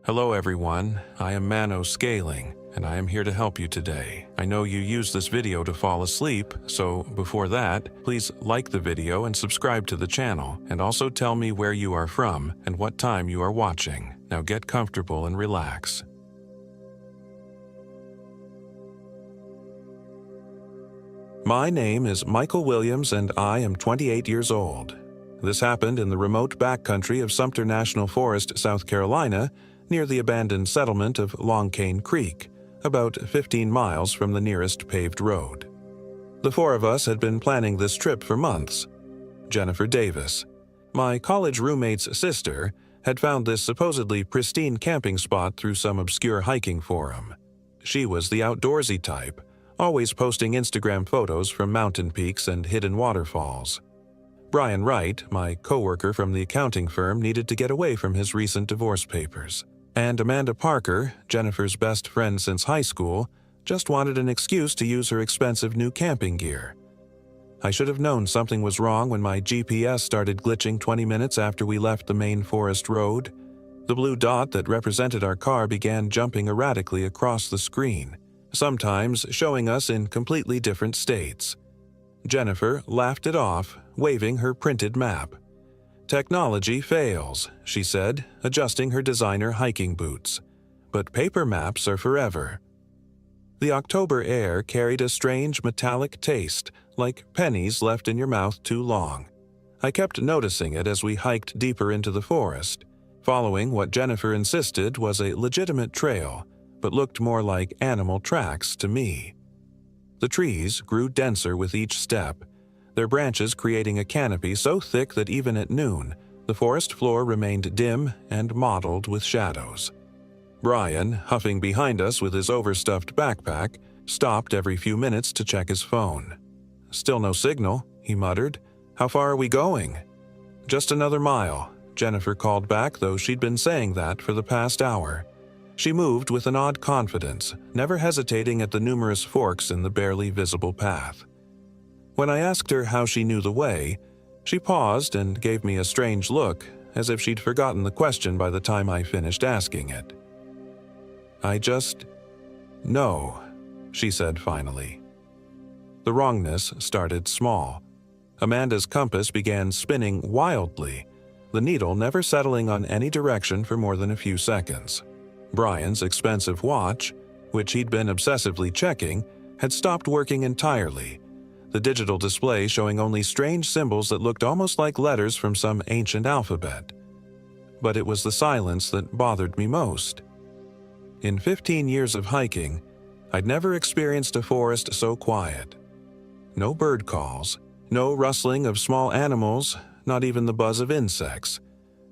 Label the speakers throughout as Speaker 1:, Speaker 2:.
Speaker 1: Hello everyone, I am Mano Scaling, and I am here to help you today. I know you use this video to fall asleep, so before that, please like the video and subscribe to the channel, and also tell me where you are from and what time you are watching. Now get comfortable and relax. My name is Michael Williams and I am 28 years old. This happened in the remote backcountry of Sumter National Forest, South Carolina, near the abandoned settlement of Long Cane Creek, about 15 miles from the nearest paved road. The four of us had been planning this trip for months. Jennifer Davis, my college roommate's sister, had found this supposedly pristine camping spot through some obscure hiking forum. She was the outdoorsy type, always posting Instagram photos from mountain peaks and hidden waterfalls. Brian Wright, my coworker from the accounting firm, needed to get away from his recent divorce papers. And Amanda Parker, Jennifer's best friend since high school, just wanted an excuse to use her expensive new camping gear. I should have known something was wrong when my GPS started glitching 20 minutes after we left the main forest road. The blue dot that represented our car began jumping erratically across the screen, sometimes showing us in completely different states. Jennifer laughed it off, waving her printed map. "Technology fails," she said, adjusting her designer hiking boots. "But paper maps are forever." The October air carried a strange metallic taste, like pennies left in your mouth too long. I kept noticing it as we hiked deeper into the forest, following what Jennifer insisted was a legitimate trail, but looked more like animal tracks to me. The trees grew denser with each step, their branches creating a canopy so thick that even at noon, the forest floor remained dim and mottled with shadows. Brian, huffing behind us with his overstuffed backpack, stopped every few minutes to check his phone. "Still no signal," he muttered. "How far are we going?" "Just another mile," Jennifer called back, though she'd been saying that for the past hour. She moved with an odd confidence, never hesitating at the numerous forks in the barely visible path. When I asked her how she knew the way, she paused and gave me a strange look, as if she'd forgotten the question by the time I finished asking it. "I just know," she said finally. The wrongness started small. Amanda's compass began spinning wildly, the needle never settling on any direction for more than a few seconds. Brian's expensive watch, which he'd been obsessively checking, had stopped working entirely, the digital display showing only strange symbols that looked almost like letters from some ancient alphabet. But it was the silence that bothered me most. In 15 years of hiking, I'd never experienced a forest so quiet. No bird calls, no rustling of small animals, not even the buzz of insects.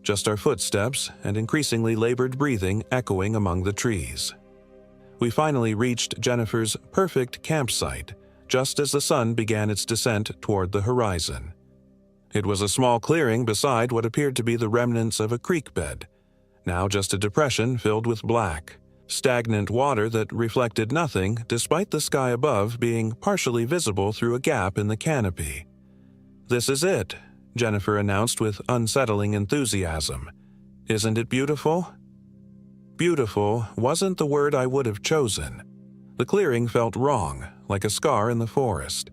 Speaker 1: Just our footsteps and increasingly labored breathing echoing among the trees. We finally reached Jennifer's perfect campsite, just as the sun began its descent toward the horizon. It was a small clearing beside what appeared to be the remnants of a creek bed, now just a depression filled with black, stagnant water that reflected nothing despite the sky above being partially visible through a gap in the canopy. "This is it," Jennifer announced with unsettling enthusiasm. "Isn't it beautiful?" Beautiful wasn't the word I would have chosen. The clearing felt wrong, like a scar in the forest.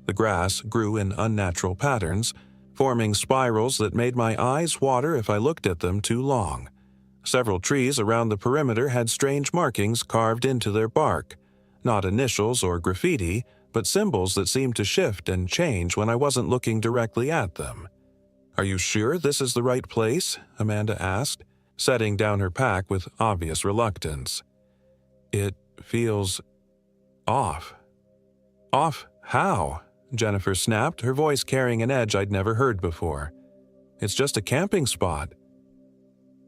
Speaker 1: The grass grew in unnatural patterns, forming spirals that made my eyes water if I looked at them too long. Several trees around the perimeter had strange markings carved into their bark, not initials or graffiti, but symbols that seemed to shift and change when I wasn't looking directly at them. "Are you sure this is the right place?" Amanda asked, setting down her pack with obvious reluctance. "It feels off." "Off how?" Jennifer snapped, her voice carrying an edge I'd never heard before. "It's just a camping spot."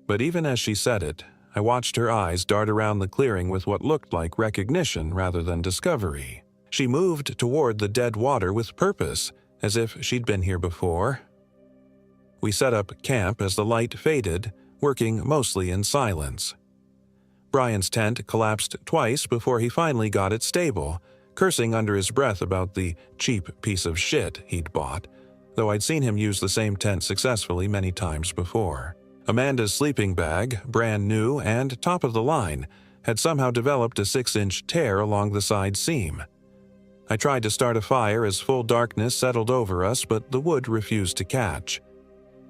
Speaker 1: But even as she said it, I watched her eyes dart around the clearing with what looked like recognition rather than discovery. She moved toward the dead water with purpose, as if she'd been here before. We set up camp as the light faded, working mostly in silence. Brian's tent collapsed twice before he finally got it stable, cursing under his breath about the cheap piece of shit he'd bought, though I'd seen him use the same tent successfully many times before. Amanda's sleeping bag, brand new and top of the line, had somehow developed a 6-inch tear along the side seam. I tried to start a fire as full darkness settled over us, but the wood refused to catch.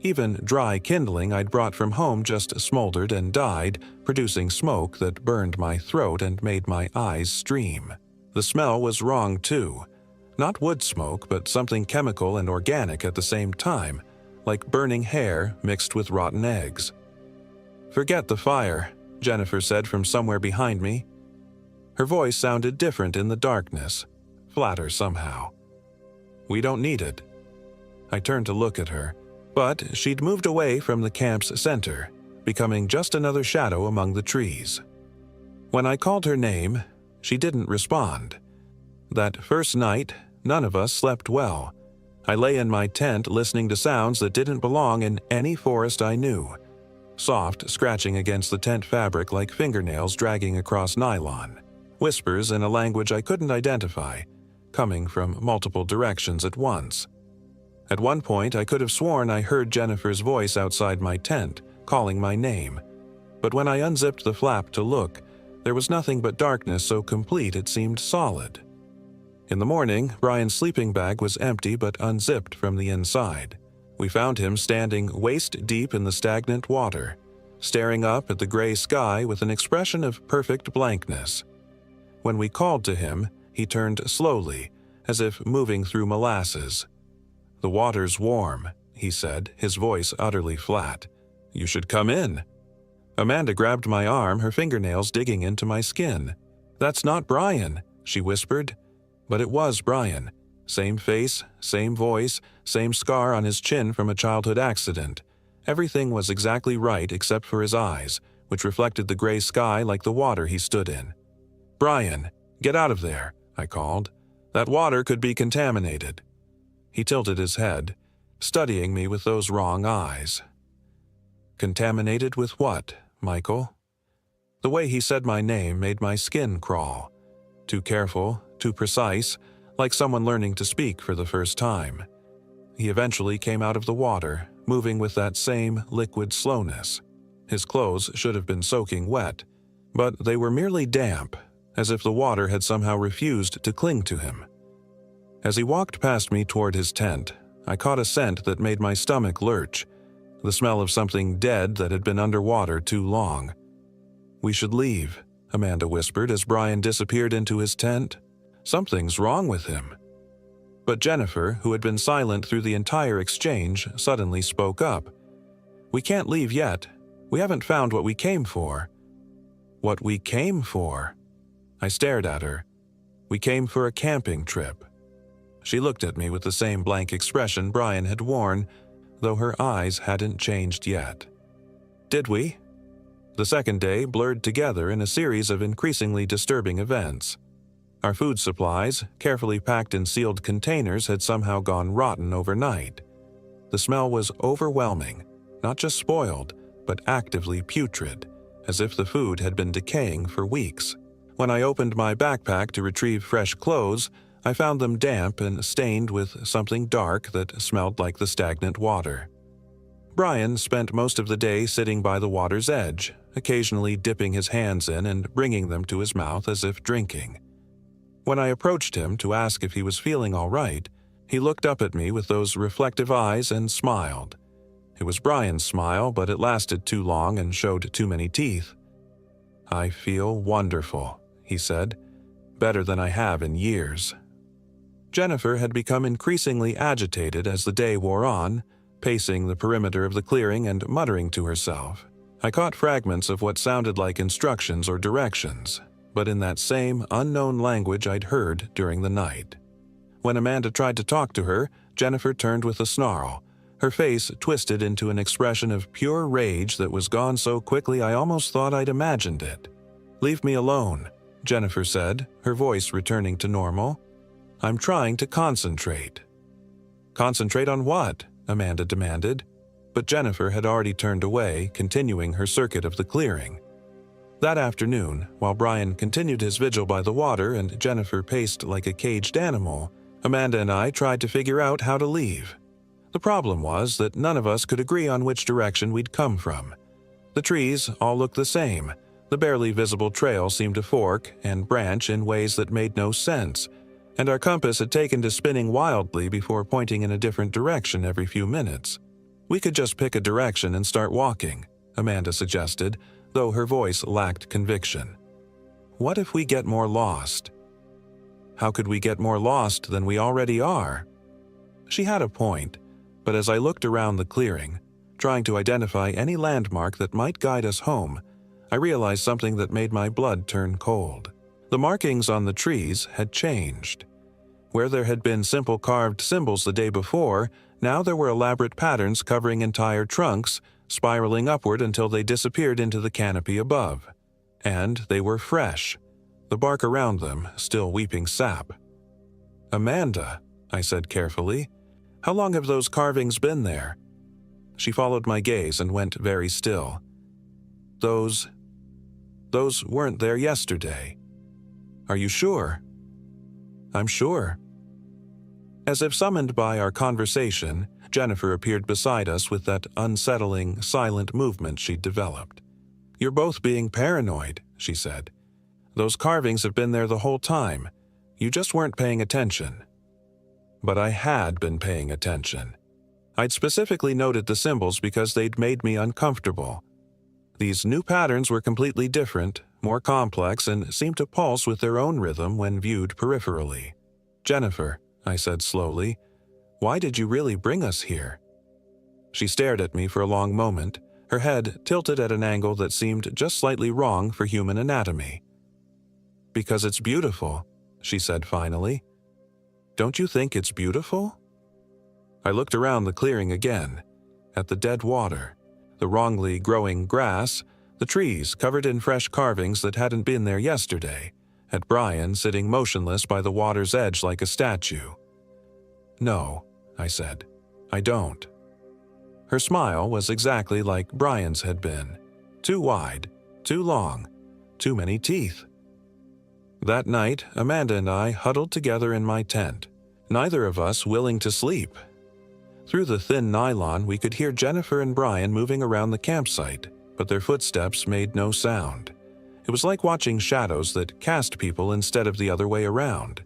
Speaker 1: Even dry kindling I'd brought from home just smoldered and died, producing smoke that burned my throat and made my eyes stream. The smell was wrong too. Not wood smoke, but something chemical and organic at the same time, like burning hair mixed with rotten eggs. "Forget the fire," Jennifer said from somewhere behind me. Her voice sounded different in the darkness, flatter somehow. "We don't need it." I turned to look at her, but she'd moved away from the camp's center, becoming just another shadow among the trees. When I called her name, she didn't respond. That first night, none of us slept well. I lay in my tent listening to sounds that didn't belong in any forest I knew. Soft scratching against the tent fabric like fingernails dragging across nylon. Whispers in a language I couldn't identify, coming from multiple directions at once. At one point, I could have sworn I heard Jennifer's voice outside my tent, calling my name. But when I unzipped the flap to look, there was nothing but darkness so complete it seemed solid. In the morning, Brian's sleeping bag was empty but unzipped from the inside. We found him standing waist-deep in the stagnant water, staring up at the gray sky with an expression of perfect blankness. When we called to him, he turned slowly, as if moving through molasses. "The water's warm," he said, his voice utterly flat. "You should come in." Amanda grabbed my arm, her fingernails digging into my skin. "That's not Brian," she whispered. But it was Brian. Same face, same voice, same scar on his chin from a childhood accident. Everything was exactly right except for his eyes, which reflected the gray sky like the water he stood in. "Brian, get out of there," I called. "That water could be contaminated." He tilted his head, studying me with those wrong eyes. "Contaminated with what, Michael?" The way he said my name made my skin crawl. Too careful, too precise, like someone learning to speak for the first time. He eventually came out of the water, moving with that same liquid slowness. His clothes should have been soaking wet, but they were merely damp, as if the water had somehow refused to cling to him. As he walked past me toward his tent, I caught a scent that made my stomach lurch, the smell of something dead that had been underwater too long. "We should leave," Amanda whispered as Brian disappeared into his tent. "Something's wrong with him." But Jennifer, who had been silent through the entire exchange, suddenly spoke up. "We can't leave yet. We haven't found what we came for." "What we came for?" I stared at her. "We came for a camping trip." She looked at me with the same blank expression Brian had worn, though her eyes hadn't changed yet. "Did we?" The second day blurred together in a series of increasingly disturbing events. Our food supplies, carefully packed in sealed containers, had somehow gone rotten overnight. The smell was overwhelming, not just spoiled, but actively putrid, as if the food had been decaying for weeks. When I opened my backpack to retrieve fresh clothes, I found them damp and stained with something dark that smelled like the stagnant water. Brian spent most of the day sitting by the water's edge, occasionally dipping his hands in and bringing them to his mouth as if drinking. When I approached him to ask if he was feeling all right, he looked up at me with those reflective eyes and smiled. It was Brian's smile, but it lasted too long and showed too many teeth. "I feel wonderful," he said, "better than I have in years." Jennifer had become increasingly agitated as the day wore on, pacing the perimeter of the clearing and muttering to herself. I caught fragments of what sounded like instructions or directions, but in that same unknown language I'd heard during the night. When Amanda tried to talk to her, Jennifer turned with a snarl, her face twisted into an expression of pure rage that was gone so quickly I almost thought I'd imagined it. "Leave me alone," Jennifer said, her voice returning to normal. "I'm trying to concentrate." "Concentrate on what?" Amanda demanded. But Jennifer had already turned away, continuing her circuit of the clearing. That afternoon, while Brian continued his vigil by the water and Jennifer paced like a caged animal, Amanda and I tried to figure out how to leave. The problem was that none of us could agree on which direction we'd come from. The trees all looked the same. The barely visible trail seemed to fork and branch in ways that made no sense, and our compass had taken to spinning wildly before pointing in a different direction every few minutes. We could just pick a direction and start walking, Amanda suggested, though her voice lacked conviction. What if we get more lost? How could we get more lost than we already are? She had a point, but as I looked around the clearing, trying to identify any landmark that might guide us home, I realized something that made my blood turn cold. The markings on the trees had changed. Where there had been simple carved symbols the day before, now there were elaborate patterns covering entire trunks, spiraling upward until they disappeared into the canopy above. And they were fresh, the bark around them still weeping sap. "Amanda," I said carefully, "how long have those carvings been there?" She followed my gaze and went very still. Those weren't there yesterday." "Are you sure?" "I'm sure." As if summoned by our conversation, Jennifer appeared beside us with that unsettling, silent movement she'd developed. "You're both being paranoid," she said. "Those carvings have been there the whole time. You just weren't paying attention." But I had been paying attention. I'd specifically noted the symbols because they'd made me uncomfortable. These new patterns were completely different, more complex, and seemed to pulse with their own rhythm when viewed peripherally. "Jennifer," I said slowly, "why did you really bring us here?" She stared at me for a long moment, her head tilted at an angle that seemed just slightly wrong for human anatomy. "Because it's beautiful," she said finally. "Don't you think it's beautiful?" I looked around the clearing again, at the dead water, the wrongly growing grass, the trees covered in fresh carvings that hadn't been there yesterday, at Brian sitting motionless by the water's edge like a statue. "No," I said, "I don't." Her smile was exactly like Brian's had been. Too wide, too long, too many teeth. That night, Amanda and I huddled together in my tent, neither of us willing to sleep. Through the thin nylon, we could hear Jennifer and Brian moving around the campsite, but their footsteps made no sound. It was like watching shadows that cast people instead of the other way around.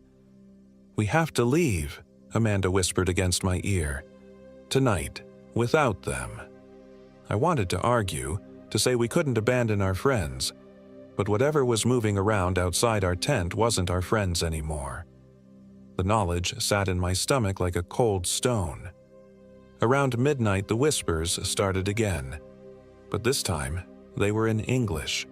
Speaker 1: "We have to leave," Amanda whispered against my ear. "Tonight, without them." I wanted to argue, to say we couldn't abandon our friends, but whatever was moving around outside our tent wasn't our friends anymore. The knowledge sat in my stomach like a cold stone. Around midnight, the whispers started again, but this time they were in English.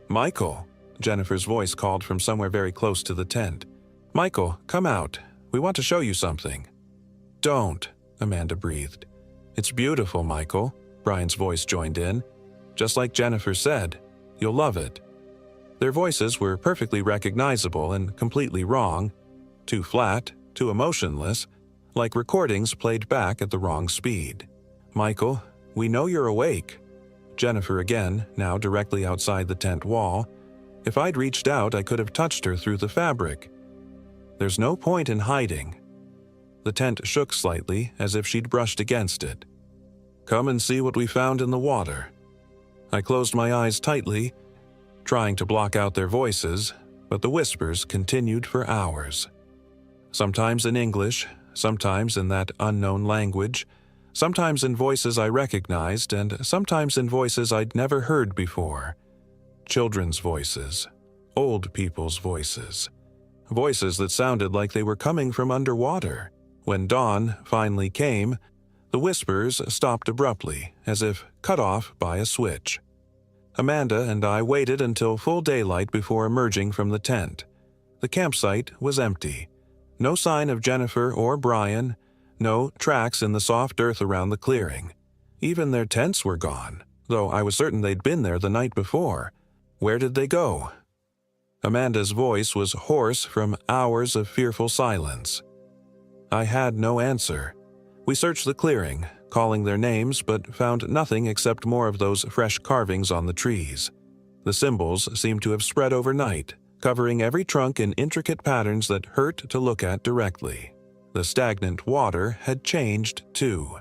Speaker 1: "Michael," Jennifer's voice called from somewhere very close to the tent. "Michael, come out. We want to show you something." "Don't," Amanda breathed. "It's beautiful, Michael," Brian's voice joined in. "Just like Jennifer said, you'll love it." Their voices were perfectly recognizable and completely wrong, too flat, too emotionless, like recordings played back at the wrong speed. "Michael, we know you're awake." Jennifer again, now directly outside the tent wall. If I'd reached out, I could have touched her through the fabric. "There's no point in hiding." The tent shook slightly, as if she'd brushed against it. "Come and see what we found in the water." I closed my eyes tightly, trying to block out their voices, but the whispers continued for hours. Sometimes in English, sometimes in that unknown language, sometimes in voices I recognized, and sometimes in voices I'd never heard before. Children's voices, old people's voices, voices that sounded like they were coming from underwater. When dawn finally came, the whispers stopped abruptly, as if cut off by a switch. Amanda and I waited until full daylight before emerging from the tent. The campsite was empty. No sign of Jennifer or Brian, no tracks in the soft earth around the clearing. Even their tents were gone, though I was certain they'd been there the night before. Where did they go? Amanda's voice was hoarse from hours of fearful silence. I had no answer. We searched the clearing, calling their names, but found nothing except more of those fresh carvings on the trees. The symbols seemed to have spread overnight, covering every trunk in intricate patterns that hurt to look at directly. The stagnant water had changed too.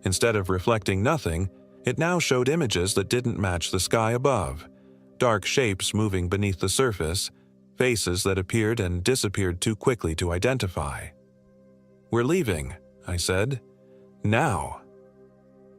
Speaker 1: Instead of reflecting nothing, it now showed images that didn't match the sky above. Dark shapes moving beneath the surface, faces that appeared and disappeared too quickly to identify. "We're leaving," I said. "Now."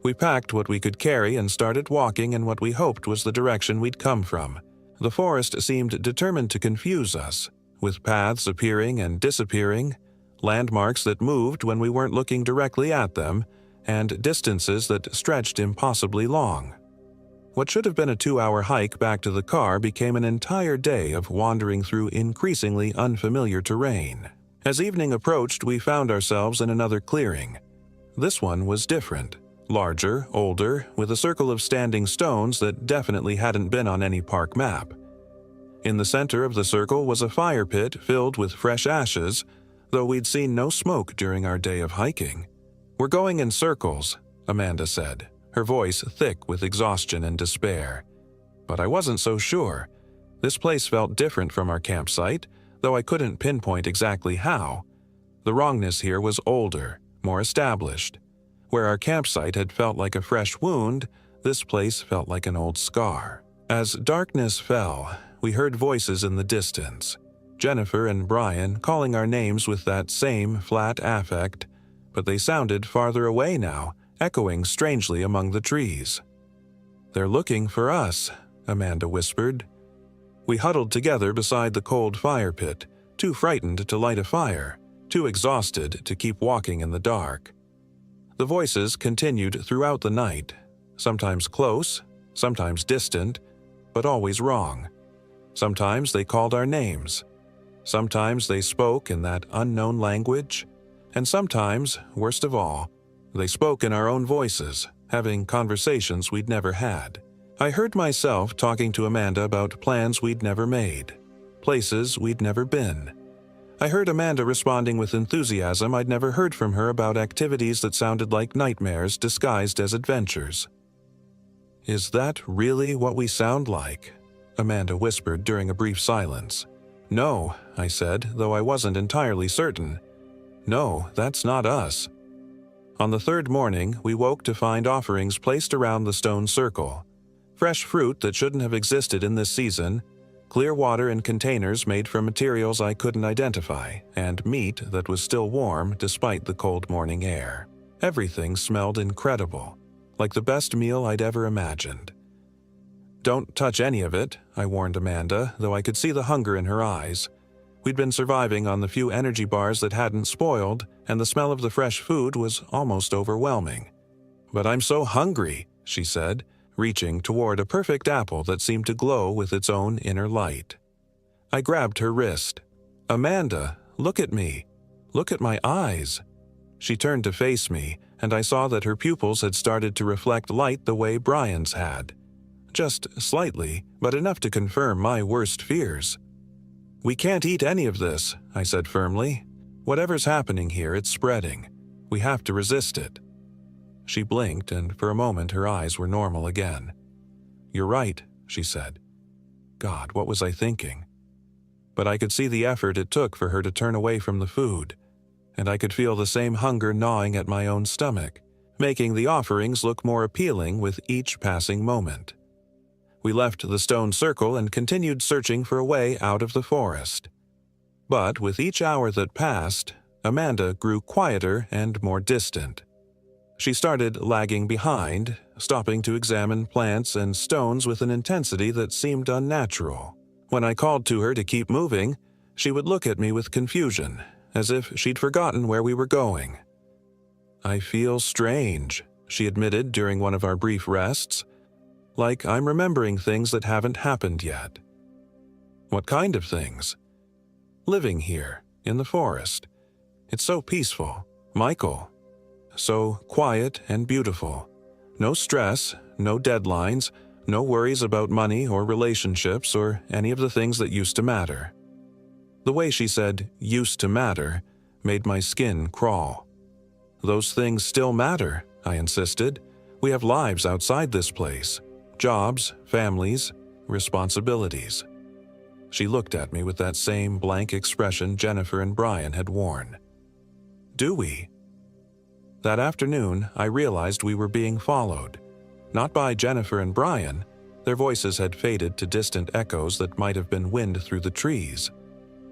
Speaker 1: We packed what we could carry and started walking in what we hoped was the direction we'd come from. The forest seemed determined to confuse us, with paths appearing and disappearing, landmarks that moved when we weren't looking directly at them, and distances that stretched impossibly long. What should have been a 2-hour hike back to the car became an entire day of wandering through increasingly unfamiliar terrain. As evening approached, we found ourselves in another clearing. This one was different. Larger, older, with a circle of standing stones that definitely hadn't been on any park map. In the center of the circle was a fire pit filled with fresh ashes, though we'd seen no smoke during our day of hiking. "We're going in circles," Amanda said, her voice thick with exhaustion and despair. But I wasn't so sure. This place felt different from our campsite, though I couldn't pinpoint exactly how. The wrongness here was older, more established. Where our campsite had felt like a fresh wound, this place felt like an old scar. As darkness fell, we heard voices in the distance. Jennifer and Brian calling our names with that same flat affect, but they sounded farther away now, echoing strangely among the trees. "They're looking for us," Amanda whispered. We huddled together beside the cold fire pit, too frightened to light a fire, too exhausted to keep walking in the dark. The voices continued throughout the night, sometimes close, sometimes distant, but always wrong. Sometimes they called our names. Sometimes they spoke in that unknown language. And sometimes, worst of all, they spoke in our own voices, having conversations we'd never had. I heard myself talking to Amanda about plans we'd never made, places we'd never been. I heard Amanda responding with enthusiasm I'd never heard from her about activities that sounded like nightmares disguised as adventures. "Is that really what we sound like?" Amanda whispered during a brief silence. "No," I said, though I wasn't entirely certain. "No, that's not us." On the third morning, we woke to find offerings placed around the stone circle. Fresh fruit that shouldn't have existed in this season, clear water in containers made from materials I couldn't identify, and meat that was still warm despite the cold morning air. Everything smelled incredible, like the best meal I'd ever imagined. "Don't touch any of it," I warned Amanda, though I could see the hunger in her eyes. We'd been surviving on the few energy bars that hadn't spoiled, and the smell of the fresh food was almost overwhelming. "But I'm so hungry," she said, reaching toward a perfect apple that seemed to glow with its own inner light. I grabbed her wrist. "Amanda, look at me. Look at my eyes." She turned to face me, and I saw that her pupils had started to reflect light the way Brian's had. Just slightly, but enough to confirm my worst fears. "We can't eat any of this," I said firmly. "Whatever's happening here, it's spreading. We have to resist it." She blinked, and for a moment her eyes were normal again. "You're right," she said. God, what was I thinking? But I could see the effort it took for her to turn away from the food, and I could feel the same hunger gnawing at my own stomach, making the offerings look more appealing with each passing moment. We left the stone circle and continued searching for a way out of the forest. But with each hour that passed, Amanda grew quieter and more distant. She started lagging behind, stopping to examine plants and stones with an intensity that seemed unnatural. When I called to her to keep moving, she would look at me with confusion, as if she'd forgotten where we were going. "I feel strange," she admitted during one of our brief rests. "Like I'm remembering things that haven't happened yet." "What kind of things?" "Living here, in the forest. It's so peaceful. Michael. So quiet and beautiful. No stress, no deadlines, no worries about money or relationships or any of the things that used to matter." The way she said, "used to matter," made my skin crawl. "Those things still matter," I insisted. "We have lives outside this place. Jobs, families, responsibilities." She looked at me with that same blank expression Jennifer and Brian had worn. Do we? That afternoon, I realized we were being followed. Not by Jennifer and Brian. Their voices had faded to distant echoes that might have been wind through the trees.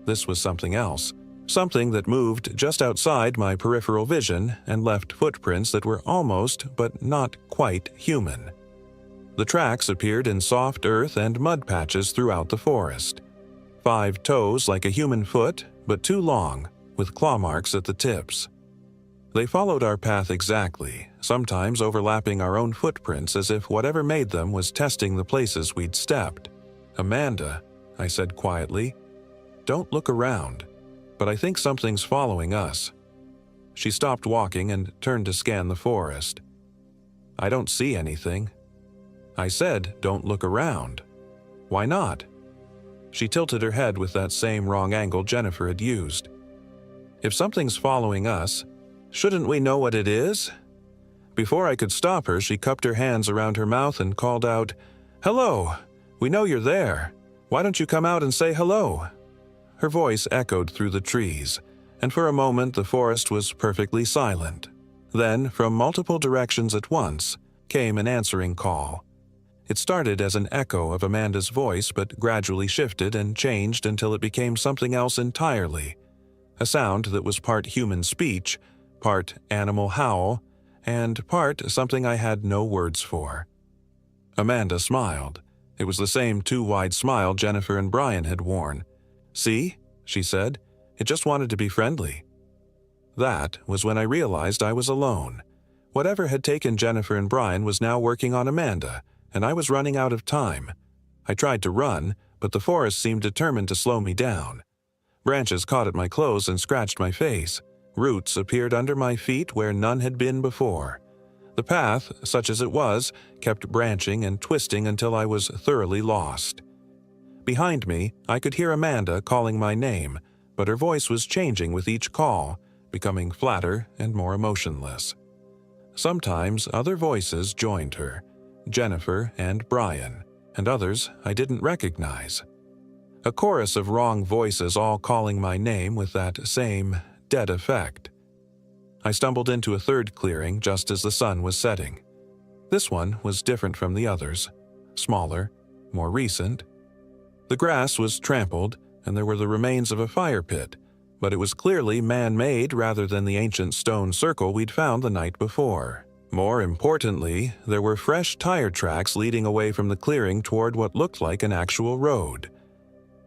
Speaker 1: This was something else. Something that moved just outside my peripheral vision and left footprints that were almost, but not quite, human. The tracks appeared in soft earth and mud patches throughout the forest. 5 toes like a human foot, but too long, with claw marks at the tips. They followed our path exactly, sometimes overlapping our own footprints as if whatever made them was testing the places we'd stepped. "Amanda," I said quietly, "don't look around, but I think something's following us." She stopped walking and turned to scan the forest. "I don't see anything." I said, "Don't look around." "Why not?" She tilted her head with that same wrong angle Jennifer had used. "If something's following us, shouldn't we know what it is?" Before I could stop her, she cupped her hands around her mouth and called out, "Hello! We know you're there. Why don't you come out and say hello?" Her voice echoed through the trees, and for a moment the forest was perfectly silent. Then, from multiple directions at once, came an answering call. It started as an echo of Amanda's voice, but gradually shifted and changed until it became something else entirely. A sound that was part human speech, part animal howl, and part something I had no words for. Amanda smiled. It was the same too wide smile Jennifer and Brian had worn. "See?" she said. "It just wanted to be friendly." That was when I realized I was alone. Whatever had taken Jennifer and Brian was now working on Amanda, and I was running out of time. I tried to run, but the forest seemed determined to slow me down. Branches caught at my clothes and scratched my face. Roots appeared under my feet where none had been before. The path, such as it was, kept branching and twisting until I was thoroughly lost. Behind me, I could hear Amanda calling my name, but her voice was changing with each call, becoming flatter and more emotionless. Sometimes other voices joined her, Jennifer and Brian, and others I didn't recognize. A chorus of wrong voices all calling my name with that same dead effect. I stumbled into a third clearing just as the sun was setting. This one was different from the others, smaller, more recent. The grass was trampled, and there were the remains of a fire pit, but it was clearly man-made rather than the ancient stone circle we'd found the night before. More importantly, there were fresh tire tracks leading away from the clearing toward what looked like an actual road.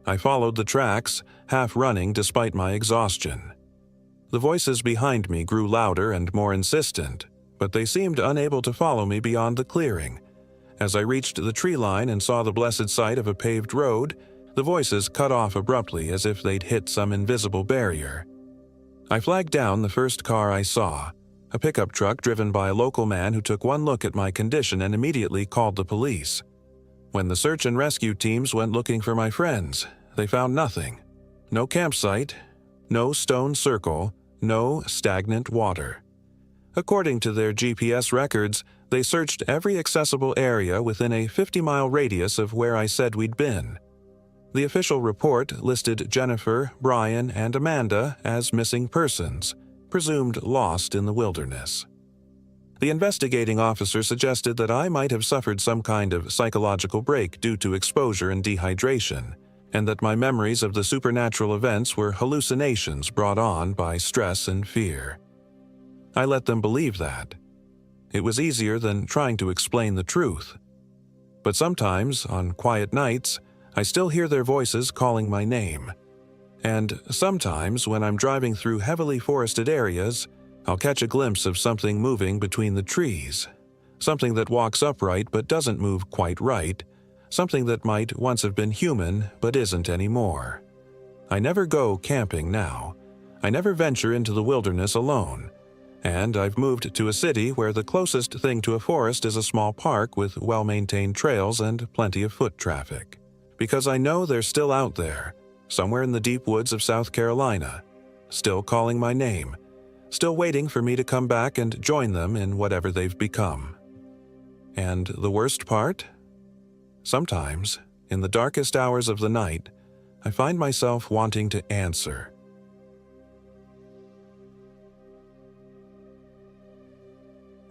Speaker 1: I followed the tracks, half running despite my exhaustion. The voices behind me grew louder and more insistent, but they seemed unable to follow me beyond the clearing. As I reached the tree line and saw the blessed sight of a paved road, the voices cut off abruptly as if they'd hit some invisible barrier. I flagged down the first car I saw, a pickup truck driven by a local man who took one look at my condition and immediately called the police. When the search and rescue teams went looking for my friends, they found nothing. No campsite, no stone circle, no stagnant water. According to their GPS records, they searched every accessible area within a 50-mile radius of where I said we'd been. The official report listed Jennifer, Brian, and Amanda as missing persons, presumed lost in the wilderness. The investigating officer suggested that I might have suffered some kind of psychological break due to exposure and dehydration, and that my memories of the supernatural events were hallucinations brought on by stress and fear. I let them believe that. It was easier than trying to explain the truth. But sometimes, on quiet nights, I still hear their voices calling my name. And sometimes, when I'm driving through heavily forested areas, I'll catch a glimpse of something moving between the trees. Something that walks upright but doesn't move quite right. Something that might once have been human but isn't anymore. I never go camping now. I never venture into the wilderness alone. And I've moved to a city where the closest thing to a forest is a small park with well-maintained trails and plenty of foot traffic. Because I know they're still out there, somewhere in the deep woods of South Carolina, still calling my name, still waiting for me to come back and join them in whatever they've become. And the worst part? Sometimes, in the darkest hours of the night, I find myself wanting to answer.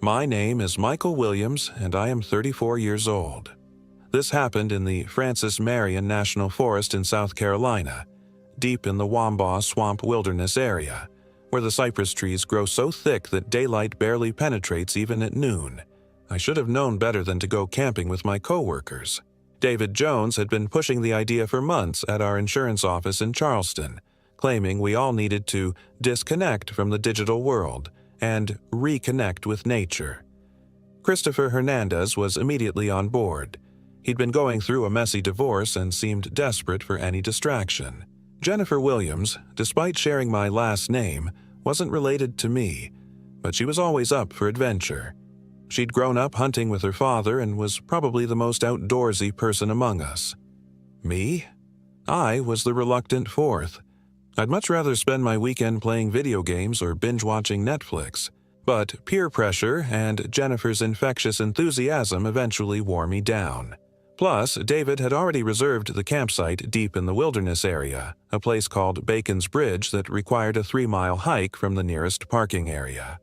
Speaker 1: My name is Michael Williams, and I am 34 years old. This happened in the Francis Marion National Forest in South Carolina, deep in the Wambaw Swamp Wilderness area, where the cypress trees grow so thick that daylight barely penetrates even at noon. I should have known better than to go camping with my coworkers. David Jones had been pushing the idea for months at our insurance office in Charleston, claiming we all needed to disconnect from the digital world and reconnect with nature. Christopher Hernandez was immediately on board. He'd been going through a messy divorce and seemed desperate for any distraction. Jennifer Williams, despite sharing my last name, wasn't related to me, but she was always up for adventure. She'd grown up hunting with her father and was probably the most outdoorsy person among us. Me? I was the reluctant fourth. I'd much rather spend my weekend playing video games or binge-watching Netflix, but peer pressure and Jennifer's infectious enthusiasm eventually wore me down. Plus, David had already reserved the campsite deep in the wilderness area, a place called Bacon's Bridge that required a 3-mile hike from the nearest parking area.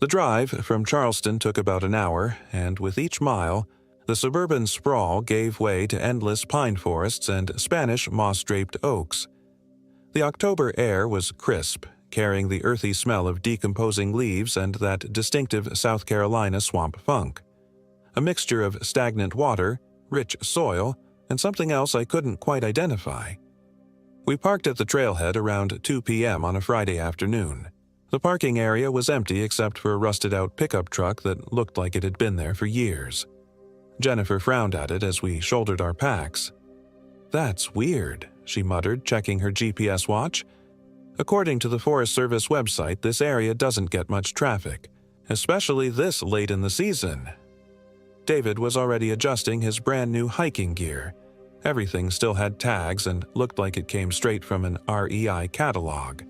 Speaker 1: The drive from Charleston took about an hour, and with each mile, the suburban sprawl gave way to endless pine forests and Spanish moss-draped oaks. The October air was crisp, carrying the earthy smell of decomposing leaves and that distinctive South Carolina swamp funk. A mixture of stagnant water, rich soil, and something else I couldn't quite identify. We parked at the trailhead around 2 p.m. on a Friday afternoon. The parking area was empty except for a rusted-out pickup truck that looked like it had been there for years. Jennifer frowned at it as we shouldered our packs. "That's weird," she muttered, checking her GPS watch. According to the Forest Service website, this area doesn't get much traffic, especially this late in the season. David was already adjusting his brand-new hiking gear. Everything still had tags and looked like it came straight from an REI catalog.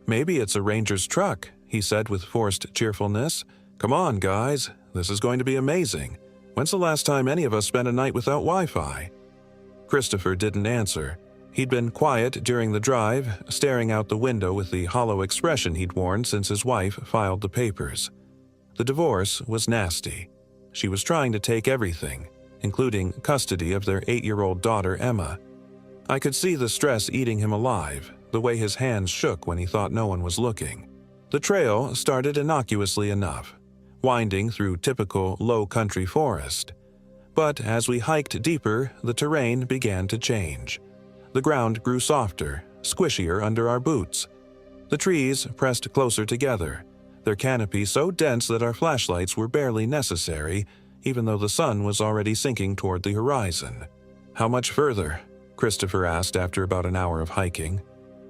Speaker 1: "Maybe it's a ranger's truck," he said with forced cheerfulness. "Come on, guys. This is going to be amazing. When's the last time any of us spent a night without Wi-Fi?" Christopher didn't answer. He'd been quiet during the drive, staring out the window with the hollow expression he'd worn since his wife filed the papers. The divorce was nasty. She was trying to take everything, including custody of their 8-year-old daughter, Emma. I could see the stress eating him alive, the way his hands shook when he thought no one was looking. The trail started innocuously enough, winding through typical low-country forest. But as we hiked deeper, the terrain began to change. The ground grew softer, squishier under our boots. The trees pressed closer together, their canopy so dense that our flashlights were barely necessary, even though the sun was already sinking toward the horizon. "How much further?" Christopher asked after about an hour of hiking.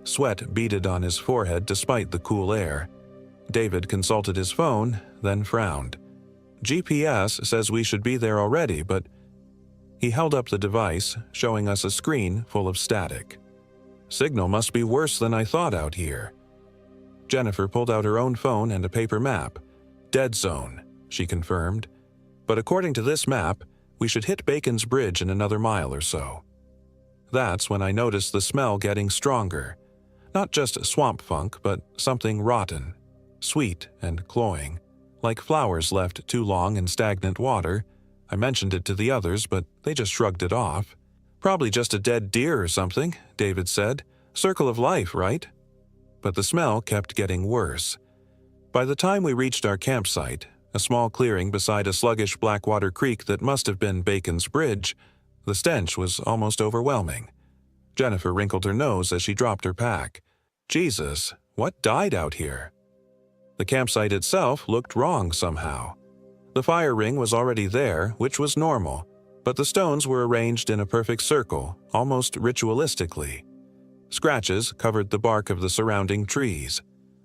Speaker 1: Sweat beaded on his forehead despite the cool air. David consulted his phone, then frowned. "GPS says we should be there already, but—" He held up the device, showing us a screen full of static. "Signal must be worse than I thought out here." Jennifer pulled out her own phone and a paper map. "Dead zone," she confirmed. "But according to this map, we should hit Bacon's Bridge in another mile or so." That's when I noticed the smell getting stronger. Not just swamp funk, but something rotten, sweet and cloying, like flowers left too long in stagnant water. I mentioned it to the others, but they just shrugged it off. "Probably just a dead deer or something," David said. "Circle of life, right?" But the smell kept getting worse. By the time we reached our campsite, a small clearing beside a sluggish Blackwater Creek that must have been Bacon's Bridge, the stench was almost overwhelming. Jennifer wrinkled her nose as she dropped her pack. Jesus, what died out here? The campsite itself looked wrong somehow. The fire ring was already there, which was normal, but the stones were arranged in a perfect circle, almost ritualistically. Scratches covered the bark of the surrounding trees.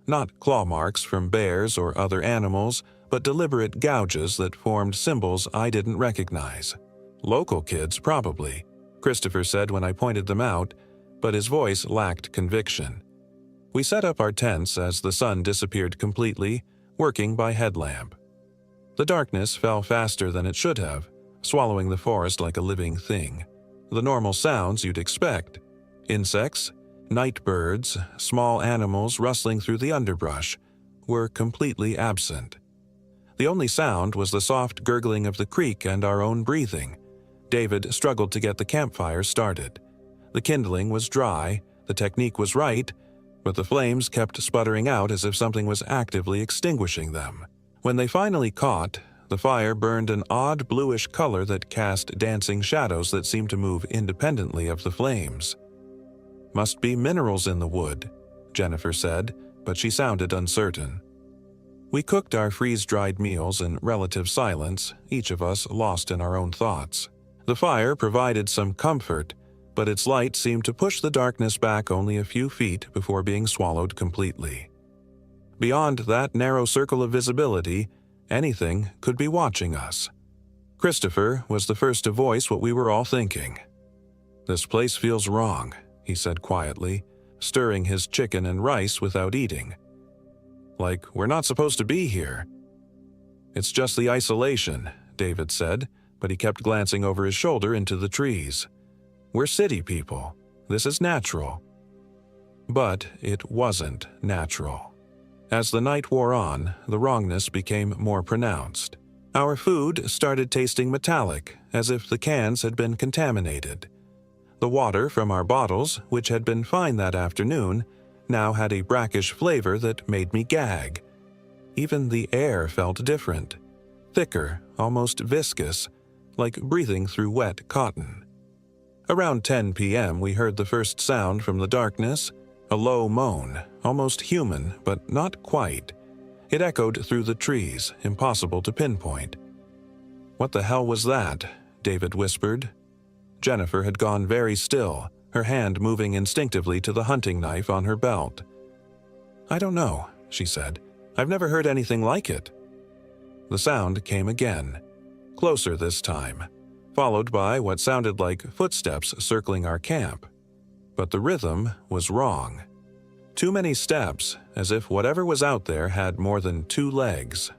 Speaker 1: Not claw marks from bears or other animals, but deliberate gouges that formed symbols I didn't recognize. Local kids, probably, Christopher said when I pointed them out, but his voice lacked conviction. We set up our tents as the sun disappeared completely, working by headlamp. The darkness fell faster than it should have, swallowing the forest like a living thing. The normal sounds you'd expect. Insects, night birds, small animals rustling through the underbrush, were completely absent. The only sound was the soft gurgling of the creek and our own breathing. David struggled to get the campfire started. The kindling was dry, the technique was right, but the flames kept sputtering out as if something was actively extinguishing them. When they finally caught, the fire burned an odd bluish color that cast dancing shadows that seemed to move independently of the flames. "Must be minerals in the wood," Jennifer said, but she sounded uncertain. We cooked our freeze-dried meals in relative silence, each of us lost in our own thoughts. The fire provided some comfort, but its light seemed to push the darkness back only a few feet before being swallowed completely. Beyond that narrow circle of visibility, anything could be watching us. Christopher was the first to voice what we were all thinking. "This place feels wrong," he said quietly, stirring his chicken and rice without eating. "Like we're not supposed to be here." "It's just the isolation," David said, but he kept glancing over his shoulder into the trees. "We're city people. This is natural." But it wasn't natural. As the night wore on, the wrongness became more pronounced. Our food started tasting metallic, as if the cans had been contaminated. The water from our bottles, which had been fine that afternoon, now had a brackish flavor that made me gag. Even the air felt different. Thicker, almost viscous, like breathing through wet cotton. Around 10 p.m. we heard the first sound from the darkness, a low moan, almost human, but not quite. It echoed through the trees, impossible to pinpoint. "What the hell was that?" David whispered. Jennifer had gone very still, her hand moving instinctively to the hunting knife on her belt. "I don't know," she said. "I've never heard anything like it." The sound came again, closer this time, followed by what sounded like footsteps circling our camp. But the rhythm was wrong. Too many steps, as if whatever was out there had more than 2 legs.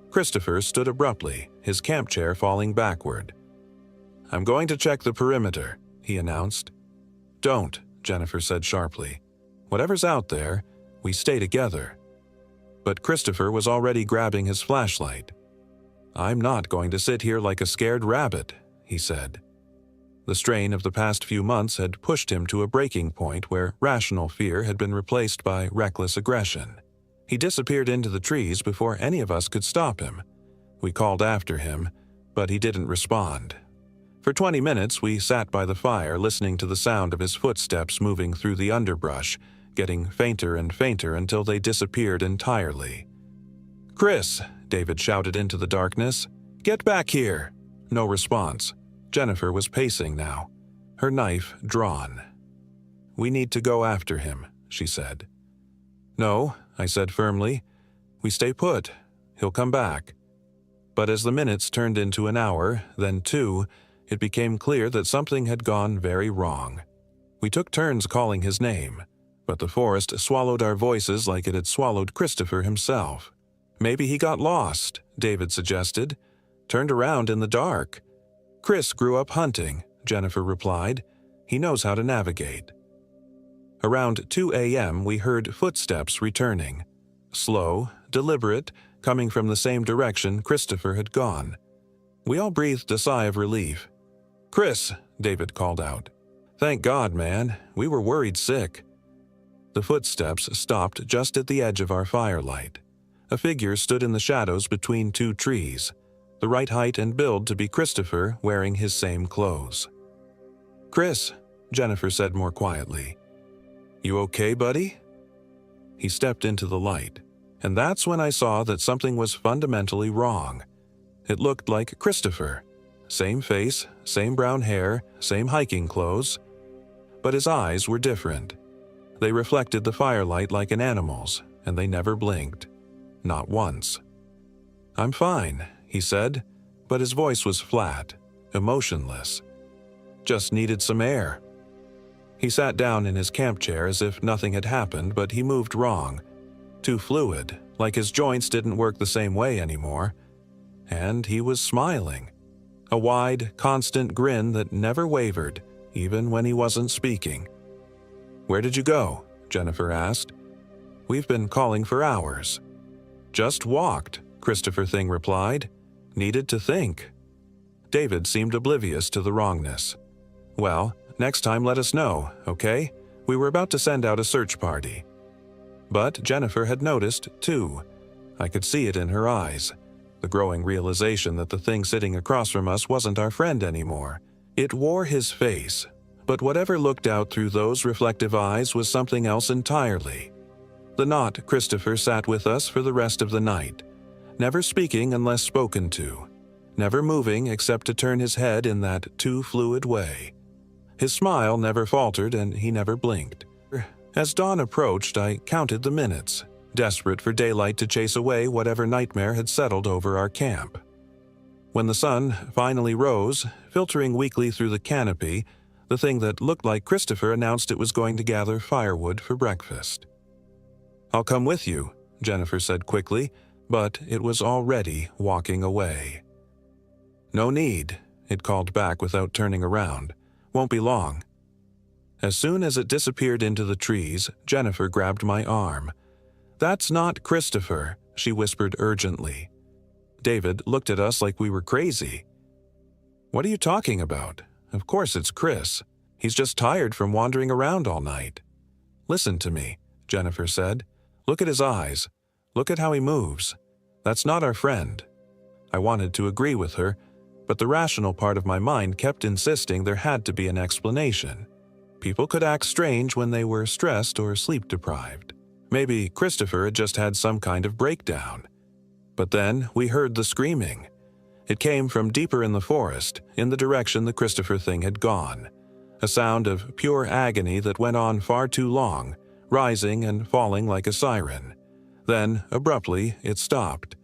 Speaker 1: Christopher stood abruptly, his camp chair falling backward. "I'm going to check the perimeter," he announced. "Don't," Jennifer said sharply. "Whatever's out there, we stay together." But Christopher was already grabbing his flashlight. "I'm not going to sit here like a scared rabbit," he said. The strain of the past few months had pushed him to a breaking point where rational fear had been replaced by reckless aggression. He disappeared into the trees before any of us could stop him. We called after him, but he didn't respond. For 20 minutes we sat by the fire listening to the sound of his footsteps moving through the underbrush, getting fainter and fainter until they disappeared entirely. "Chris!" David shouted into the darkness. "Get back here!" No response. Jennifer was pacing now, her knife drawn. "We need to go after him," she said. "No," I said firmly. "We stay put. He'll come back." But as the minutes turned into an hour, then 2, it became clear that something had gone very wrong. We took turns calling his name, but the forest swallowed our voices like it had swallowed Christopher himself. "Maybe he got lost," David suggested. "Turned around in the dark." "Chris grew up hunting," Jennifer replied. "He knows how to navigate." Around 2 a.m. we heard footsteps returning. Slow, deliberate, coming from the same direction Christopher had gone. We all breathed a sigh of relief. "Chris," David called out. "Thank God, man. We were worried sick." The footsteps stopped just at the edge of our firelight. A figure stood in the shadows between 2 trees, the right height and build to be Christopher wearing his same clothes. "Chris," Jennifer said more quietly. "You okay, buddy?" He stepped into the light, and that's when I saw that something was fundamentally wrong. It looked like Christopher. Same face, same brown hair, same hiking clothes. But his eyes were different. They reflected the firelight like an animal's, and they never blinked. Not once. "I'm fine," he said, but his voice was flat, emotionless. "Just needed some air." He sat down in his camp chair as if nothing had happened, but he moved wrong. Too fluid, like his joints didn't work the same way anymore. And he was smiling. A wide, constant grin that never wavered, even when he wasn't speaking. "Where did you go?" Jennifer asked. "We've been calling for hours." "Just walked," Christopher Thing replied. Needed to think. David seemed oblivious to the wrongness. Well, next time let us know, okay? We were about to send out a search party. But Jennifer had noticed, too. I could see it in her eyes. The growing realization that the thing sitting across from us wasn't our friend anymore. It wore his face, but whatever looked out through those reflective eyes was something else entirely. The knot Christopher sat with us for the rest of the night, never speaking unless spoken to, never moving except to turn his head in that too fluid way. His smile never faltered and he never blinked. As dawn approached, I counted the minutes, desperate for daylight to chase away whatever nightmare had settled over our camp. When the sun finally rose, filtering weakly through the canopy, the thing that looked like Christopher announced it was going to gather firewood for breakfast. I'll come with you, Jennifer said quickly, but it was already walking away. No need, it called back without turning around. Won't be long. As soon as it disappeared into the trees, Jennifer grabbed my arm. That's not Christopher, she whispered urgently. David looked at us like we were crazy. What are you talking about? Of course it's Chris. He's just tired from wandering around all night. Listen to me, Jennifer said. Look at his eyes. Look at how he moves. That's not our friend. I wanted to agree with her, but the rational part of my mind kept insisting there had to be an explanation. People could act strange when they were stressed or sleep-deprived. Maybe Christopher had just had some kind of breakdown. But then we heard the screaming. It came from deeper in the forest, in the direction the Christopher Thing had gone. A sound of pure agony that went on far too long, rising and falling like a siren. Then, abruptly, it stopped.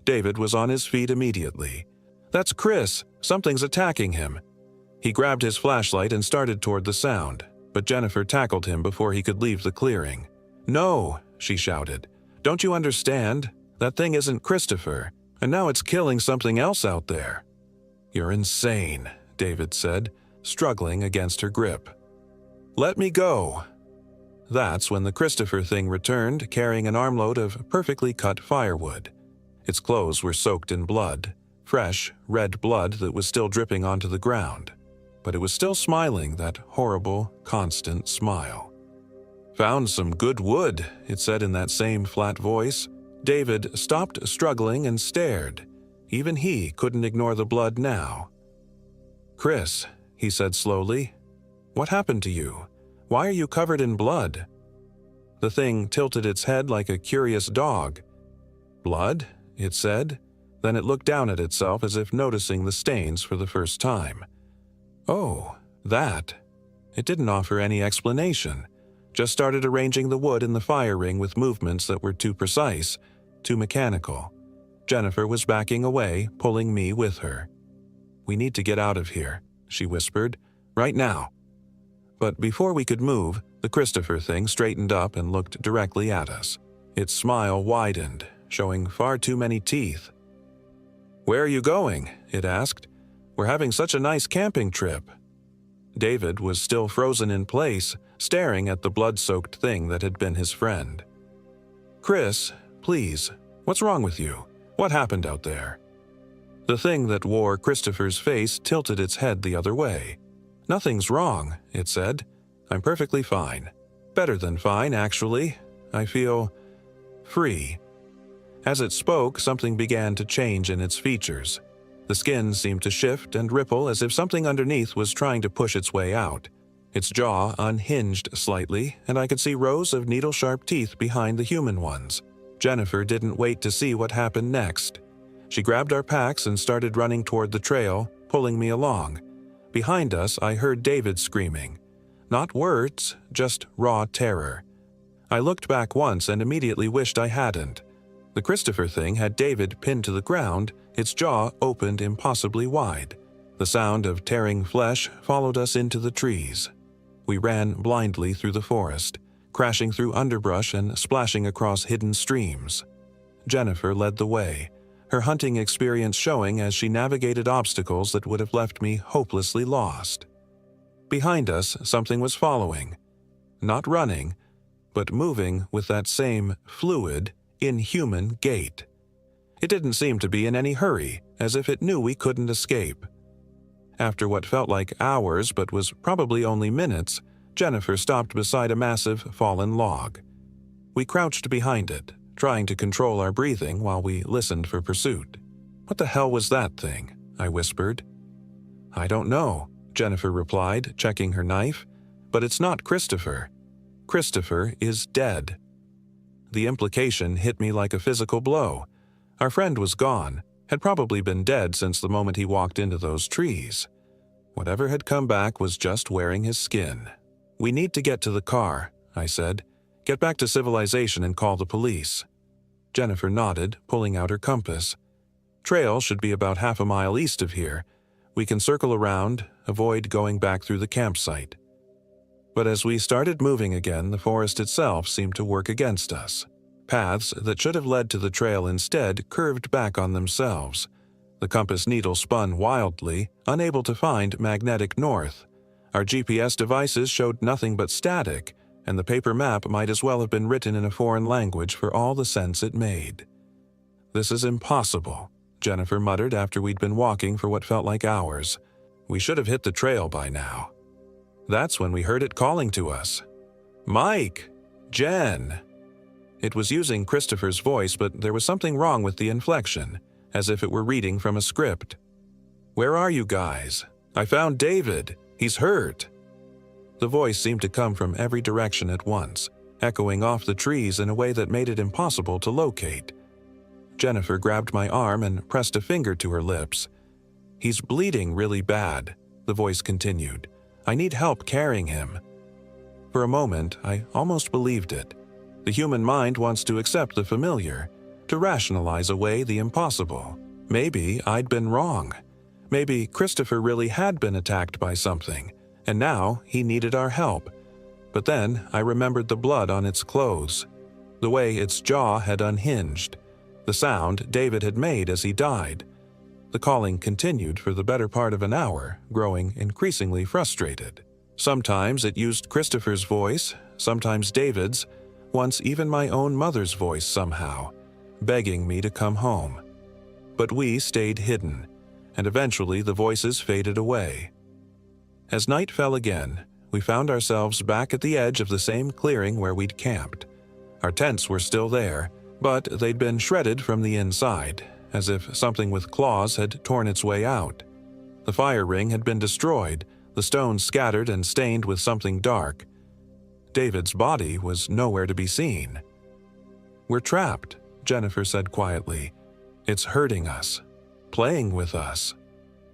Speaker 1: David was on his feet immediately. That's Chris! Something's attacking him! He grabbed his flashlight and started toward the sound, but Jennifer tackled him before he could leave the clearing. No, she shouted. Don't you understand? That thing isn't Christopher, and now it's killing something else out there. You're insane, David said, struggling against her grip. Let me go. That's when the Christopher Thing returned, carrying an armload of perfectly cut firewood. Its clothes were soaked in blood, fresh, red blood that was still dripping onto the ground. But it was still smiling, that horrible, constant smile. Found some good wood, it said in that same flat voice. David stopped struggling and stared. Even he couldn't ignore the blood now. Chris, he said slowly, what happened to you? Why are you covered in blood? The thing tilted its head like a curious dog. Blood? It said. Then it looked down at itself as if noticing the stains for the first time. Oh, that. It didn't offer any explanation. Just started arranging the wood in the fire ring with movements that were too precise, too mechanical. Jennifer was backing away, pulling me with her. We need to get out of here, she whispered. Right now. But before we could move, the Christopher Thing straightened up and looked directly at us. Its smile widened, showing far too many teeth. Where are you going? It asked. We're having such a nice camping trip. David was still frozen in place, staring at the blood-soaked thing that had been his friend. Chris, please, what's wrong with you? What happened out there? The thing that wore Christopher's face tilted its head the other way. Nothing's wrong, it said. I'm perfectly fine. Better than fine, actually. I feel free. As it spoke, something began to change in its features. The skin seemed to shift and ripple as if something underneath was trying to push its way out. Its jaw unhinged slightly, and I could see rows of needle-sharp teeth behind the human ones. Jennifer didn't wait to see what happened next. She grabbed our packs and started running toward the trail, pulling me along. Behind us, I heard David screaming. Not words, just raw terror. I looked back once and immediately wished I hadn't. The Christopher Thing had David pinned to the ground, its jaw opened impossibly wide. The sound of tearing flesh followed us into the trees. We ran blindly through the forest, crashing through underbrush and splashing across hidden streams. Jennifer led the way, her hunting experience showing as she navigated obstacles that would have left me hopelessly lost. Behind us, something was following. Not running, but moving with that same fluid, inhuman gait. It didn't seem to be in any hurry, as if it knew we couldn't escape. After what felt like hours but was probably only minutes, Jennifer stopped beside a massive fallen log. We crouched behind it, trying to control our breathing while we listened for pursuit. "What the hell was that thing?" I whispered. "I don't know," Jennifer replied, checking her knife, "but it's not Christopher. Christopher is dead." The implication hit me like a physical blow. Our friend was gone, had probably been dead since the moment he walked into those trees. Whatever had come back was just wearing his skin. "We need to get to the car," I said. "Get back to civilization and call the police." Jennifer nodded, pulling out her compass. "Trail should be about half a mile east of here. We can circle around, avoid going back through the campsite." But as we started moving again, the forest itself seemed to work against us. Paths that should have led to the trail instead curved back on themselves. The compass needle spun wildly, unable to find magnetic north. Our GPS devices showed nothing but static, and the paper map might as well have been written in a foreign language for all the sense it made. "This is impossible," Jennifer muttered after we'd been walking for what felt like hours. "We should have hit the trail by now." That's when we heard it calling to us. "Mike! Jen!" It was using Christopher's voice, but there was something wrong with the inflection, as if it were reading from a script. "Where are you guys? I found David. He's hurt." The voice seemed to come from every direction at once, echoing off the trees in a way that made it impossible to locate. Jennifer grabbed my arm and pressed a finger to her lips. "He's bleeding really bad," the voice continued. "I need help carrying him." For a moment, I almost believed it. The human mind wants to accept the familiar, to rationalize away the impossible. Maybe I'd been wrong. Maybe Christopher really had been attacked by something, and now he needed our help. But then I remembered the blood on its clothes, the way its jaw had unhinged, the sound David had made as he died. The calling continued for the better part of an hour, growing increasingly frustrated. Sometimes it used Christopher's voice, sometimes David's, once even my own mother's voice somehow, begging me to come home. But we stayed hidden, and eventually the voices faded away. As night fell again, we found ourselves back at the edge of the same clearing where we'd camped. Our tents were still there, but they'd been shredded from the inside, as if something with claws had torn its way out. The fire ring had been destroyed, the stones scattered and stained with something dark. David's body was nowhere to be seen. "We're trapped," Jennifer said quietly. "It's hurting us, playing with us."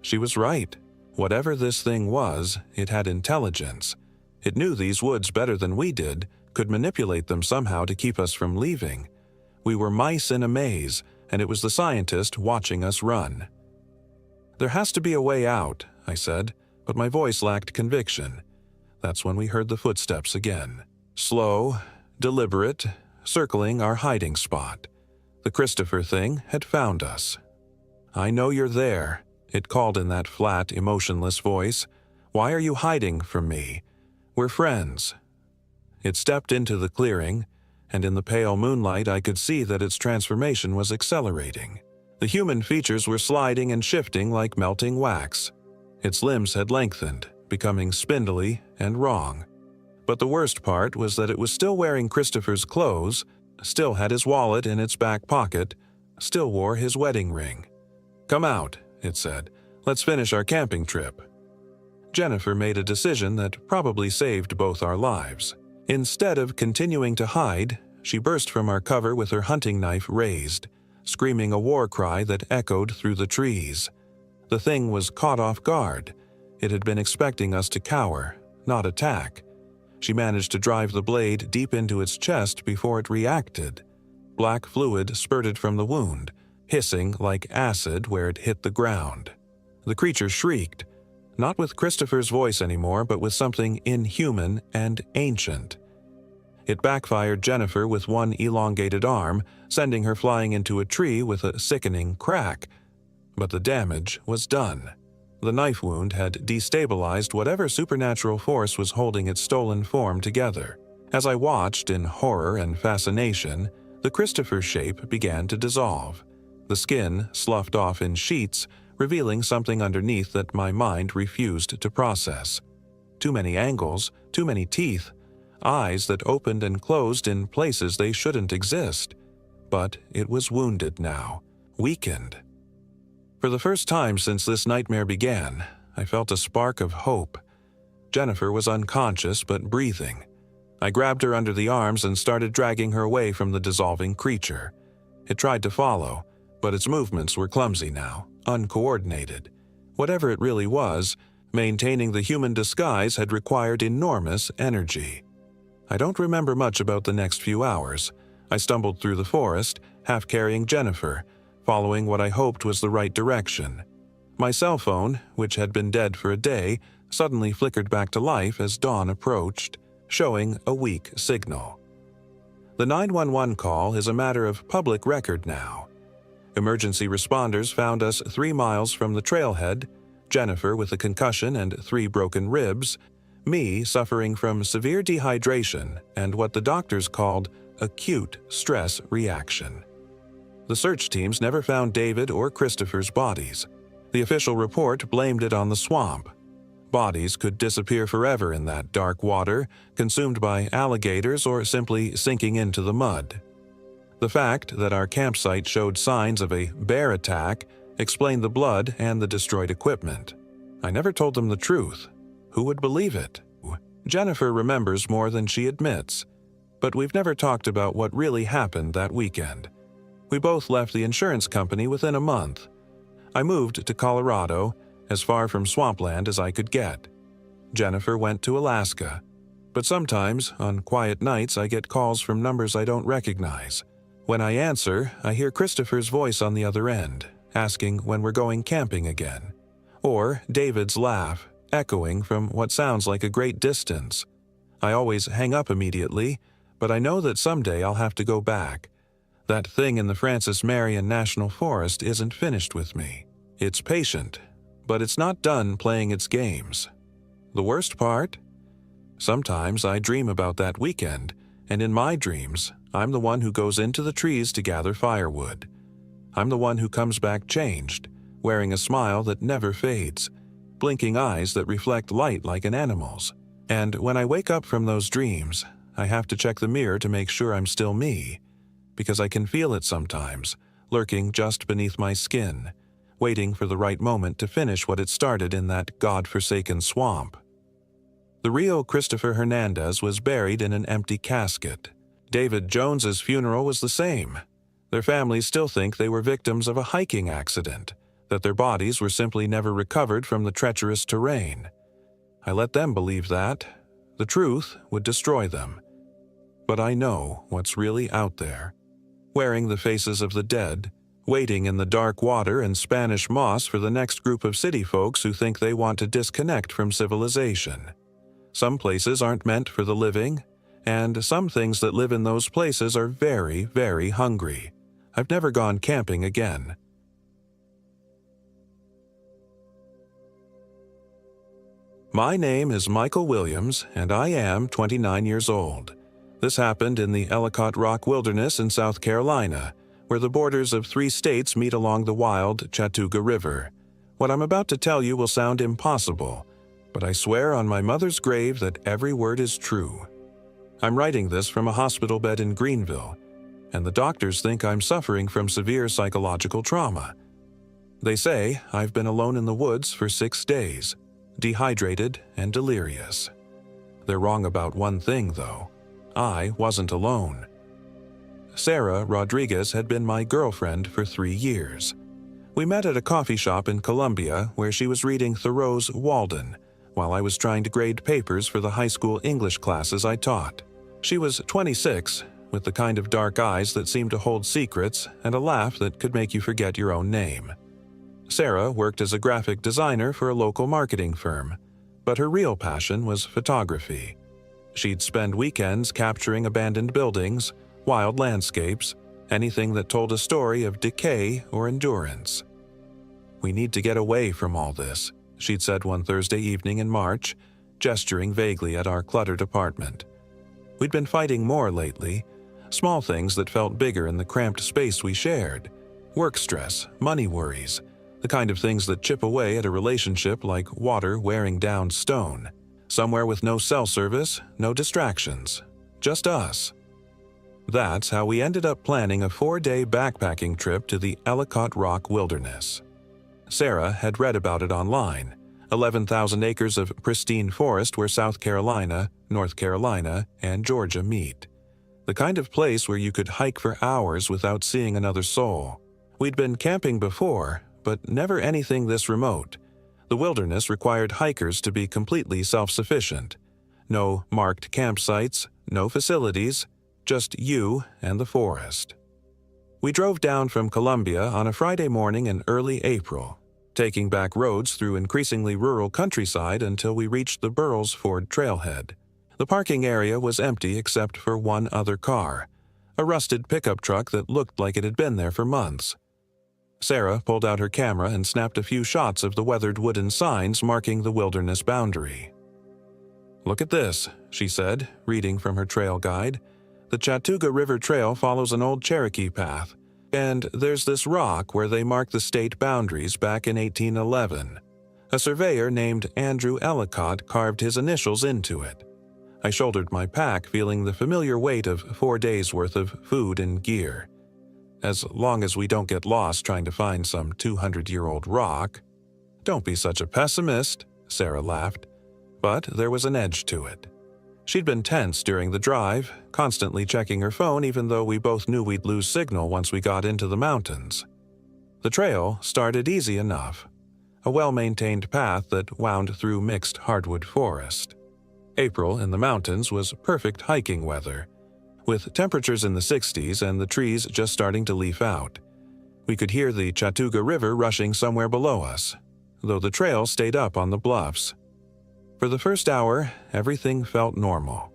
Speaker 1: She was right. Whatever this thing was, it had intelligence. It knew these woods better than we did, could manipulate them somehow to keep us from leaving. We were mice in a maze, and it was the scientist watching us run. "There has to be a way out," I said, but my voice lacked conviction. That's when we heard the footsteps again. Slow, deliberate, circling our hiding spot. The Christopher thing had found us. "I know you're there," it called in that flat, emotionless voice. "Why are you hiding from me? We're friends." It stepped into the clearing, and in the pale moonlight I could see that its transformation was accelerating. The human features were sliding and shifting like melting wax. Its limbs had lengthened, becoming spindly and wrong. But the worst part was that it was still wearing Christopher's clothes, still had his wallet in its back pocket, still wore his wedding ring. "Come out," it said. "Let's finish our camping trip." Jennifer made a decision that probably saved both our lives. Instead of continuing to hide, she burst from our cover with her hunting knife raised, screaming a war cry that echoed through the trees. The thing was caught off guard. It had been expecting us to cower, not attack. She managed to drive the blade deep into its chest before it reacted. Black fluid spurted from the wound, hissing like acid where it hit the ground. The creature shrieked, not with Christopher's voice anymore, but with something inhuman and ancient. It backfired Jennifer with one elongated arm, sending her flying into a tree with a sickening crack. But the damage was done. The knife wound had destabilized whatever supernatural force was holding its stolen form together. As I watched in horror and fascination, the Christopher shape began to dissolve. The skin sloughed off in sheets, revealing something underneath that my mind refused to process. Too many angles, too many teeth, eyes that opened and closed in places they shouldn't exist. But it was wounded now, weakened. For the first time since this nightmare began, I felt a spark of hope. Jennifer was unconscious but breathing. I grabbed her under the arms and started dragging her away from the dissolving creature. It tried to follow, but its movements were clumsy now, uncoordinated. Whatever it really was, maintaining the human disguise had required enormous energy. I don't remember much about the next few hours. I stumbled through the forest, half carrying Jennifer, following what I hoped was the right direction. My cell phone, which had been dead for a day, suddenly flickered back to life as dawn approached, showing a weak signal. The 911 call is a matter of public record now. Emergency responders found us 3 miles from the trailhead, Jennifer with a concussion and 3 broken ribs, me suffering from severe dehydration and what the doctors called acute stress reaction. The search teams never found David or Christopher's bodies. The official report blamed it on the swamp. Bodies could disappear forever in that dark water, consumed by alligators or simply sinking into the mud. The fact that our campsite showed signs of a bear attack explained the blood and the destroyed equipment. I never told them the truth. Who would believe it? Jennifer remembers more than she admits, but we've never talked about what really happened that weekend. We both left the insurance company within a month. I moved to Colorado, as far from swampland as I could get. Jennifer went to Alaska, but sometimes, on quiet nights, I get calls from numbers I don't recognize. When I answer, I hear Christopher's voice on the other end, asking when we're going camping again, or David's laugh, echoing from what sounds like a great distance. I always hang up immediately, but I know that someday I'll have to go back. That thing in the Francis Marion National Forest isn't finished with me. It's patient, but it's not done playing its games. The worst part? Sometimes I dream about that weekend, and in my dreams, I'm the one who goes into the trees to gather firewood. I'm the one who comes back changed, wearing a smile that never fades, blinking eyes that reflect light like an animal's. And when I wake up from those dreams, I have to check the mirror to make sure I'm still me, because I can feel it sometimes, lurking just beneath my skin, waiting for the right moment to finish what it started in that God-forsaken swamp. The Rio Christopher Hernandez was buried in an empty casket. David Jones's funeral was the same. Their families still think they were victims of a hiking accident, that their bodies were simply never recovered from the treacherous terrain. I let them believe that. The truth would destroy them. But I know what's really out there. Wearing the faces of the dead, waiting in the dark water and Spanish moss for the next group of city folks who think they want to disconnect from civilization. Some places aren't meant for the living, and some things that live in those places are very, very hungry. I've never gone camping again. My name is Michael Williams, and I am 29 years old. This happened in the Ellicott Rock Wilderness in South Carolina, where the borders of 3 states meet along the wild Chattooga River. What I'm about to tell you will sound impossible, but I swear on my mother's grave that every word is true. I'm writing this from a hospital bed in Greenville, and the doctors think I'm suffering from severe psychological trauma. They say I've been alone in the woods for 6 days, dehydrated and delirious. They're wrong about one thing, though. I wasn't alone. Sarah Rodriguez had been my girlfriend for 3 years. We met at a coffee shop in Columbia where she was reading Thoreau's Walden, while I was trying to grade papers for the high school English classes I taught. She was 26, with the kind of dark eyes that seemed to hold secrets and a laugh that could make you forget your own name. Sarah worked as a graphic designer for a local marketing firm, but her real passion was photography. She'd spend weekends capturing abandoned buildings, wild landscapes, anything that told a story of decay or endurance. "We need to get away from all this," she'd said one Thursday evening in March, gesturing vaguely at our cluttered apartment. We'd been fighting more lately, small things that felt bigger in the cramped space we shared. work stress, money worries, the kind of things that chip away at a relationship like water wearing down stone. Somewhere with no cell service, no distractions, just us. That's how we ended up planning a 4-day backpacking trip to the Ellicott Rock Wilderness. Sarah had read about it online, 11,000 acres of pristine forest where South Carolina, North Carolina, and Georgia meet. The kind of place where you could hike for hours without seeing another soul. We'd been camping before, but never anything this remote. The wilderness required hikers to be completely self-sufficient. No marked campsites, no facilities, just you and the forest. We drove down from Columbia on a Friday morning in early April, taking back roads through increasingly rural countryside until we reached the Burles Ford trailhead. The parking area was empty except for one other car, a rusted pickup truck that looked like it had been there for months. Sarah pulled out her camera and snapped a few shots of the weathered wooden signs marking the wilderness boundary. "Look at this," she said, reading from her trail guide. "The Chattooga River Trail follows an old Cherokee path, and there's this rock where they marked the state boundaries back in 1811. A surveyor named Andrew Ellicott carved his initials into it." I shouldered my pack, feeling the familiar weight of 4 days' worth of food and gear. As long as we don't get lost trying to find some 200-year-old rock. "Don't be such a pessimist," Sarah laughed. But there was an edge to it. She'd been tense during the drive, constantly checking her phone even though we both knew we'd lose signal once we got into the mountains. The trail started easy enough, a well-maintained path that wound through mixed hardwood forest. April in the mountains was perfect hiking weather, with temperatures in the 60s and the trees just starting to leaf out. We could hear the Chattooga River rushing somewhere below us, though the trail stayed up on the bluffs. For the first hour, everything felt normal.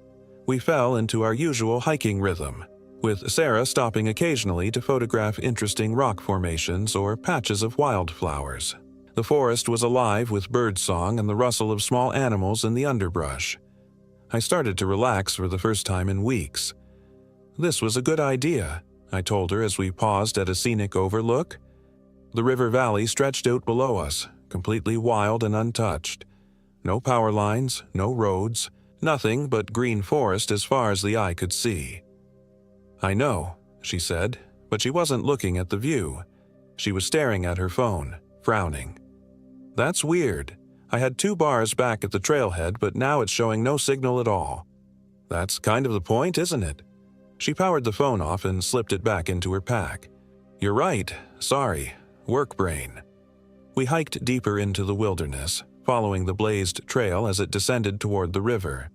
Speaker 1: We fell into our usual hiking rhythm, with Sarah stopping occasionally to photograph interesting rock formations or patches of wildflowers. The forest was alive with birdsong and the rustle of small animals in the underbrush. I started to relax for the first time in weeks. "This was a good idea," I told her as we paused at a scenic overlook. The river valley stretched out below us, completely wild and untouched. No power lines, no roads, nothing but green forest as far as the eye could see. "I know," she said, but she wasn't looking at the view. She was staring at her phone, frowning. "That's weird. I had 2 bars back at the trailhead, but now it's showing no signal at all." "That's kind of the point, isn't it?" She powered the phone off and slipped it back into her pack. "You're right. Sorry. Work brain." We hiked deeper into the wilderness, following the blazed trail as it descended toward the river.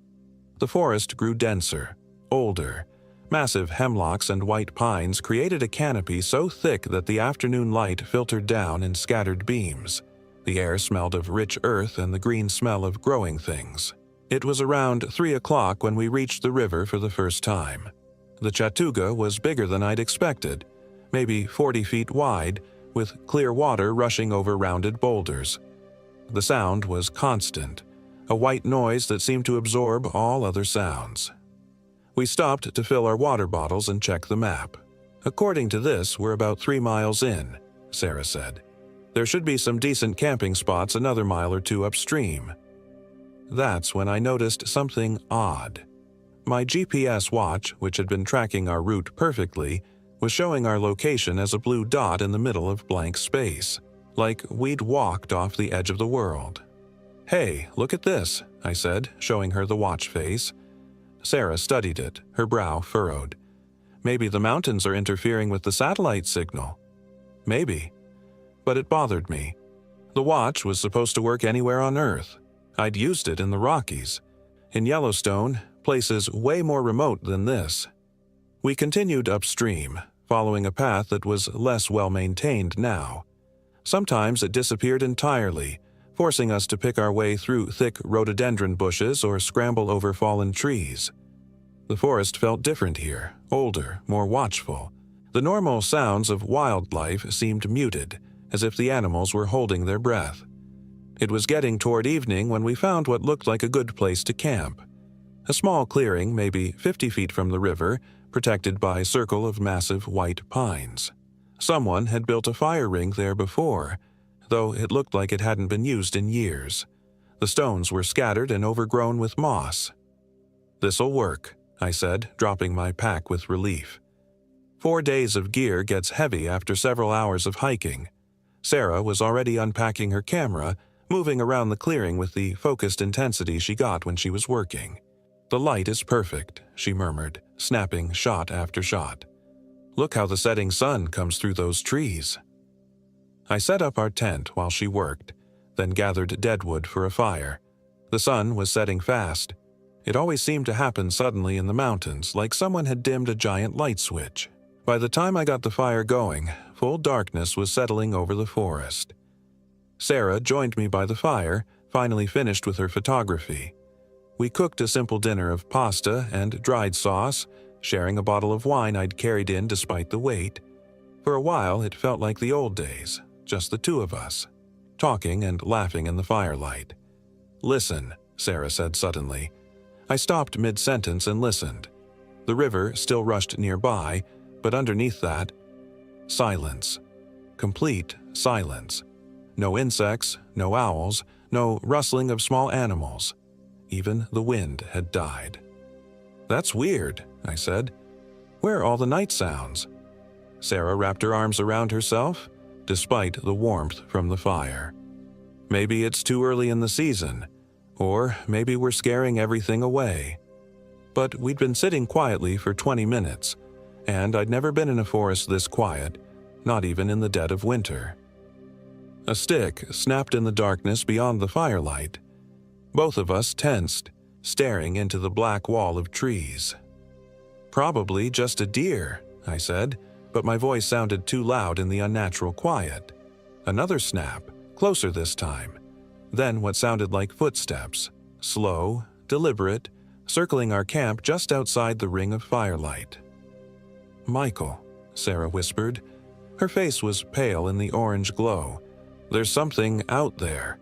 Speaker 1: The forest grew denser, older. Massive hemlocks and white pines created a canopy so thick that the afternoon light filtered down in scattered beams. The air smelled of rich earth and the green smell of growing things. It was around 3 o'clock when we reached the river for the first time. The Chattooga was bigger than I'd expected, maybe 40 feet wide, with clear water rushing over rounded boulders. The sound was constant, a white noise that seemed to absorb all other sounds. We stopped to fill our water bottles and check the map. "According to this, we're about 3 miles in," Sarah said. "There should be some decent camping spots another mile or 2 upstream." That's when I noticed something odd. My GPS watch, which had been tracking our route perfectly, was showing our location as a blue dot in the middle of blank space, like we'd walked off the edge of the world. "Hey, look at this," I said, showing her the watch face. Sarah studied it, her brow furrowed. "Maybe the mountains are interfering with the satellite signal." "Maybe." But it bothered me. The watch was supposed to work anywhere on Earth. I'd used it in the Rockies. In Yellowstone, places way more remote than this. We continued upstream, following a path that was less well-maintained now. Sometimes it disappeared entirely, forcing us to pick our way through thick rhododendron bushes or scramble over fallen trees. The forest felt different here, older, more watchful. The normal sounds of wildlife seemed muted, as if the animals were holding their breath. It was getting toward evening when we found what looked like a good place to camp. A small clearing, maybe 50 feet from the river, protected by a circle of massive white pines. Someone had built a fire ring there before, though it looked like it hadn't been used in years. The stones were scattered and overgrown with moss. "This'll work," I said, dropping my pack with relief. 4 days of gear gets heavy after several hours of hiking. Sarah was already unpacking her camera, moving around the clearing with the focused intensity she got when she was working. "The light is perfect," she murmured, snapping shot after shot. "Look how the setting sun comes through those trees." I set up our tent while she worked, then gathered deadwood for a fire. The sun was setting fast. It always seemed to happen suddenly in the mountains, like someone had dimmed a giant light switch. By the time I got the fire going, full darkness was settling over the forest. Sarah joined me by the fire, finally finished with her photography. We cooked a simple dinner of pasta and dried sauce, sharing a bottle of wine I'd carried in despite the wait. For a while, it felt like the old days, just the two of us, talking and laughing in the firelight. "Listen," Sarah said suddenly. I stopped mid-sentence and listened. The river still rushed nearby, but underneath that, silence. Complete silence. No insects, no owls, no rustling of small animals. Even the wind had died. "That's weird," I said. "Where are all the night sounds?" Sarah wrapped her arms around herself, despite the warmth from the fire. "Maybe it's too early in the season, or maybe we're scaring everything away." But we'd been sitting quietly for 20 minutes, and I'd never been in a forest this quiet, not even in the dead of winter. A stick snapped in the darkness beyond the firelight. Both of us tensed, staring into the black wall of trees. "Probably just a deer," I said, but my voice sounded too loud in the unnatural quiet. Another snap, closer this time. Then what sounded like footsteps, slow, deliberate, circling our camp just outside the ring of firelight. "Michael," Sarah whispered. Her face was pale in the orange glow. "There's something out there."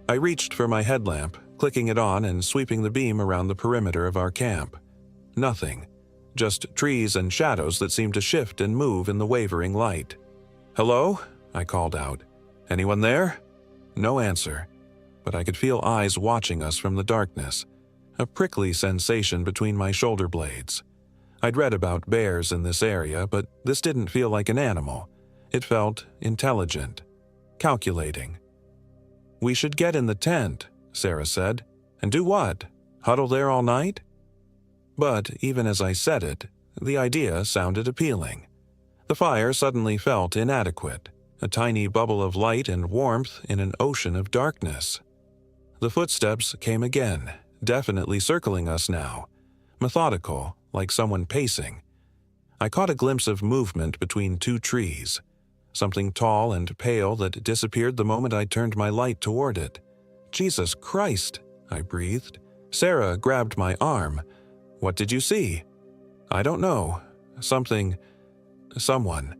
Speaker 1: I reached for my headlamp, clicking it on and sweeping the beam around the perimeter of our camp. Nothing. Just trees and shadows that seemed to shift and move in the wavering light. "Hello?" I called out. "Anyone there?" No answer, but I could feel eyes watching us from the darkness, a prickly sensation between my shoulder blades. I'd read about bears in this area, but this didn't feel like an animal. It felt intelligent, calculating. "We should get in the tent," Sarah said. "And do what? Huddle there all night?" But even as I said it, the idea sounded appealing. The fire suddenly felt inadequate, a tiny bubble of light and warmth in an ocean of darkness. The footsteps came again, definitely circling us now, methodical, like someone pacing. I caught a glimpse of movement between two trees, something tall and pale that disappeared the moment I turned my light toward it. "Jesus Christ," I breathed. Sarah grabbed my arm. "What did you see?" "I don't know. Someone.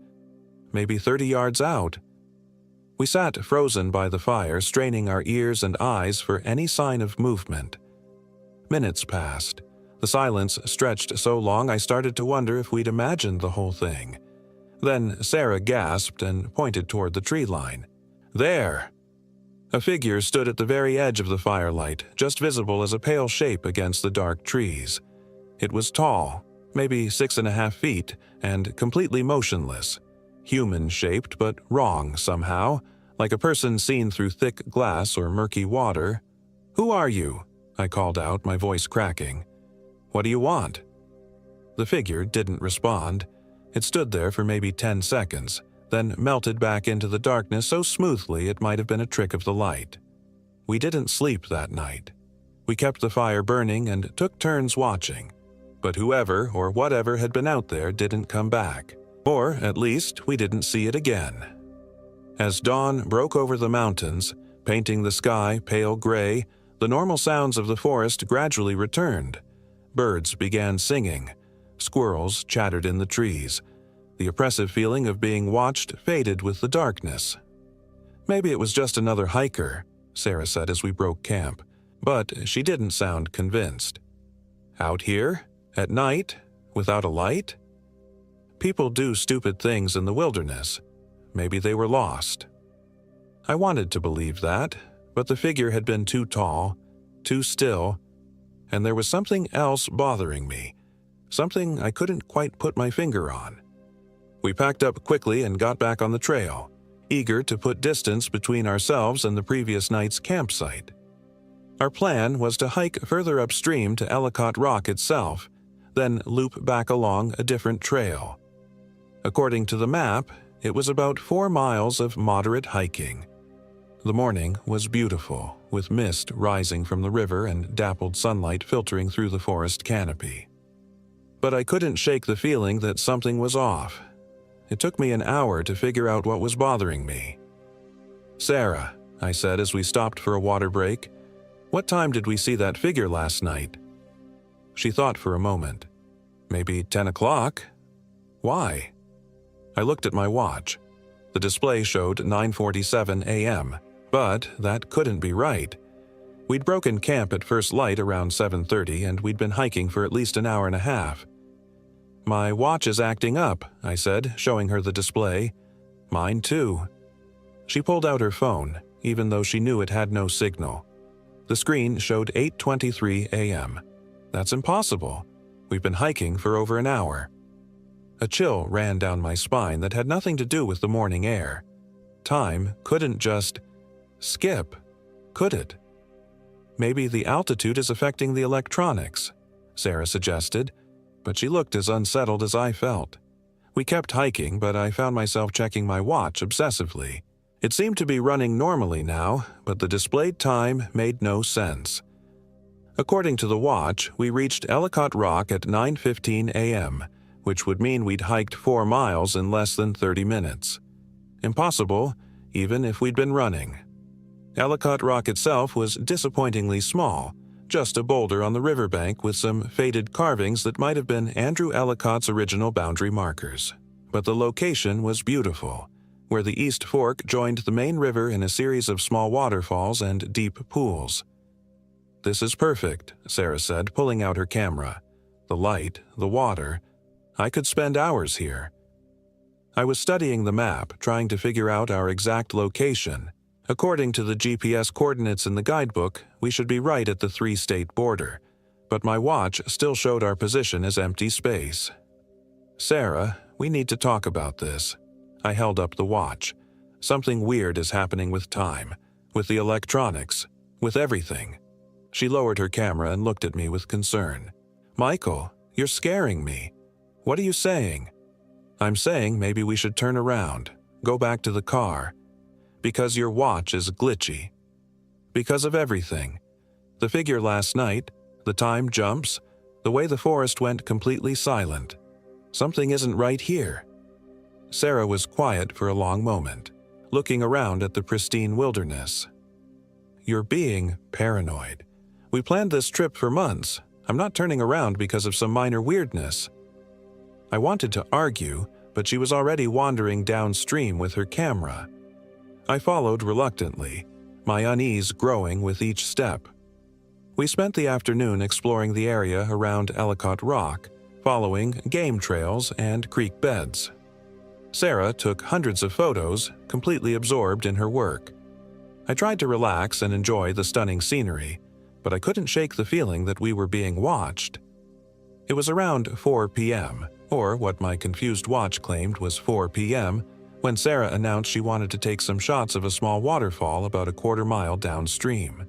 Speaker 1: Maybe 30 yards out." We sat frozen by the fire, straining our ears and eyes for any sign of movement. Minutes passed. The silence stretched so long I started to wonder if we'd imagined the whole thing. Then Sarah gasped and pointed toward the tree line. "There!" A figure stood at the very edge of the firelight, just visible as a pale shape against the dark trees. It was tall, maybe 6.5 feet, and completely motionless. Human-shaped, but wrong somehow, like a person seen through thick glass or murky water. "Who are you?" I called out, my voice cracking. "What do you want?" The figure didn't respond. It stood there for maybe 10 seconds, then melted back into the darkness so smoothly it might have been a trick of the light. We didn't sleep that night. We kept the fire burning and took turns watching. But whoever or whatever had been out there didn't come back. Or, at least, we didn't see it again. As dawn broke over the mountains, painting the sky pale gray, the normal sounds of the forest gradually returned. Birds began singing. Squirrels chattered in the trees. The oppressive feeling of being watched faded with the darkness. "Maybe it was just another hiker," Sarah said as we broke camp, but she didn't sound convinced. "Out here? At night? Without a light?" People do stupid things in the wilderness. Maybe they were lost. I wanted to believe that, but the figure had been too tall, too still, and there was something else bothering me, something I couldn't quite put my finger on. We packed up quickly and got back on the trail, eager to put distance between ourselves and the previous night's campsite. Our plan was to hike further upstream to Ellicott Rock itself, then loop back along a different trail. According to the map, it was about 4 miles of moderate hiking. The morning was beautiful, with mist rising from the river and dappled sunlight filtering through the forest canopy. But I couldn't shake the feeling that something was off. It took me an hour to figure out what was bothering me. "Sarah," I said as we stopped for a water break, "what time did we see that figure last night?" She thought for a moment. "Maybe 10 o'clock? Why?" I looked at my watch. The display showed 9:47 a.m., but that couldn't be right. We'd broken camp at first light around 7:30, and we'd been hiking for at least an hour and a half. "My watch is acting up," I said, showing her the display. "Mine too." She pulled out her phone, even though she knew it had no signal. The screen showed 8:23 a.m. That's impossible. We've been hiking for over an hour. A chill ran down my spine that had nothing to do with the morning air. Time couldn't just skip, could it? "Maybe the altitude is affecting the electronics," Sarah suggested, but she looked as unsettled as I felt. We kept hiking, but I found myself checking my watch obsessively. It seemed to be running normally now, but the displayed time made no sense. According to the watch, we reached Ellicott Rock at 9:15 a.m., which would mean we'd hiked 4 miles in less than 30 minutes. Impossible, even if we'd been running. Ellicott Rock itself was disappointingly small, just a boulder on the riverbank with some faded carvings that might have been Andrew Ellicott's original boundary markers. But the location was beautiful, where the East Fork joined the main river in a series of small waterfalls and deep pools. "This is perfect," Sarah said, pulling out her camera. "The light, the water. I could spend hours here." I was studying the map, trying to figure out our exact location. According to the GPS coordinates in the guidebook, we should be right at the 3-state border, but my watch still showed our position as empty space. "Sarah, we need to talk about this." I held up the watch. "Something weird is happening with time, with the electronics, with everything." She lowered her camera and looked at me with concern. "Michael, you're scaring me. What are you saying?" "I'm saying maybe we should turn around, go back to the car. Because your watch is glitchy. Because of everything. The figure last night, the time jumps, the way the forest went completely silent. Something isn't right here." Sarah was quiet for a long moment, looking around at the pristine wilderness. "You're being paranoid. We planned this trip for months. I'm not turning around because of some minor weirdness." I wanted to argue, but she was already wandering downstream with her camera. I followed reluctantly, my unease growing with each step. We spent the afternoon exploring the area around Ellicott Rock, following game trails and creek beds. Sarah took hundreds of photos, completely absorbed in her work. I tried to relax and enjoy the stunning scenery, but I couldn't shake the feeling that we were being watched. It was around 4 p.m., or what my confused watch claimed was 4 p.m., when Sarah announced she wanted to take some shots of a small waterfall about a quarter-mile downstream.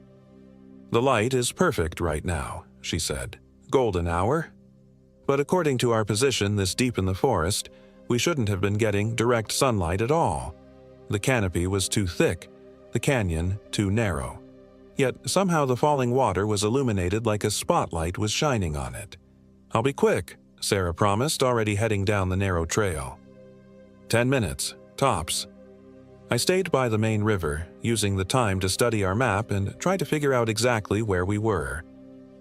Speaker 1: "The light is perfect right now," she said. "Golden hour." But according to our position this deep in the forest, we shouldn't have been getting direct sunlight at all. The canopy was too thick, the canyon too narrow. Yet somehow the falling water was illuminated like a spotlight was shining on it. "I'll be quick," Sarah promised, already heading down the narrow trail. 10 minutes. Tops. I stayed by the main river, using the time to study our map and try to figure out exactly where we were.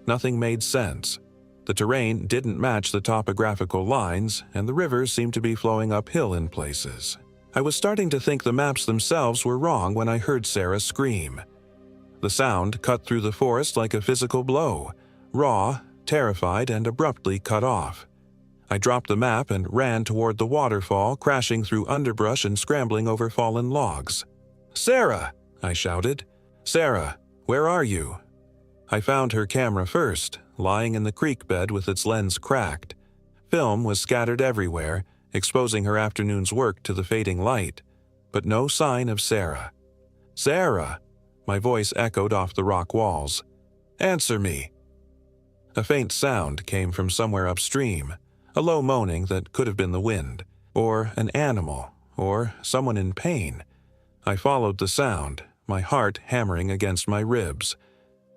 Speaker 1: Nothing made sense. The terrain didn't match the topographical lines, and the river seemed to be flowing uphill in places. I was starting to think the maps themselves were wrong when I heard Sarah scream. The sound cut through the forest like a physical blow, raw, terrified, and abruptly cut off. I dropped the map and ran toward the waterfall, crashing through underbrush and scrambling over fallen logs. "Sarah!" I shouted. "Sarah, where are you?" I found her camera first, lying in the creek bed with its lens cracked. Film was scattered everywhere, exposing her afternoon's work to the fading light, but no sign of Sarah. "Sarah!" My voice echoed off the rock walls. "Answer me!" A faint sound came from somewhere upstream, a low moaning that could have been the wind, or an animal, or someone in pain. I followed the sound, my heart hammering against my ribs.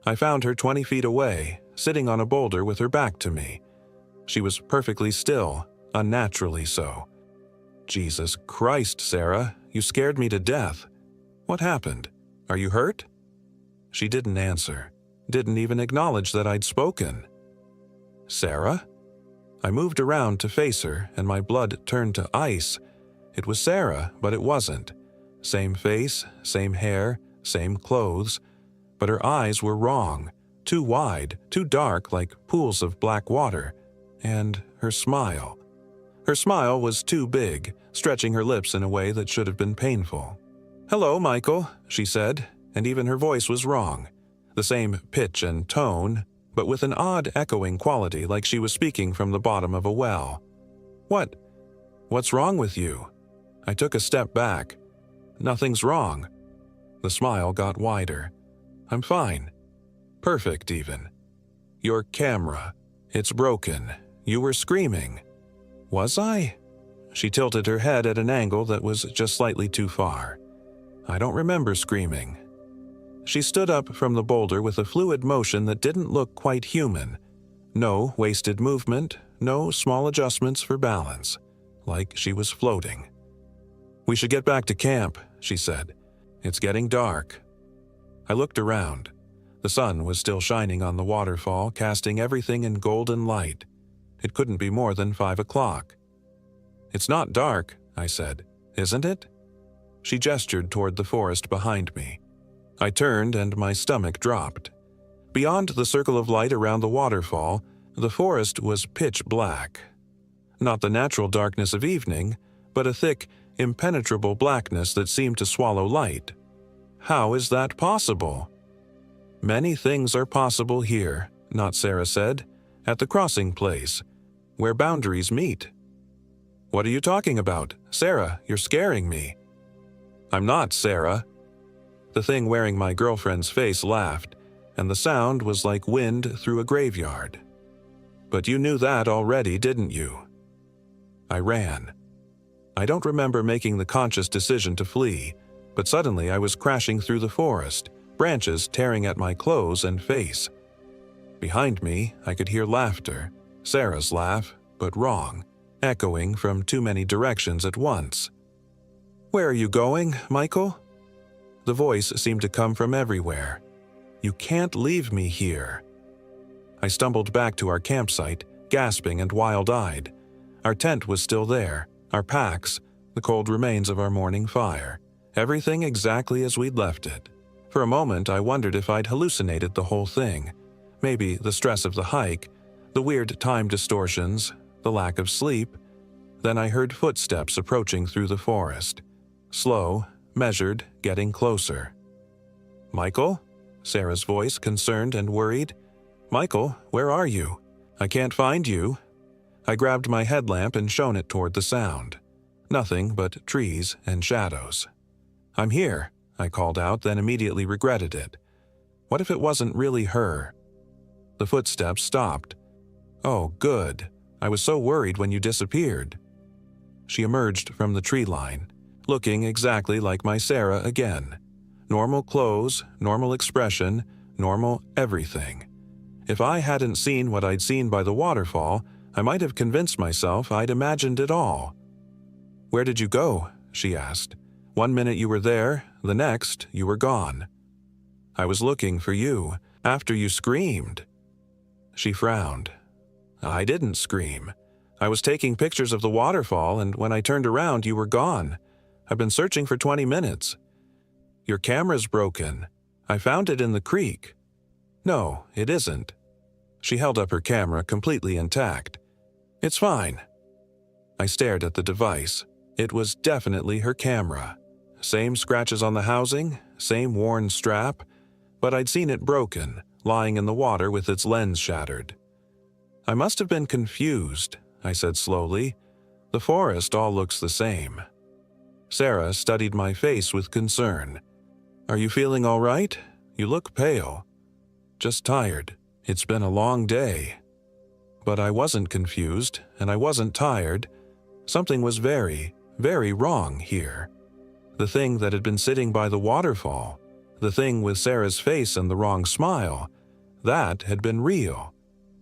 Speaker 1: I found her 20 feet away, sitting on a boulder with her back to me. She was perfectly still, unnaturally so. "Jesus Christ, Sarah, you scared me to death. What happened? Are you hurt?" She didn't answer, didn't even acknowledge that I'd spoken. "Sarah?" I moved around to face her, and my blood turned to ice. It was Sarah, but it wasn't. Same face, same hair, same clothes, but her eyes were wrong, too wide, too dark like pools of black water, and her smile. Her smile was too big, stretching her lips in a way that should have been painful. "Hello, Michael," she said, and even her voice was wrong. The same pitch and tone, but with an odd echoing quality like she was speaking from the bottom of a well. What's wrong with you?" I took a step back. "Nothing's wrong." The smile got wider. "I'm fine. Perfect, even. Your camera. It's broken. You were screaming." "Was I?" She tilted her head at an angle that was just slightly too far. "I don't remember screaming." She stood up from the boulder with a fluid motion that didn't look quite human. No wasted movement, no small adjustments for balance, like she was floating. "We should get back to camp," she said. "It's getting dark." I looked around. The sun was still shining on the waterfall, casting everything in golden light. It couldn't be more than 5 o'clock. "It's not dark," I said. "Isn't it?" She gestured toward the forest behind me. I turned and my stomach dropped. Beyond the circle of light around the waterfall, the forest was pitch black. Not the natural darkness of evening, but a thick, impenetrable blackness that seemed to swallow light. How is that possible? "Many things are possible here," Not Sarah said, "at the crossing place, where boundaries meet." "What are you talking about? Sarah, you're scaring me." "I'm not, Sarah." The thing wearing my girlfriend's face laughed, and the sound was like wind through a graveyard. "But you knew that already, didn't you?" I ran. I don't remember making the conscious decision to flee, but suddenly I was crashing through the forest, branches tearing at my clothes and face. Behind me, I could hear laughter, Sarah's laugh, but wrong, echoing from too many directions at once. "Where are you going, Michael?" The voice seemed to come from everywhere. "You can't leave me here." I stumbled back to our campsite, gasping and wild-eyed. Our tent was still there, our packs, the cold remains of our morning fire, everything exactly as we'd left it. For a moment, I wondered if I'd hallucinated the whole thing. Maybe the stress of the hike, the weird time distortions, the lack of sleep. Then I heard footsteps approaching through the forest. Slow, measured, getting closer. "Michael?" Sarah's voice, concerned and worried. "Michael, where are you? I can't find you." I grabbed my headlamp and shone it toward the sound. Nothing but trees and shadows. "I'm here," I called out, then immediately regretted it. What if it wasn't really her? The footsteps stopped. "Oh, good. I was so worried when you disappeared." She emerged from the tree line, looking exactly like my Sarah again. Normal clothes, normal expression, normal everything. If I hadn't seen what I'd seen by the waterfall, I might have convinced myself I'd imagined it all. "Where did you go?" she asked. "One minute you were there, the next you were gone." "I was looking for you, after you screamed." She frowned. "I didn't scream. I was taking pictures of the waterfall, and when I turned around you were gone. I've been searching for 20 minutes. Your camera's broken. I found it in the creek." "No, it isn't." She held up her camera completely intact. It's fine. I stared at the device. It was definitely her camera. Same scratches on the housing, same worn strap, but I'd seen it broken, lying in the water with its lens shattered. I must have been confused, I said slowly. The forest all looks the same. Sarah studied my face with concern. Are you feeling all right? You look pale. Just tired. It's been a long day. But I wasn't confused, and I wasn't tired. Something was very, very wrong here. The thing that had been sitting by the waterfall, the thing with Sarah's face and the wrong smile, that had been real,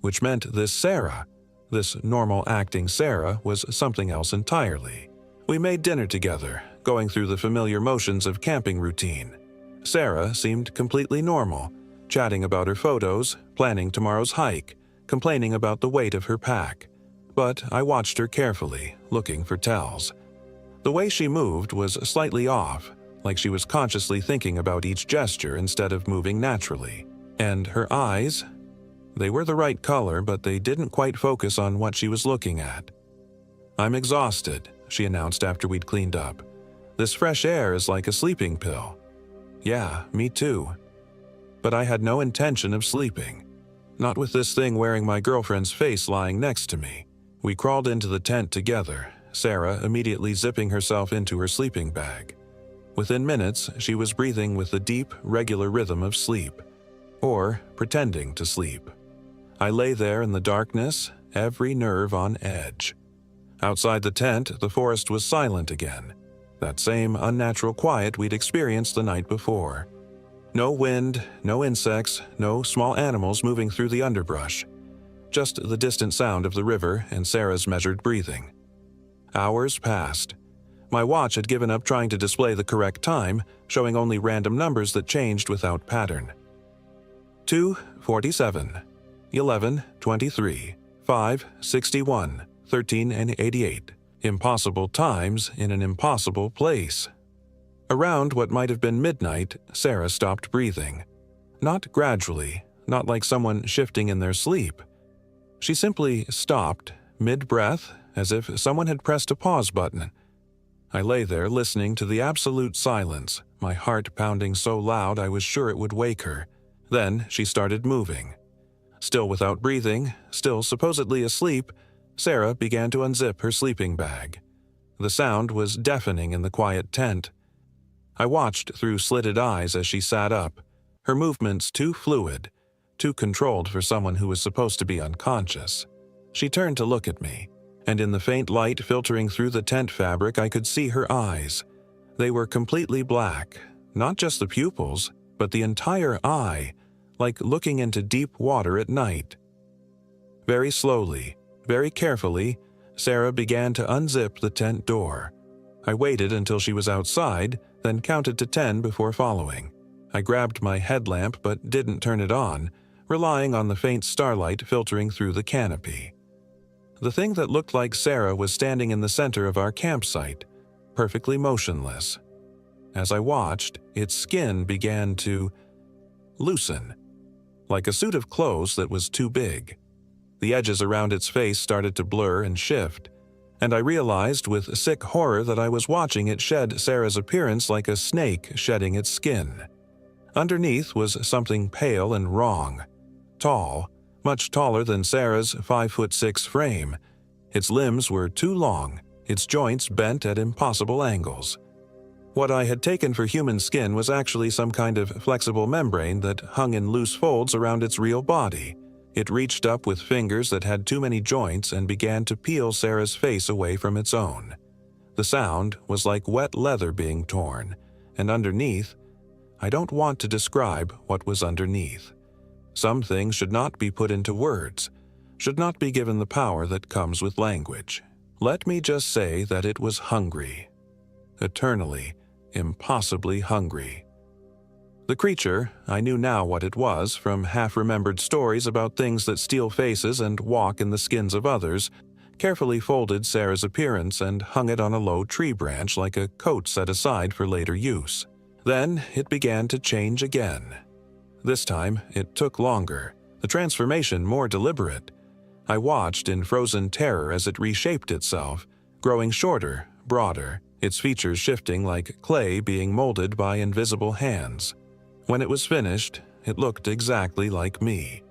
Speaker 1: which meant this Sarah, this normal-acting Sarah, was something else entirely. We made dinner together, going through the familiar motions of camping routine. Sarah seemed completely normal, chatting about her photos, planning tomorrow's hike, complaining about the weight of her pack. But I watched her carefully, looking for tells. The way she moved was slightly off, like she was consciously thinking about each gesture instead of moving naturally. And her eyes? They were the right color, but they didn't quite focus on what she was looking at. I'm exhausted, she announced after we'd cleaned up. This fresh air is like a sleeping pill. Yeah, me too. But I had no intention of sleeping. Not with this thing wearing my girlfriend's face lying next to me. We crawled into the tent together, Sarah immediately zipping herself into her sleeping bag. Within minutes, she was breathing with the deep, regular rhythm of sleep. Or pretending to sleep. I lay there in the darkness, every nerve on edge. Outside the tent, the forest was silent again. That same unnatural quiet we'd experienced the night before. No wind, no insects, no small animals moving through the underbrush. Just the distant sound of the river and Sarah's measured breathing. Hours passed. My watch had given up trying to display the correct time, showing only random numbers that changed without pattern. 2:47, 11:23, 5:61, 13 and 88. Impossible times in an impossible place. Around what might have been midnight, Sarah stopped breathing. Not gradually, not like someone shifting in their sleep. She simply stopped, mid-breath, as if someone had pressed a pause button. I lay there listening to the absolute silence, my heart pounding so loud I was sure it would wake her. Then she started moving. Still without breathing, still supposedly asleep, Sarah began to unzip her sleeping bag. The sound was deafening in the quiet tent. I watched through slitted eyes as she sat up, her movements too fluid, too controlled for someone who was supposed to be unconscious. She turned to look at me, and in the faint light filtering through the tent fabric I could see her eyes. They were completely black, not just the pupils, but the entire eye, like looking into deep water at night. Very slowly, very carefully, Sarah began to unzip the tent door. I waited until she was outside, then counted to 10 before following. I grabbed my headlamp but didn't turn it on, relying on the faint starlight filtering through the canopy. The thing that looked like Sarah was standing in the center of our campsite, perfectly motionless. As I watched, its skin began to loosen, like a suit of clothes that was too big. The edges around its face started to blur and shift, and I realized with sick horror that I was watching it shed Sarah's appearance like a snake shedding its skin. Underneath was something pale and wrong. Tall, much taller than Sarah's 5'6" frame. Its limbs were too long, its joints bent at impossible angles. What I had taken for human skin was actually some kind of flexible membrane that hung in loose folds around its real body. It reached up with fingers that had too many joints and began to peel Sarah's face away from its own. The sound was like wet leather being torn, and underneath, I don't want to describe what was underneath. Some things should not be put into words, should not be given the power that comes with language. Let me just say that it was hungry. Eternally, impossibly hungry. The creature, I knew now what it was from half-remembered stories about things that steal faces and walk in the skins of others, carefully folded Sarah's appearance and hung it on a low tree branch like a coat set aside for later use. Then it began to change again. This time, it took longer, the transformation more deliberate. I watched in frozen terror as it reshaped itself, growing shorter, broader, its features shifting like clay being molded by invisible hands. When it was finished, it looked exactly like me.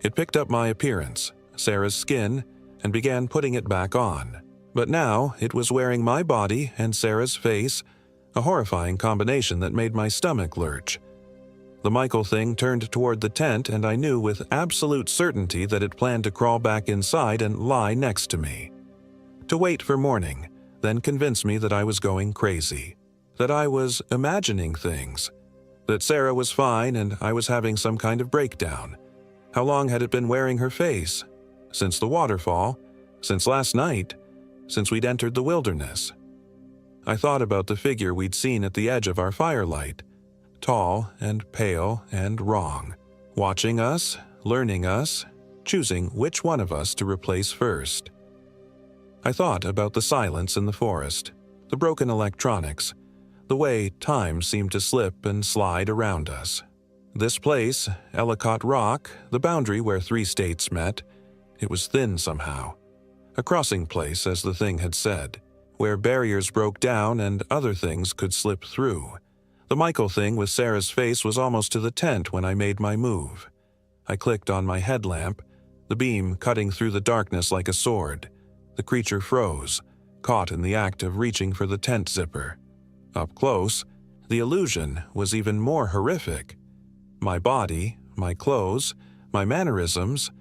Speaker 1: It picked up my appearance, Sarah's skin, and began putting it back on. But now it was wearing my body and Sarah's face, a horrifying combination that made my stomach lurch. The Michael thing turned toward the tent, and I knew with absolute certainty that it planned to crawl back inside and lie next to me. To wait for morning, then convince me that I was going crazy, that I was imagining things, that Sarah was fine and I was having some kind of breakdown. How long had it been wearing her face? Since the waterfall? Since last night? Since we'd entered the wilderness? I thought about the figure we'd seen at the edge of our firelight, tall and pale and wrong, watching us, learning us, choosing which one of us to replace first. I thought about the silence in the forest, the broken electronics, the way time seemed to slip and slide around us. This place, Ellicott Rock, the boundary where 3 states met, it was thin somehow. A crossing place, as the thing had said, where barriers broke down and other things could slip through. The Michael thing with Sarah's face was almost to the tent when I made my move. I clicked on my headlamp, the beam cutting through the darkness like a sword. The creature froze, caught in the act of reaching for the tent zipper. Up close, the illusion was even more horrific. My body, my clothes, my mannerisms,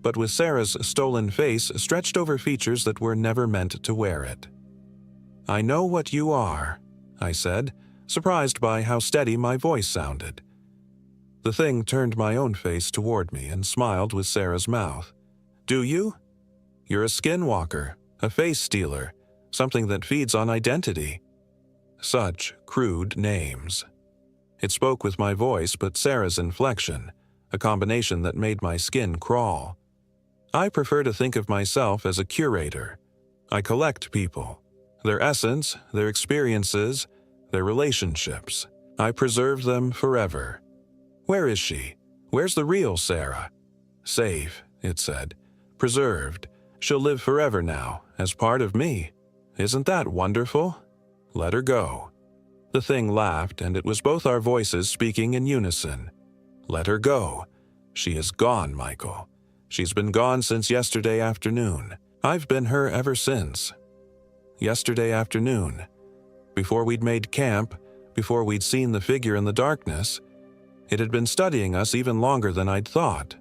Speaker 1: but with Sarah's stolen face stretched over features that were never meant to wear it. "I know what you are," I said, surprised by how steady my voice sounded. The thing turned my own face toward me and smiled with Sarah's mouth. "Do you? You're a skinwalker, a face stealer, something that feeds on identity." Such crude names. It spoke with my voice but Sarah's inflection, a combination that made my skin crawl. I prefer to think of myself as a curator. I collect people, their essence, their experiences, their relationships. I preserve them forever. Where is she? Where's the real Sarah? Safe, it said. Preserved. She'll live forever now, as part of me. Isn't that wonderful? Let her go. The thing laughed, and it was both our voices speaking in unison. Let her go. She is gone, Michael. She's been gone since yesterday afternoon. I've been her ever since. Yesterday afternoon. Before we'd made camp, before we'd seen the figure in the darkness, it had been studying us even longer than I'd thought.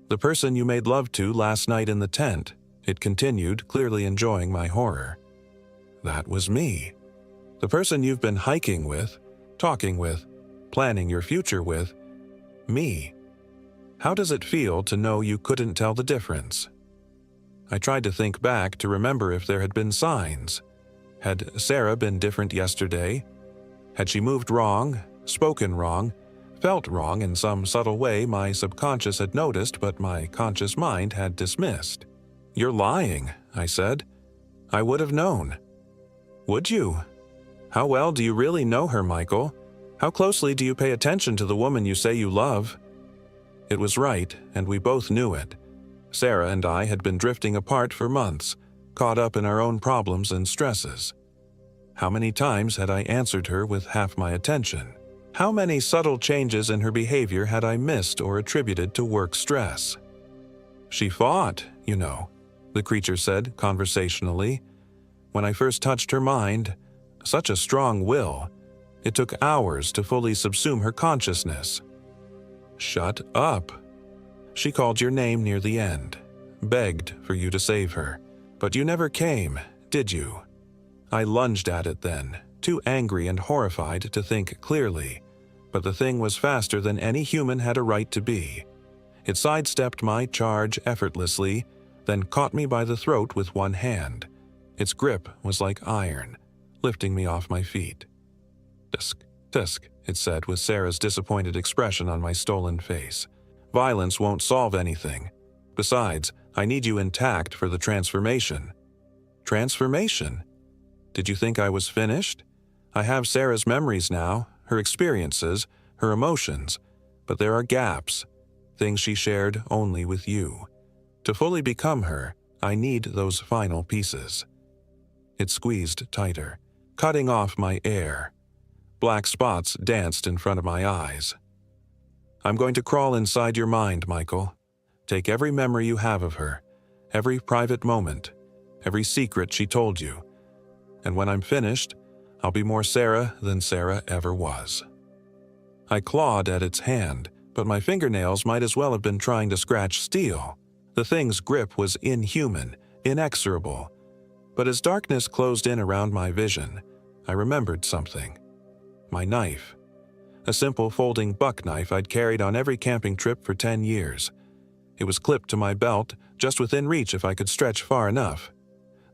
Speaker 1: The person you made love to last night in the tent, it continued, clearly enjoying my horror. That was me. The person you've been hiking with, talking with, planning your future with, me. How does it feel to know you couldn't tell the difference? I tried to think back to remember if there had been signs. Had Sarah been different yesterday? Had she moved wrong, spoken wrong, felt wrong in some subtle way my subconscious had noticed but my conscious mind had dismissed? You're lying, I said. I would have known. Would you? How well do you really know her, Michael? How closely do you pay attention to the woman you say you love? It was right, and we both knew it. Sarah and I had been drifting apart for months, caught up in our own problems and stresses. How many times had I answered her with half my attention? How many subtle changes in her behavior had I missed or attributed to work stress? She fought, you know, the creature said conversationally. When I first touched her mind, such a strong will, it took hours to fully subsume her consciousness. Shut up. She called your name near the end, begged for you to save her, but you never came, did you? I lunged at it then, too angry and horrified to think clearly, but the thing was faster than any human had a right to be. It sidestepped my charge effortlessly, then caught me by the throat with one hand. Its grip was like iron, lifting me off my feet. Tusk, tusk, it said with Sarah's disappointed expression on my stolen face. Violence won't solve anything. Besides, I need you intact for the transformation. Transformation? Did you think I was finished? I have Sarah's memories now, her experiences, her emotions, but there are gaps, things she shared only with you. To fully become her, I need those final pieces. It squeezed tighter, cutting off my air. Black spots danced in front of my eyes. I'm going to crawl inside your mind, Michael. Take every memory you have of her, every private moment, every secret she told you. And when I'm finished, I'll be more Sarah than Sarah ever was. I clawed at its hand, but my fingernails might as well have been trying to scratch steel. The thing's grip was inhuman, inexorable. But as darkness closed in around my vision, I remembered something. My knife. A simple folding buck knife I'd carried on every camping trip for 10 years. It was clipped to my belt, just within reach if I could stretch far enough.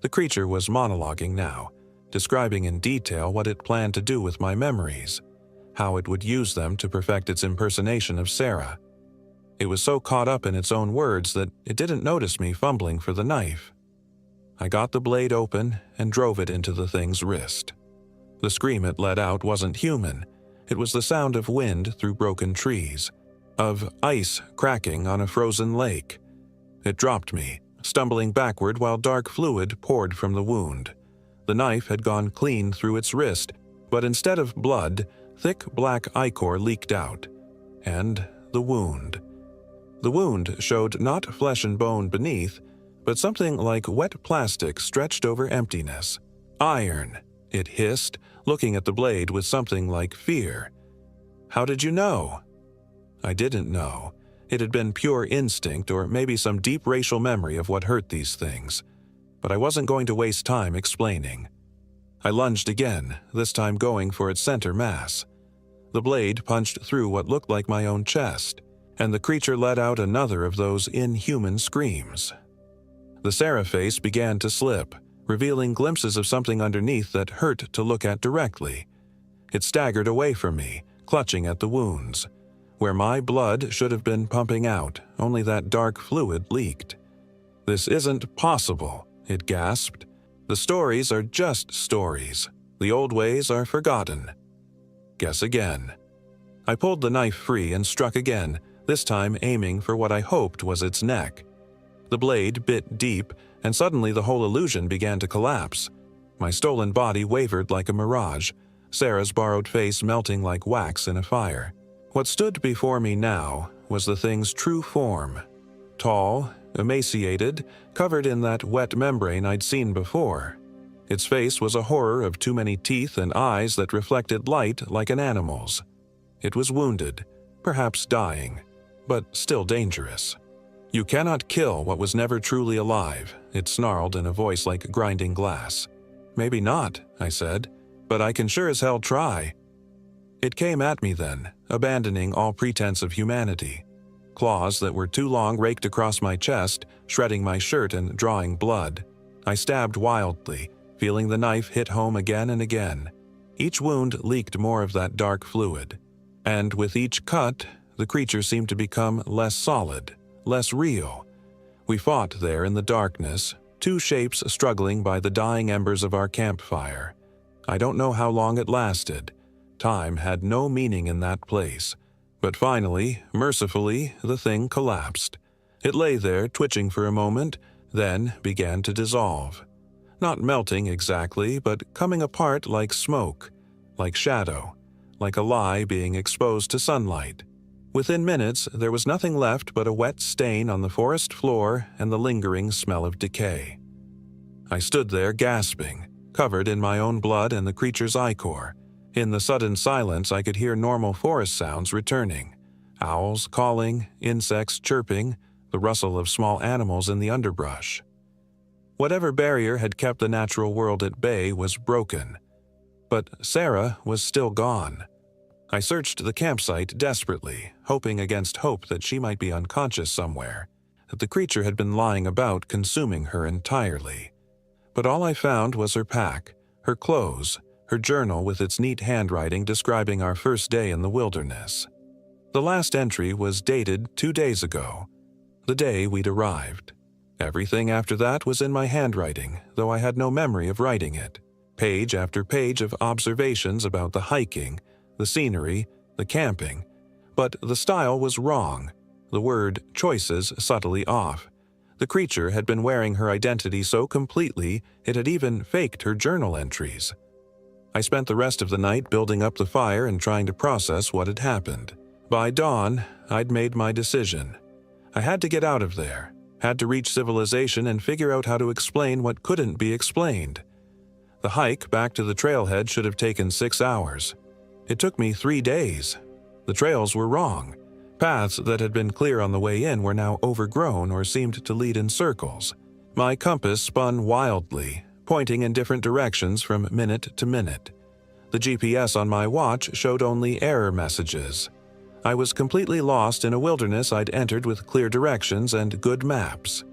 Speaker 1: The creature was monologuing now, describing in detail what it planned to do with my memories, how it would use them to perfect its impersonation of Sarah. It was so caught up in its own words that it didn't notice me fumbling for the knife. I got the blade open and drove it into the thing's wrist. The scream it let out wasn't human. It was the sound of wind through broken trees, of ice cracking on a frozen lake. It dropped me, stumbling backward while dark fluid poured from the wound. The knife had gone clean through its wrist, but instead of blood, thick black ichor leaked out. And the wound. The wound showed not flesh and bone beneath, but something like wet plastic stretched over emptiness. Iron, it hissed, looking at the blade with something like fear. How did you know? I didn't know. It had been pure instinct or maybe some deep racial memory of what hurt these things. But I wasn't going to waste time explaining. I lunged again, this time going for its center mass. The blade punched through what looked like my own chest, and the creature let out another of those inhuman screams. The Sarah face began to slip, revealing glimpses of something underneath that hurt to look at directly. It staggered away from me, clutching at the wounds. Where my blood should have been pumping out, only that dark fluid leaked. "This isn't possible," it gasped. "The stories are just stories. The old ways are forgotten." Guess again. I pulled the knife free and struck again, this time aiming for what I hoped was its neck. The blade bit deep, and suddenly the whole illusion began to collapse. My stolen body wavered like a mirage, Sarah's borrowed face melting like wax in a fire. What stood before me now was the thing's true form. Tall, emaciated, covered in that wet membrane I'd seen before. Its face was a horror of too many teeth and eyes that reflected light like an animal's. It was wounded, perhaps dying, but still dangerous. "You cannot kill what was never truly alive," it snarled in a voice like grinding glass. "Maybe not," I said, "but I can sure as hell try." It came at me then, abandoning all pretense of humanity. Claws that were too long raked across my chest, shredding my shirt and drawing blood. I stabbed wildly, feeling the knife hit home again and again. Each wound leaked more of that dark fluid. And with each cut, the creature seemed to become less solid, less real. We fought there in the darkness, two shapes struggling by the dying embers of our campfire. I don't know how long it lasted. Time had no meaning in that place. But finally, mercifully, the thing collapsed. It lay there, twitching for a moment, then began to dissolve. Not melting exactly, but coming apart like smoke, like shadow, like a lie being exposed to sunlight. Within minutes, there was nothing left but a wet stain on the forest floor and the lingering smell of decay. I stood there gasping, covered in my own blood and the creature's ichor. In the sudden silence, I could hear normal forest sounds returning. Owls calling, insects chirping, the rustle of small animals in the underbrush. Whatever barrier had kept the natural world at bay was broken. But Sarah was still gone. I searched the campsite desperately, hoping against hope that she might be unconscious somewhere, that the creature had been lying about consuming her entirely. But all I found was her pack, her clothes, her journal with its neat handwriting describing our first day in the wilderness. The last entry was dated 2 days ago, the day we'd arrived. Everything after that was in my handwriting, though I had no memory of writing it. Page after page of observations about the hiking, the scenery, the camping. But the style was wrong, the word choices subtly off. The creature had been wearing her identity so completely it had even faked her journal entries. I spent the rest of the night building up the fire and trying to process what had happened. By dawn, I'd made my decision. I had to get out of there, had to reach civilization and figure out how to explain what couldn't be explained. The hike back to the trailhead should have taken 6 hours. It took me 3 days. The trails were wrong. Paths that had been clear on the way in were now overgrown or seemed to lead in circles. My compass spun wildly, pointing in different directions from minute to minute. The GPS on my watch showed only error messages. I was completely lost in a wilderness I'd entered with clear directions and good maps.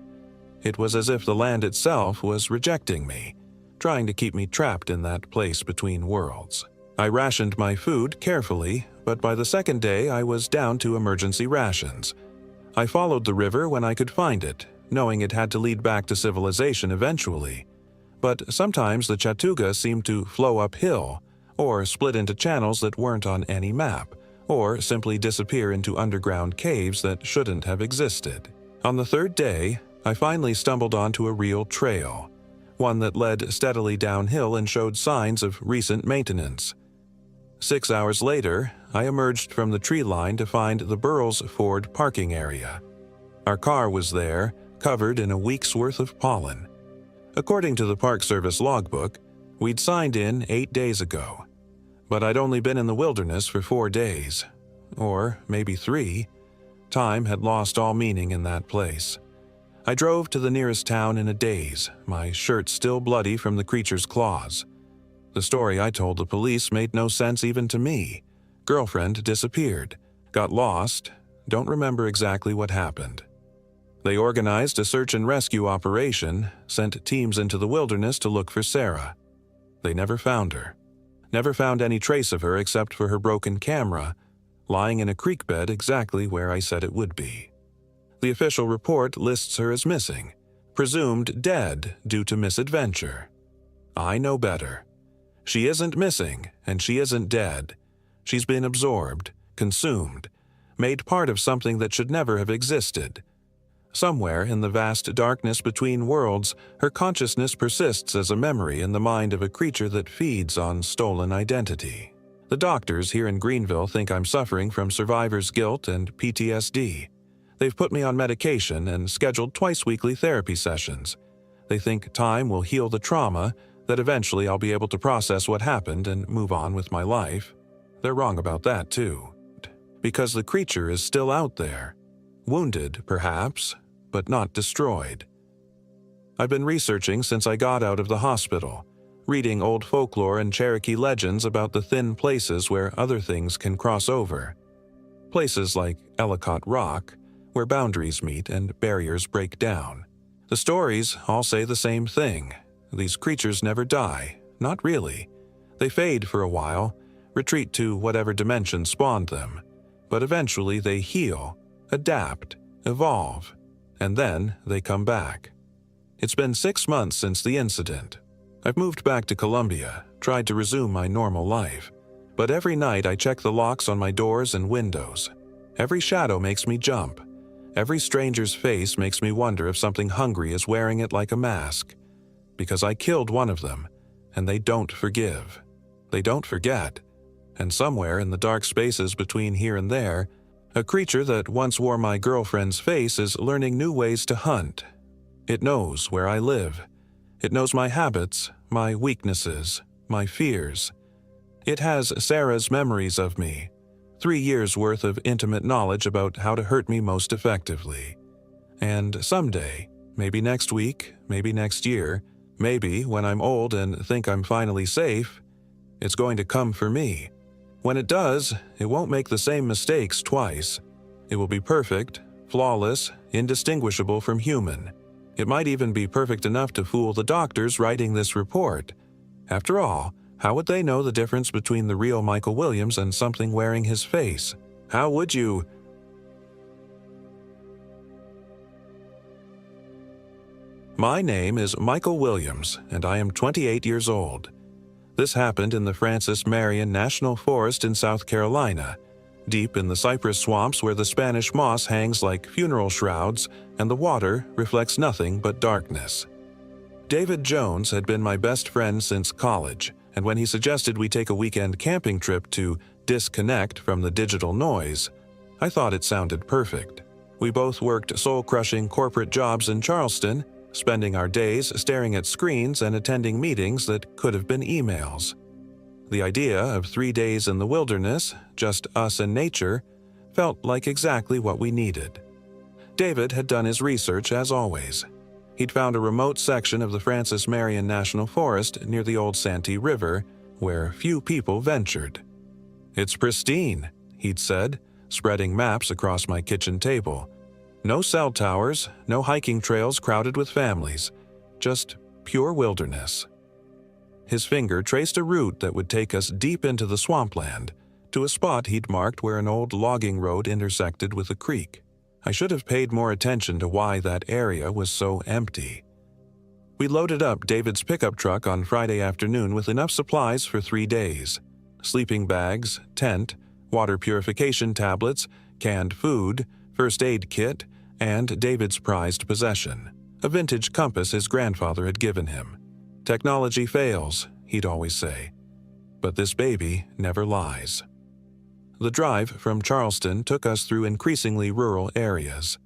Speaker 1: It was as if the land itself was rejecting me, trying to keep me trapped in that place between worlds. I rationed my food carefully, but by the second day I was down to emergency rations. I followed the river when I could find it, knowing it had to lead back to civilization eventually. But sometimes the Chattooga seemed to flow uphill, or split into channels that weren't on any map, or simply disappear into underground caves that shouldn't have existed. On the third day, I finally stumbled onto a real trail, one that led steadily downhill and showed signs of recent maintenance. 6 hours later, I emerged from the tree line to find the Burroughs Ford parking area. Our car was there, covered in a week's worth of pollen. According to the Park Service logbook, we'd signed in 8 days ago. But I'd only been in the wilderness for 4 days. Or maybe 3. Time had lost all meaning in that place. I drove to the nearest town in a daze, my shirt still bloody from the creature's claws. The story I told the police made no sense even to me. Girlfriend disappeared, got lost, don't remember exactly what happened. They organized a search and rescue operation, sent teams into the wilderness to look for Sarah. They never found her. Never found any trace of her except for her broken camera, lying in a creek bed exactly where I said it would be. The official report lists her as missing, presumed dead due to misadventure. I know better. She isn't missing, and she isn't dead. She's been absorbed, consumed, made part of something that should never have existed. Somewhere in the vast darkness between worlds, her consciousness persists as a memory in the mind of a creature that feeds on stolen identity. The doctors here in Greenville think I'm suffering from survivor's guilt and PTSD. They've put me on medication and scheduled twice-weekly therapy sessions. They think time will heal the trauma, that eventually I'll be able to process what happened and move on with my life. They're wrong about that, too. Because the creature is still out there. Wounded, perhaps, but not destroyed. I've been researching since I got out of the hospital, reading old folklore and Cherokee legends about the thin places where other things can cross over. Places like Ellicott Rock, where boundaries meet and barriers break down. The stories all say the same thing. These creatures never die, not really. They fade for a while, retreat to whatever dimension spawned them, but eventually they heal, adapt, evolve, and then they come back. It's been 6 months since the incident. I've moved back to Columbia, tried to resume my normal life, but every night I check the locks on my doors and windows. Every shadow makes me jump. Every stranger's face makes me wonder if something hungry is wearing it like a mask. Because I killed one of them, and they don't forgive. They don't forget. And somewhere in the dark spaces between here and there, a creature that once wore my girlfriend's face is learning new ways to hunt. It knows where I live. It knows my habits, my weaknesses, my fears. It has Sarah's memories of me, 3 years' worth of intimate knowledge about how to hurt me most effectively. And someday, maybe next week, maybe next year, maybe when I'm old and think I'm finally safe, it's going to come for me. When it does, it won't make the same mistakes twice. It will be perfect, flawless, indistinguishable from human. It might even be perfect enough to fool the doctors writing this report. After all, how would they know the difference between the real Michael Williams and something wearing his face? How would you? My name is Michael Williams, and I am 28 years old. This happened in the Francis Marion National Forest in South Carolina, deep in the cypress swamps where the Spanish moss hangs like funeral shrouds and the water reflects nothing but darkness. David Jones had been my best friend since college, and when he suggested we take a weekend camping trip to disconnect from the digital noise, I thought it sounded perfect. We both worked soul-crushing corporate jobs in Charleston, spending our days staring at screens and attending meetings that could have been emails. The idea of 3 days in the wilderness, just us and nature, felt like exactly what we needed. David had done his research as always. He'd found a remote section of the Francis Marion National Forest near the old Santee River where few people ventured. "It's pristine," he'd said, spreading maps across my kitchen table. "No cell towers, no hiking trails crowded with families, just pure wilderness." His finger traced a route that would take us deep into the swampland, to a spot he'd marked where an old logging road intersected with a creek. I should have paid more attention to why that area was so empty. We loaded up David's pickup truck on Friday afternoon with enough supplies for 3 days: sleeping bags, tent, water purification tablets, canned food, first aid kit, and David's prized possession, a vintage compass his grandfather had given him. "Technology fails," he'd always say, "but this baby never lies." The drive from Charleston took us through increasingly rural areas.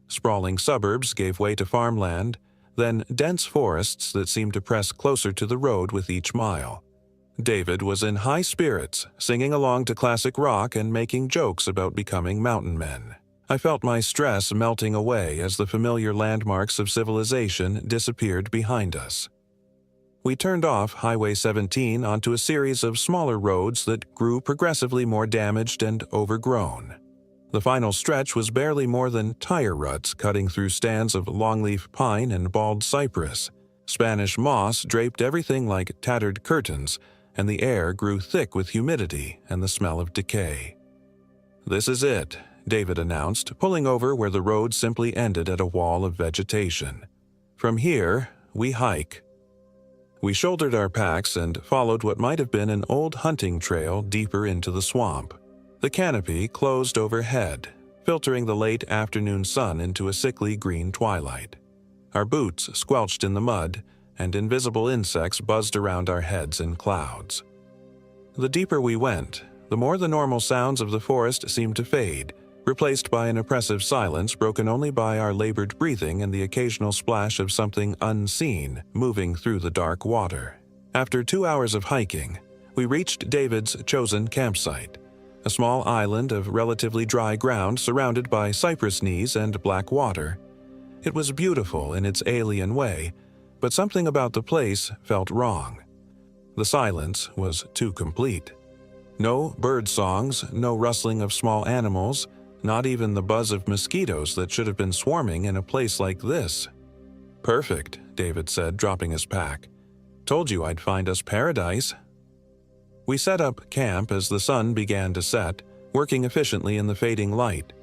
Speaker 1: Sprawling suburbs gave way to farmland, then dense forests that seemed to press closer to the road with each mile. David was in high spirits, singing along to classic rock and making jokes about becoming mountain men. I felt my stress melting away as the familiar landmarks of civilization disappeared behind us. We turned off Highway 17 onto a series of smaller roads that grew progressively more damaged and overgrown. The final stretch was barely more than tire ruts cutting through stands of longleaf pine and bald cypress. Spanish moss draped everything like tattered curtains, and the air grew thick with humidity and the smell of decay. "This is it," David announced, pulling over where the road simply ended at a wall of vegetation. "From here, we hike." We shouldered our packs and followed what might have been an old hunting trail deeper into the swamp. The canopy closed overhead, filtering the late afternoon sun into a sickly green twilight. Our boots squelched in the mud, and invisible insects buzzed around our heads in clouds. The deeper we went, the more the normal sounds of the forest seemed to fade, replaced by an oppressive silence broken only by our labored breathing and the occasional splash of something unseen moving through the dark water. After 2 hours of hiking, we reached David's chosen campsite, a small island of relatively dry ground surrounded by cypress knees and black water. It was beautiful in its alien way, but something about the place felt wrong. The silence was too complete. No bird songs, no rustling of small animals, not even the buzz of mosquitoes that should have been swarming in a place like this. "Perfect," David said, dropping his pack. "Told you I'd find us paradise." We set up camp as the sun began to set, working efficiently in the fading light.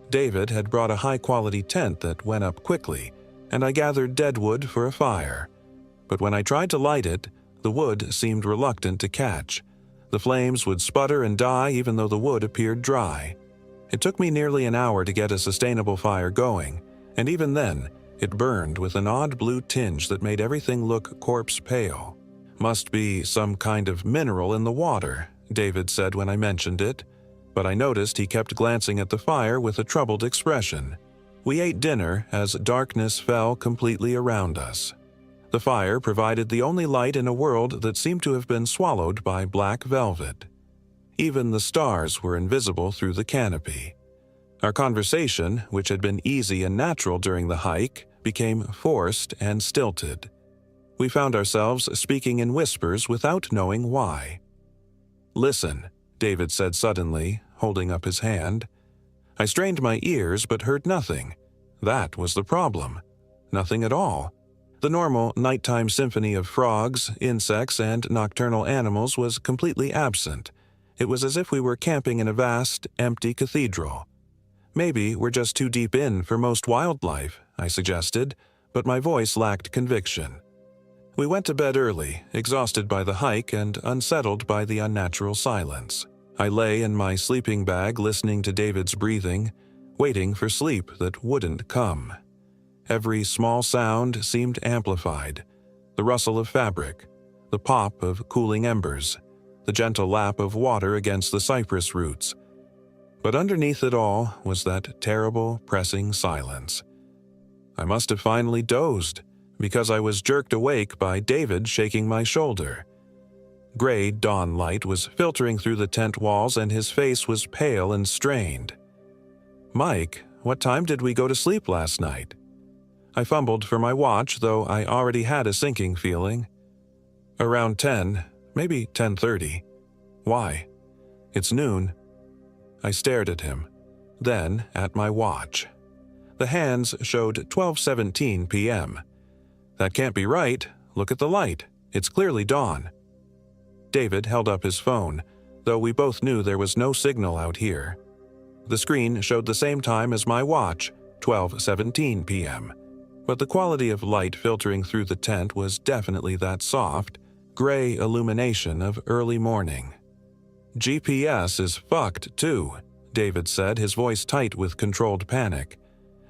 Speaker 1: David had brought a high-quality tent that went up quickly, and I gathered deadwood for a fire. But when I tried to light it, the wood seemed reluctant to catch. The flames would sputter and die even though the wood appeared dry. It took me nearly an hour to get a sustainable fire going, and even then, it burned with an odd blue tinge that made everything look corpse pale. "Must be some kind of mineral in the water," David said when I mentioned it, but I noticed he kept glancing at the fire with a troubled expression. We ate dinner as darkness fell completely around us. The fire provided the only light in a world that seemed to have been swallowed by black velvet. Even the stars were invisible through the canopy. Our conversation, which had been easy and natural during the hike, became forced and stilted. We found ourselves speaking in whispers without knowing why. "Listen," David said suddenly, holding up his hand. I strained my ears but heard nothing. That was the problem. Nothing at all. The normal nighttime symphony of frogs, insects, and nocturnal animals was completely absent. It was as if we were camping in a vast, empty cathedral. "Maybe we're just too deep in for most wildlife," I suggested, but my voice lacked conviction. We went to bed early, exhausted by the hike and unsettled by the unnatural silence. I lay in my sleeping bag listening to David's breathing, waiting for sleep that wouldn't come. Every small sound seemed amplified: the rustle of fabric, the pop of cooling embers, the gentle lap of water against the cypress roots. But underneath it all was that terrible, pressing silence. I must have finally dozed, because I was jerked awake by David shaking my shoulder. Gray dawn light was filtering through the tent walls and his face was pale and strained. "Mike, what time did we go to sleep last night?" I fumbled for my watch, though I already had a sinking feeling. "Around 10, maybe 10:30. Why?" "It's noon." I stared at him, then at my watch. The hands showed 12:17 p.m. "That can't be right. Look at the light. It's clearly dawn." David held up his phone, though we both knew there was no signal out here. The screen showed the same time as my watch, 12:17 p.m. But the quality of light filtering through the tent was definitely that soft, gray illumination of early morning. "GPS is fucked, too," David said, his voice tight with controlled panic.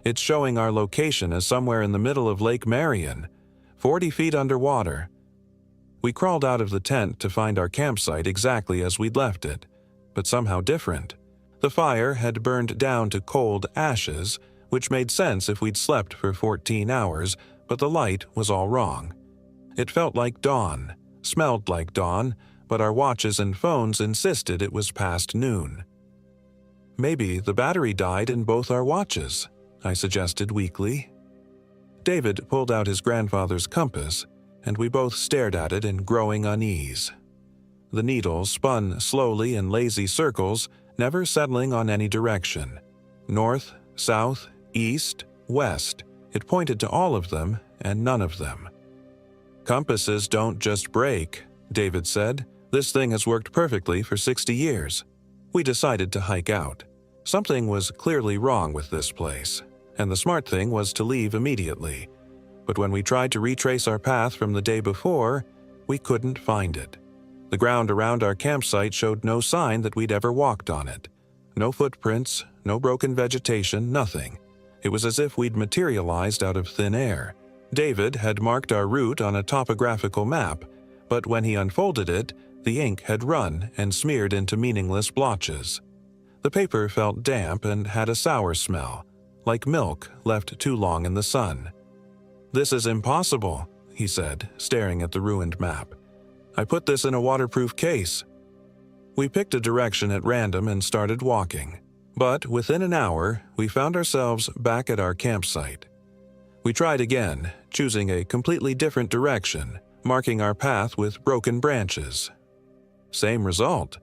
Speaker 1: "It's showing our location as somewhere in the middle of Lake Marion, 40 feet underwater." We crawled out of the tent to find our campsite exactly as we'd left it, but somehow different. The fire had burned down to cold ashes, which made sense if we'd slept for 14 hours, but the light was all wrong. It felt like dawn, smelled like dawn, but our watches and phones insisted it was past noon. "Maybe the battery died in both our watches," I suggested weakly. David pulled out his grandfather's compass, and we both stared at it in growing unease. The needle spun slowly in lazy circles, never settling on any direction. North, south, east, west. It pointed to all of them and none of them. "Compasses don't just break," David said. "This thing has worked perfectly for 60 years. We decided to hike out. Something was clearly wrong with this place, and the smart thing was to leave immediately. But when we tried to retrace our path from the day before, we couldn't find it. The ground around our campsite showed no sign that we'd ever walked on it. No footprints, no broken vegetation, nothing. It was as if we'd materialized out of thin air. David had marked our route on a topographical map, but when he unfolded it, the ink had run and smeared into meaningless blotches. The paper felt damp and had a sour smell, like milk left too long in the sun. "This is impossible," he said, staring at the ruined map. "I put this in a waterproof case." We picked a direction at random and started walking. But within an hour, we found ourselves back at our campsite. We tried again, choosing a completely different direction, marking our path with broken branches. Same result.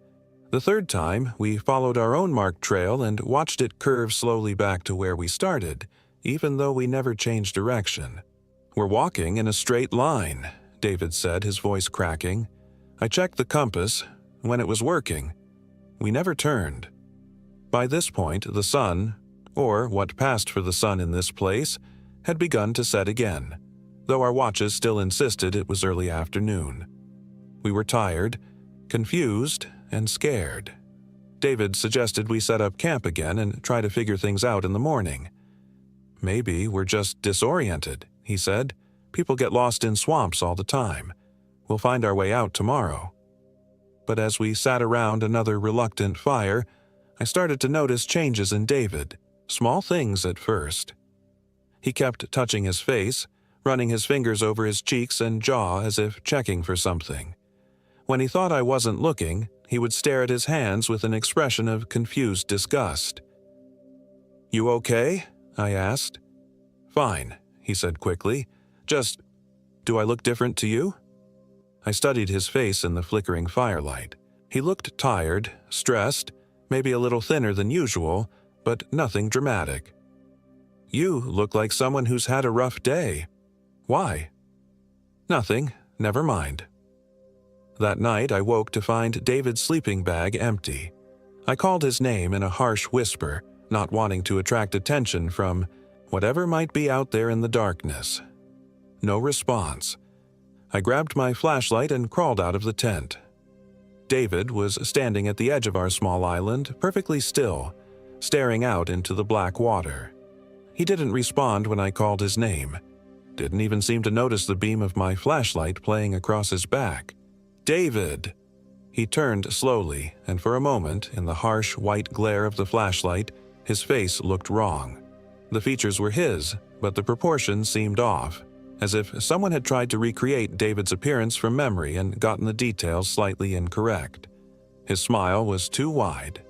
Speaker 1: The third time, we followed our own marked trail and watched it curve slowly back to where we started, even though we never changed direction. "We're walking in a straight line," David said, his voice cracking. "I checked the compass. When it was working, we never turned." By this point, the sun, or what passed for the sun in this place, had begun to set again, though our watches still insisted it was early afternoon. We were tired, confused, and scared. David suggested we set up camp again and try to figure things out in the morning. "Maybe we're just disoriented," he said. "People get lost in swamps all the time. We'll find our way out tomorrow." But as we sat around another reluctant fire, I started to notice changes in David, small things at first. He kept touching his face, running his fingers over his cheeks and jaw as if checking for something. When he thought I wasn't looking, he would stare at his hands with an expression of confused disgust. "You okay?" I asked. "Fine," he said quickly. "Just, do I look different to you?" I studied his face in the flickering firelight. He looked tired, stressed, maybe a little thinner than usual, but nothing dramatic. "You look like someone who's had a rough day. Why?" "Nothing. Never mind." That night I woke to find David's sleeping bag empty. I called his name in a harsh whisper, not wanting to attract attention from whatever might be out there in the darkness. No response. I grabbed my flashlight and crawled out of the tent. David was standing at the edge of our small island, perfectly still, staring out into the black water. He didn't respond when I called his name. Didn't even seem to notice the beam of my flashlight playing across his back. "David!" He turned slowly, and for a moment, in the harsh white glare of the flashlight, his face looked wrong. The features were his, but the proportions seemed off, as if someone had tried to recreate David's appearance from memory and gotten the details slightly incorrect. His smile was too wide,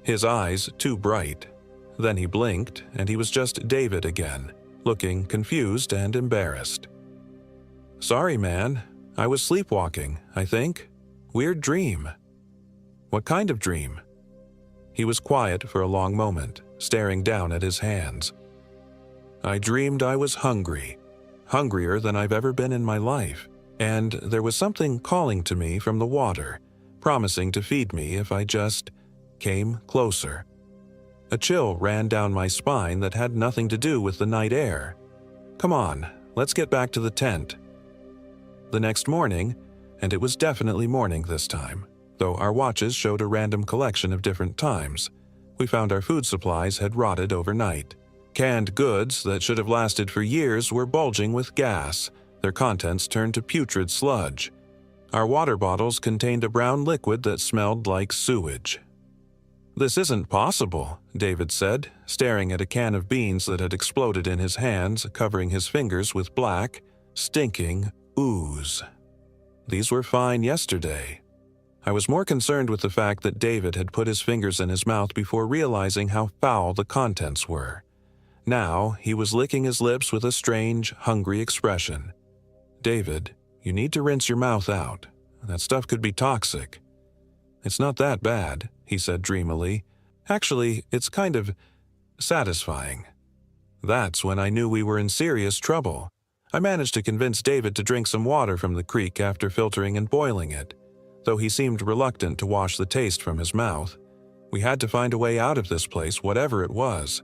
Speaker 1: his eyes too bright. Then he blinked, and he was just David again, looking confused and embarrassed. "Sorry, man. I was sleepwalking, I think. Weird dream." "What kind of dream?" He was quiet for a long moment, staring down at his hands. "I dreamed I was hungry. Hungrier than I've ever been in my life, and there was something calling to me from the water, promising to feed me if I just came closer." A chill ran down my spine that had nothing to do with the night air. "Come on, let's get back to the tent." The next morning, and it was definitely morning this time, though our watches showed a random collection of different times, we found our food supplies had rotted overnight. Canned goods that should have lasted for years were bulging with gas, their contents turned to putrid sludge. Our water bottles contained a brown liquid that smelled like sewage. "This isn't possible," David said, staring at a can of beans that had exploded in his hands, covering his fingers with black, stinking ooze. "These were fine yesterday." I was more concerned with the fact that David had put his fingers in his mouth before realizing how foul the contents were. Now he was licking his lips with a strange, hungry expression. "David, you need to rinse your mouth out. That stuff could be toxic." "It's not that bad," he said dreamily. "Actually, it's kind of satisfying." That's when I knew we were in serious trouble. I managed to convince David to drink some water from the creek after filtering and boiling it, though he seemed reluctant to wash the taste from his mouth. We had to find a way out of this place, whatever it was.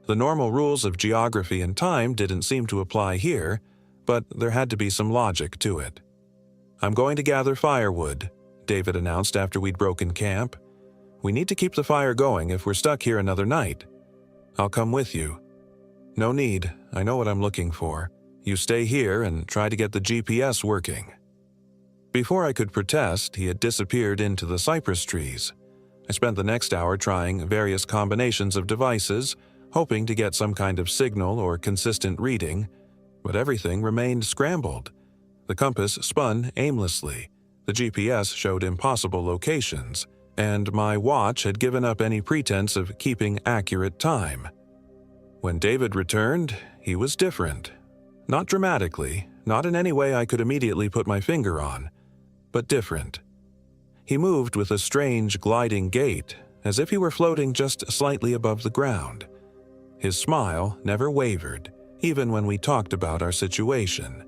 Speaker 1: The normal rules of geography and time didn't seem to apply here, but there had to be some logic to it. "I'm going to gather firewood," David announced after we'd broken camp. "We need to keep the fire going if we're stuck here another night." "I'll come with you." "No need, I know what I'm looking for. You stay here and try to get the GPS working." Before I could protest, he had disappeared into the cypress trees. I spent the next hour trying various combinations of devices, hoping to get some kind of signal or consistent reading, but everything remained scrambled. The compass spun aimlessly, the GPS showed impossible locations, and my watch had given up any pretense of keeping accurate time. When David returned, he was different. Not dramatically, not in any way I could immediately put my finger on, but different. He moved with a strange gliding gait, as if he were floating just slightly above the ground. His smile never wavered, even when we talked about our situation.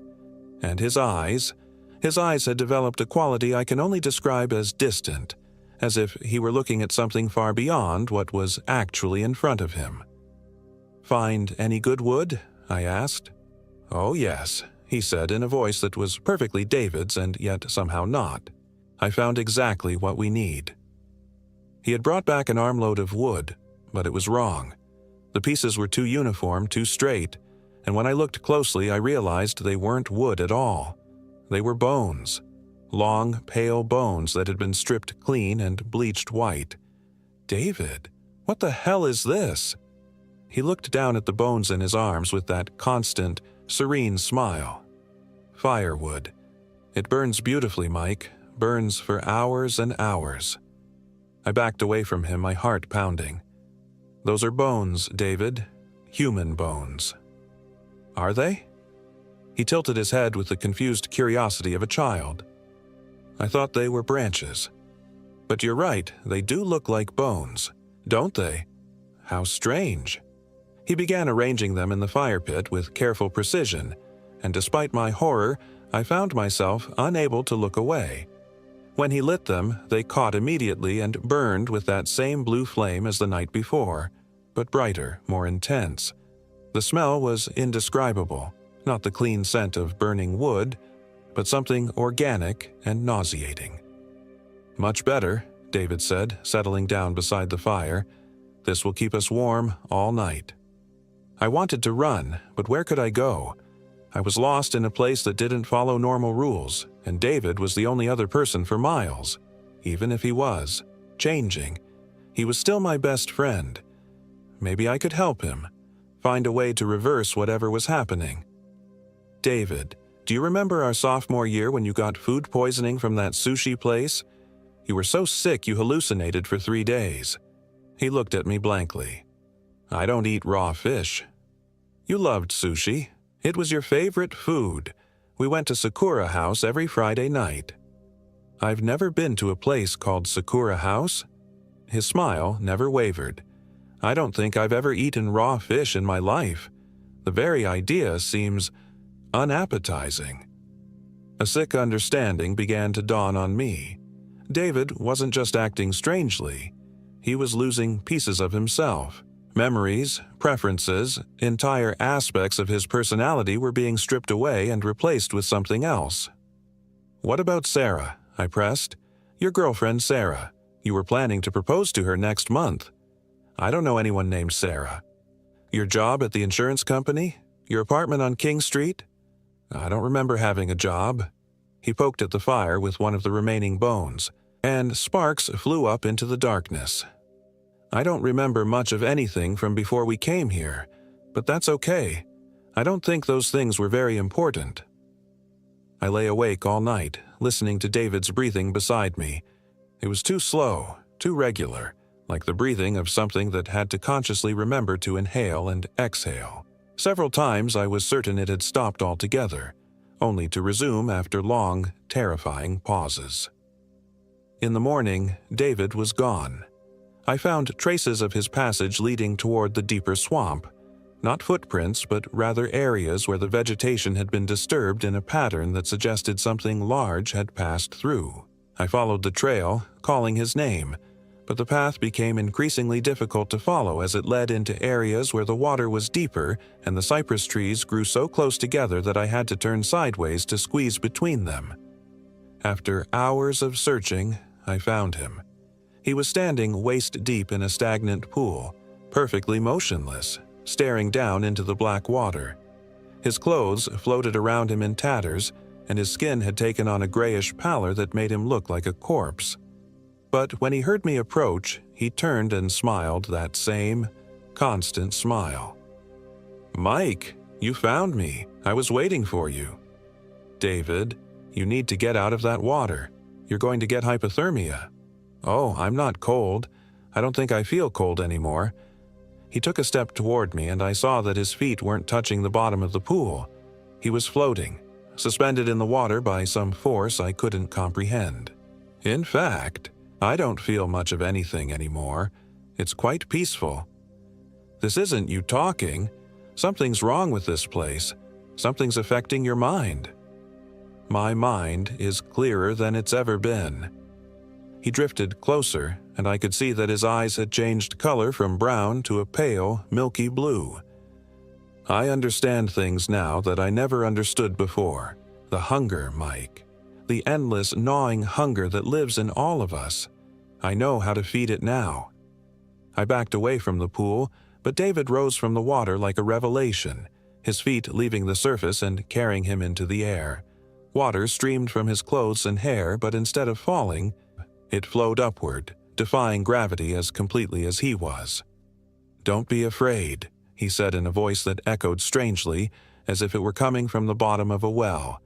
Speaker 1: And his eyes had developed a quality I can only describe as distant, as if he were looking at something far beyond what was actually in front of him. "Find any good wood?" I asked. "Oh yes," he said in a voice that was perfectly David's and yet somehow not. "I found exactly what we need." He had brought back an armload of wood, but it was wrong. The pieces were too uniform, too straight, and when I looked closely I realized they weren't wood at all. They were bones. Long, pale bones that had been stripped clean and bleached white. "David, what the hell is this?" He looked down at the bones in his arms with that constant, serene smile. "Firewood. It burns beautifully, Mike. Burns for hours and hours." I backed away from him, my heart pounding. "Those are bones, David. Human bones." "Are they?" He tilted his head with the confused curiosity of a child. "I thought they were branches. But you're right, they do look like bones, don't they? How strange." He began arranging them in the fire pit with careful precision, and despite my horror, I found myself unable to look away. When he lit them, they caught immediately and burned with that same blue flame as the night before, but brighter, more intense. The smell was indescribable, not the clean scent of burning wood, but something organic and nauseating. "Much better," David said, settling down beside the fire. "This will keep us warm all night." I wanted to run, but where could I go? I was lost in a place that didn't follow normal rules, and David was the only other person for miles. Even if he was changing, he was still my best friend. Maybe I could help him, find a way to reverse whatever was happening. "David, do you remember our sophomore year when you got food poisoning from that sushi place? You were so sick you hallucinated for 3 days. He looked at me blankly. "I don't eat raw fish." "You loved sushi. It was your favorite food. We went to Sakura House every Friday night." "I've never been to a place called Sakura House." His smile never wavered. "I don't think I've ever eaten raw fish in my life. The very idea seems unappetizing." A sick understanding began to dawn on me. David wasn't just acting strangely. He was losing pieces of himself. Memories, preferences, entire aspects of his personality were being stripped away and replaced with something else. "What about Sarah?" I pressed. "Your girlfriend Sarah. You were planning to propose to her next month." "I don't know anyone named Sarah." "Your job at the insurance company? Your apartment on King Street?" "I don't remember having a job." He poked at the fire with one of the remaining bones, and sparks flew up into the darkness. "I don't remember much of anything from before we came here, but that's okay. I don't think those things were very important." I lay awake all night, listening to David's breathing beside me. It was too slow, too regular, like the breathing of something that had to consciously remember to inhale and exhale. Several times I was certain it had stopped altogether, only to resume after long, terrifying pauses. In the morning, David was gone. I found traces of his passage leading toward the deeper swamp. Not footprints, but rather areas where the vegetation had been disturbed in a pattern that suggested something large had passed through. I followed the trail, calling his name, but the path became increasingly difficult to follow as it led into areas where the water was deeper and the cypress trees grew so close together that I had to turn sideways to squeeze between them. After hours of searching, I found him. He was standing waist-deep in a stagnant pool, perfectly motionless, staring down into the black water. His clothes floated around him in tatters, and his skin had taken on a grayish pallor that made him look like a corpse. But when he heard me approach, he turned and smiled that same, constant smile. "Mike, you found me. I was waiting for you." "David, you need to get out of that water. You're going to get hypothermia." "Oh, I'm not cold. I don't think I feel cold anymore." He took a step toward me, and I saw that his feet weren't touching the bottom of the pool. He was floating, suspended in the water by some force I couldn't comprehend. "In fact, I don't feel much of anything anymore. It's quite peaceful." "This isn't you talking. Something's wrong with this place. Something's affecting your mind." "My mind is clearer than it's ever been." He drifted closer, and I could see that his eyes had changed color from brown to a pale, milky blue. "I understand things now that I never understood before. The hunger, Mike. The endless, gnawing hunger that lives in all of us. I know how to feed it now." I backed away from the pool, but David rose from the water like a revelation, his feet leaving the surface and carrying him into the air. Water streamed from his clothes and hair, but instead of falling, it flowed upward, defying gravity as completely as he was. "Don't be afraid," he said in a voice that echoed strangely, as if it were coming from the bottom of a well.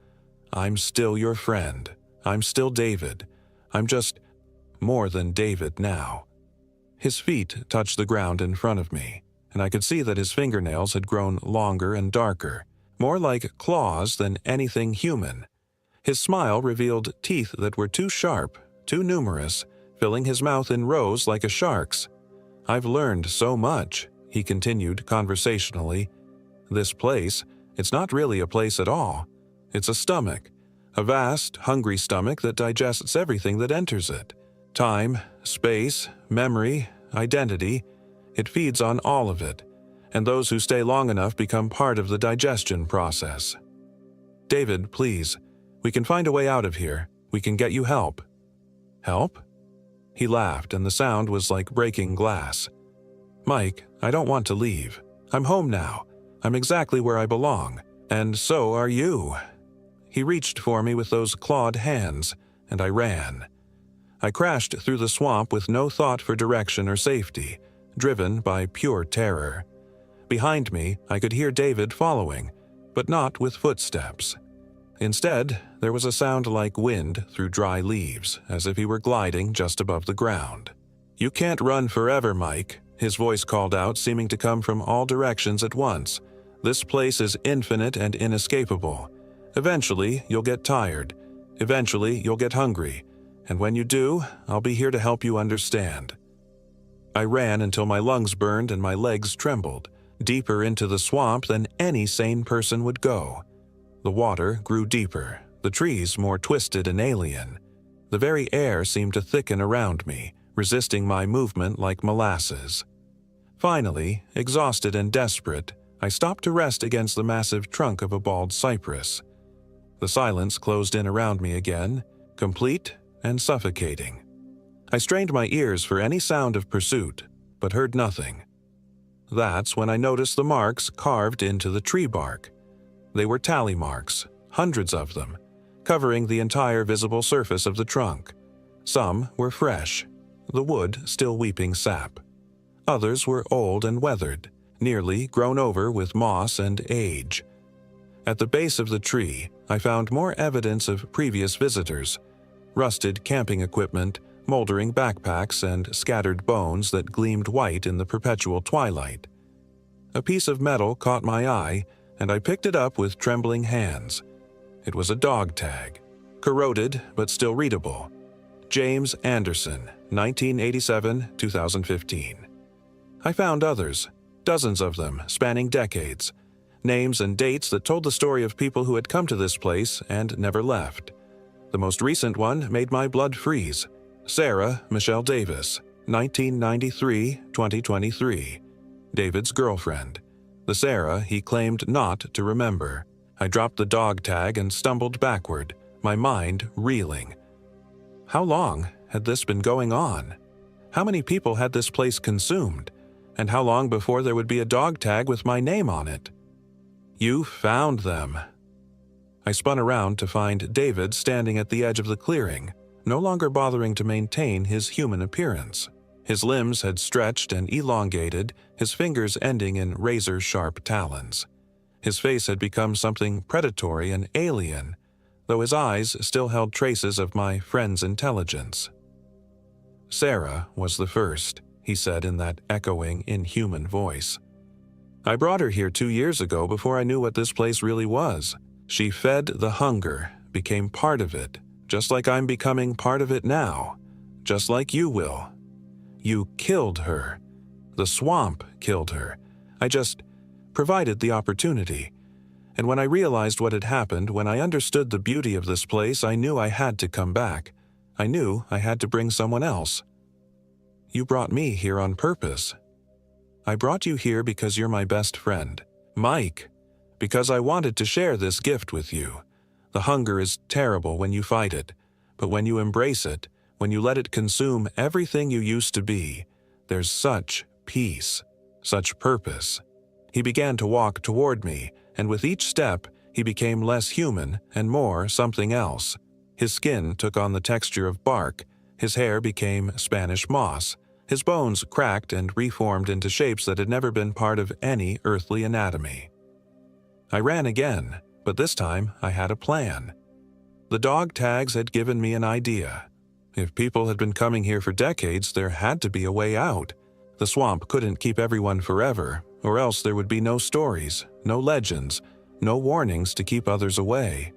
Speaker 1: "I'm still your friend. I'm still David. I'm just more than David now." His feet touched the ground in front of me, and I could see that his fingernails had grown longer and darker, more like claws than anything human. His smile revealed teeth that were too sharp, too numerous, filling his mouth in rows like a shark's. "I've learned so much," he continued conversationally. "This place, it's not really a place at all. It's a stomach, a vast, hungry stomach that digests everything that enters it. Time, space, memory, identity. It feeds on all of it, and those who stay long enough become part of the digestion process. David, please, we can find a way out of here. We can get you help." Help? He laughed, and the sound was like breaking glass. Mike, I don't want to leave. I'm home now. I'm exactly where I belong. And so are you. He reached for me with those clawed hands, and I ran. I crashed through the swamp with no thought for direction or safety, driven by pure terror. Behind me, I could hear David following, but not with footsteps. Instead, there was a sound like wind through dry leaves, as if he were gliding just above the ground. "You can't run forever, Mike," his voice called out, seeming to come from all directions at once. "This place is infinite and inescapable. Eventually, you'll get tired. Eventually, you'll get hungry. And when you do, I'll be here to help you understand." I ran until my lungs burned and my legs trembled, deeper into the swamp than any sane person would go. The water grew deeper, the trees more twisted and alien. The very air seemed to thicken around me, resisting my movement like molasses. Finally, exhausted and desperate, I stopped to rest against the massive trunk of a bald cypress. The silence closed in around me again, complete and suffocating. I strained my ears for any sound of pursuit, but heard nothing. That's when I noticed the marks carved into the tree bark. They were tally marks, hundreds of them, covering the entire visible surface of the trunk. Some were fresh, the wood still weeping sap. Others were old and weathered, nearly grown over with moss and age. At the base of the tree, I found more evidence of previous visitors: rusted camping equipment, moldering backpacks, and scattered bones that gleamed white in the perpetual twilight. A piece of metal caught my eye, and I picked it up with trembling hands. It was a dog tag, corroded but still readable. James Anderson, 1987-2015. I found others, dozens of them spanning decades, names and dates that told the story of people who had come to this place and never left. The most recent one made my blood freeze. Sarah Michelle Davis, 1993-2023. David's girlfriend. The Sarah he claimed not to remember. I dropped the dog tag and stumbled backward, my mind reeling. How long had this been going on? How many people had this place consumed? And how long before there would be a dog tag with my name on it? You found them. I spun around to find David standing at the edge of the clearing, no longer bothering to maintain his human appearance. His limbs had stretched and elongated, his fingers ending in razor-sharp talons. His face had become something predatory and alien, though his eyes still held traces of my friend's intelligence. "Sarah was the first," he said in that echoing, inhuman voice. "I brought her here 2 years ago before I knew what this place really was. She fed the hunger, became part of it, just like I'm becoming part of it now, just like you will. You killed her. The swamp killed her. I just provided the opportunity. And when I realized what had happened, when I understood the beauty of this place, I knew I had to come back. I knew I had to bring someone else. You brought me here on purpose. I brought you here because you're my best friend, Mike, because I wanted to share this gift with you. The hunger is terrible when you fight it, but when you embrace it, when you let it consume everything you used to be, there's such peace, such purpose." He began to walk toward me, and with each step, he became less human and more something else. His skin took on the texture of bark, his hair became Spanish moss, his bones cracked and reformed into shapes that had never been part of any earthly anatomy. I ran again, but this time I had a plan. The dog tags had given me an idea. If people had been coming here for decades, there had to be a way out. The swamp couldn't keep everyone forever, or else there would be no stories, no legends, no warnings to keep others away.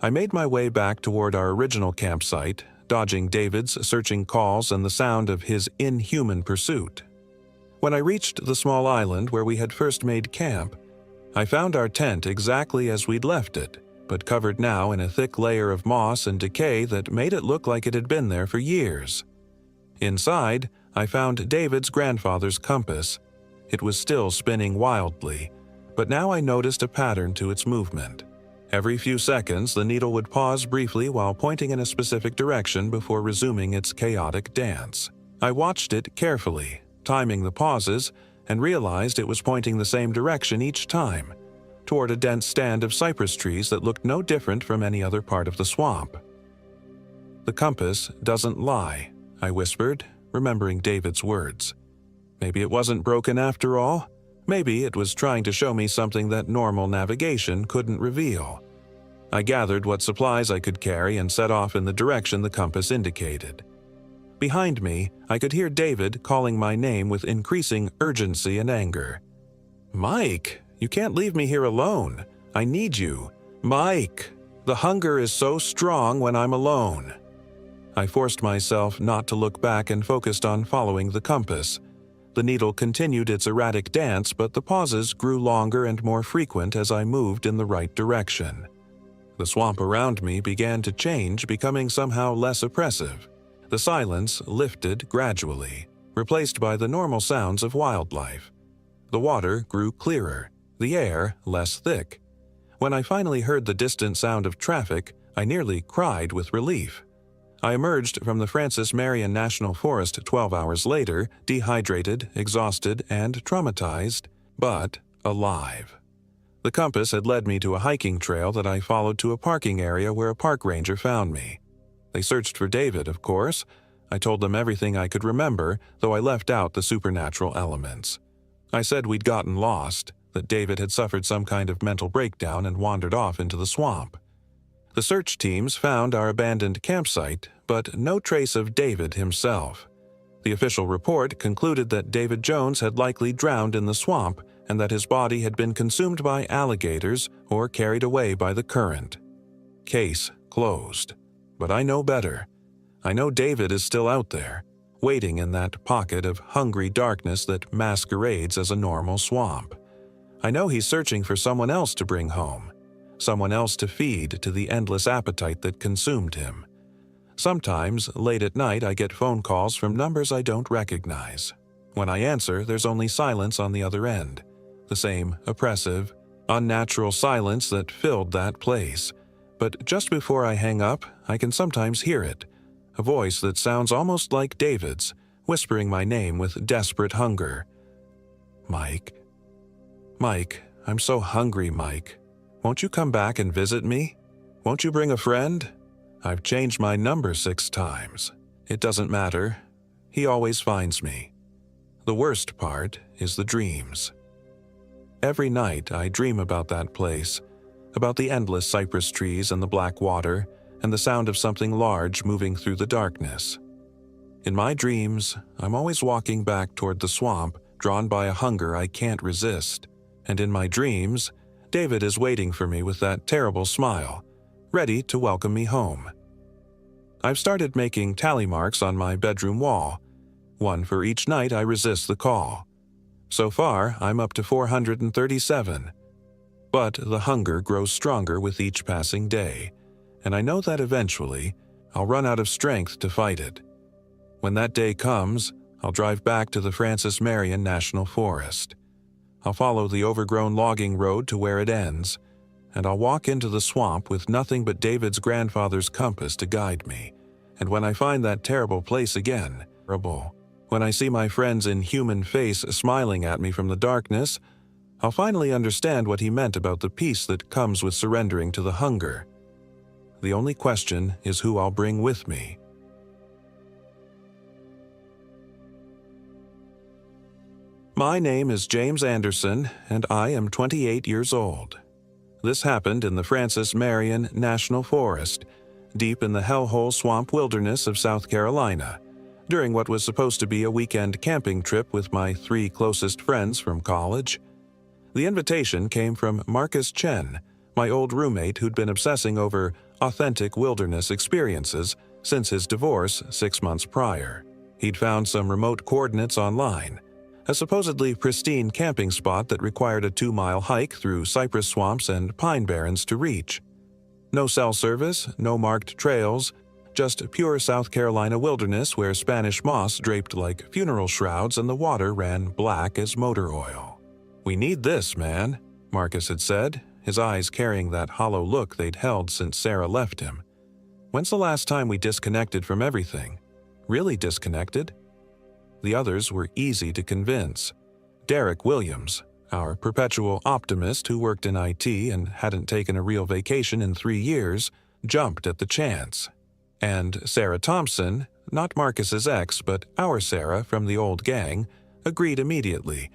Speaker 1: I made my way back toward our original campsite, dodging David's searching calls and the sound of his inhuman pursuit. When I reached the small island where we had first made camp, I found our tent exactly as we'd left it, but covered now in a thick layer of moss and decay that made it look like it had been there for years. Inside, I found David's grandfather's compass. It was still spinning wildly, but now I noticed a pattern to its movement. Every few seconds, the needle would pause briefly while pointing in a specific direction before resuming its chaotic dance. I watched it carefully, timing the pauses, and realized it was pointing the same direction each time, toward a dense stand of cypress trees that looked no different from any other part of the swamp. "The compass doesn't lie," I whispered, remembering David's words. Maybe it wasn't broken after all. Maybe it was trying to show me something that normal navigation couldn't reveal. I gathered what supplies I could carry and set off in the direction the compass indicated. Behind me, I could hear David calling my name with increasing urgency and anger. "Mike, you can't leave me here alone. I need you. Mike, the hunger is so strong when I'm alone." I forced myself not to look back and focused on following the compass. The needle continued its erratic dance, but the pauses grew longer and more frequent as I moved in the right direction. The swamp around me began to change, becoming somehow less oppressive. The silence lifted gradually, replaced by the normal sounds of wildlife. The water grew clearer, the air less thick. When I finally heard the distant sound of traffic, I nearly cried with relief. I emerged from the Francis Marion National Forest 12 hours later, dehydrated, exhausted, and traumatized, but alive. The compass had led me to a hiking trail that I followed to a parking area where a park ranger found me. They searched for David, of course. I told them everything I could remember, though I left out the supernatural elements. I said we'd gotten lost, that David had suffered some kind of mental breakdown and wandered off into the swamp. The search teams found our abandoned campsite, but no trace of David himself. The official report concluded that David Jones had likely drowned in the swamp and that his body had been consumed by alligators or carried away by the current. Case closed. But I know better. I know David is still out there, waiting in that pocket of hungry darkness that masquerades as a normal swamp. I know he's searching for someone else to bring home, someone else to feed to the endless appetite that consumed him. Sometimes, late at night, I get phone calls from numbers I don't recognize. When I answer, there's only silence on the other end, the same oppressive, unnatural silence that filled that place. But just before I hang up, I can sometimes hear it, a voice that sounds almost like David's, whispering my name with desperate hunger. "Mike. Mike, I'm so hungry, Mike. Won't you come back and visit me? Won't you bring a friend? I've changed my number 6 times. It doesn't matter. He always finds me." The worst part is the dreams. Every night I dream about that place, about the endless cypress trees and the black water, and the sound of something large moving through the darkness. In my dreams, I'm always walking back toward the swamp, drawn by a hunger I can't resist. And in my dreams, David is waiting for me with that terrible smile, ready to welcome me home. I've started making tally marks on my bedroom wall, one for each night I resist the call. So far, I'm up to 437. But the hunger grows stronger with each passing day, and I know that eventually, I'll run out of strength to fight it. When that day comes, I'll drive back to the Francis Marion National Forest. I'll follow the overgrown logging road to where it ends, and I'll walk into the swamp with nothing but David's grandfather's compass to guide me. And when I find that terrible place again, when I see my friend's inhuman face smiling at me from the darkness, I'll finally understand what he meant about the peace that comes with surrendering to the hunger. The only question is who I'll bring with me. My name is James Anderson, and I am 28 years old. This happened in the Francis Marion National Forest, deep in the hellhole swamp wilderness of South Carolina, during what was supposed to be a weekend camping trip with my 3 closest friends from college. The invitation came from Marcus Chen, my old roommate who'd been obsessing over authentic wilderness experiences since his divorce 6 months prior. He'd found some remote coordinates online, a supposedly pristine camping spot that required a 2-mile hike through cypress swamps and pine barrens to reach. No cell service, no marked trails, just pure South Carolina wilderness where Spanish moss draped like funeral shrouds and the water ran black as motor oil. "We need this, man," Marcus had said, his eyes carrying that hollow look they'd held since Sarah left him. When's the last time we disconnected from everything? Really disconnected? The others were easy to convince. Derek Williams, our perpetual optimist who worked in IT and hadn't taken a real vacation in 3 years, jumped at the chance. And Sarah Thompson, not Marcus's ex but our Sarah from the old gang, agreed immediately,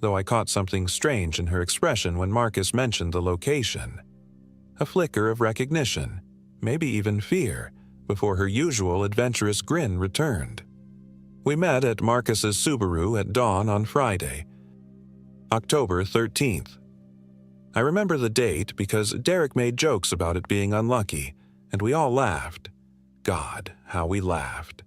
Speaker 1: though I caught something strange in her expression when Marcus mentioned the location. A flicker of recognition, maybe even fear, before her usual adventurous grin returned. We met at Marcus's Subaru at dawn on Friday, October 13th. I remember the date because Derek made jokes about it being unlucky, and we all laughed. God, how we laughed.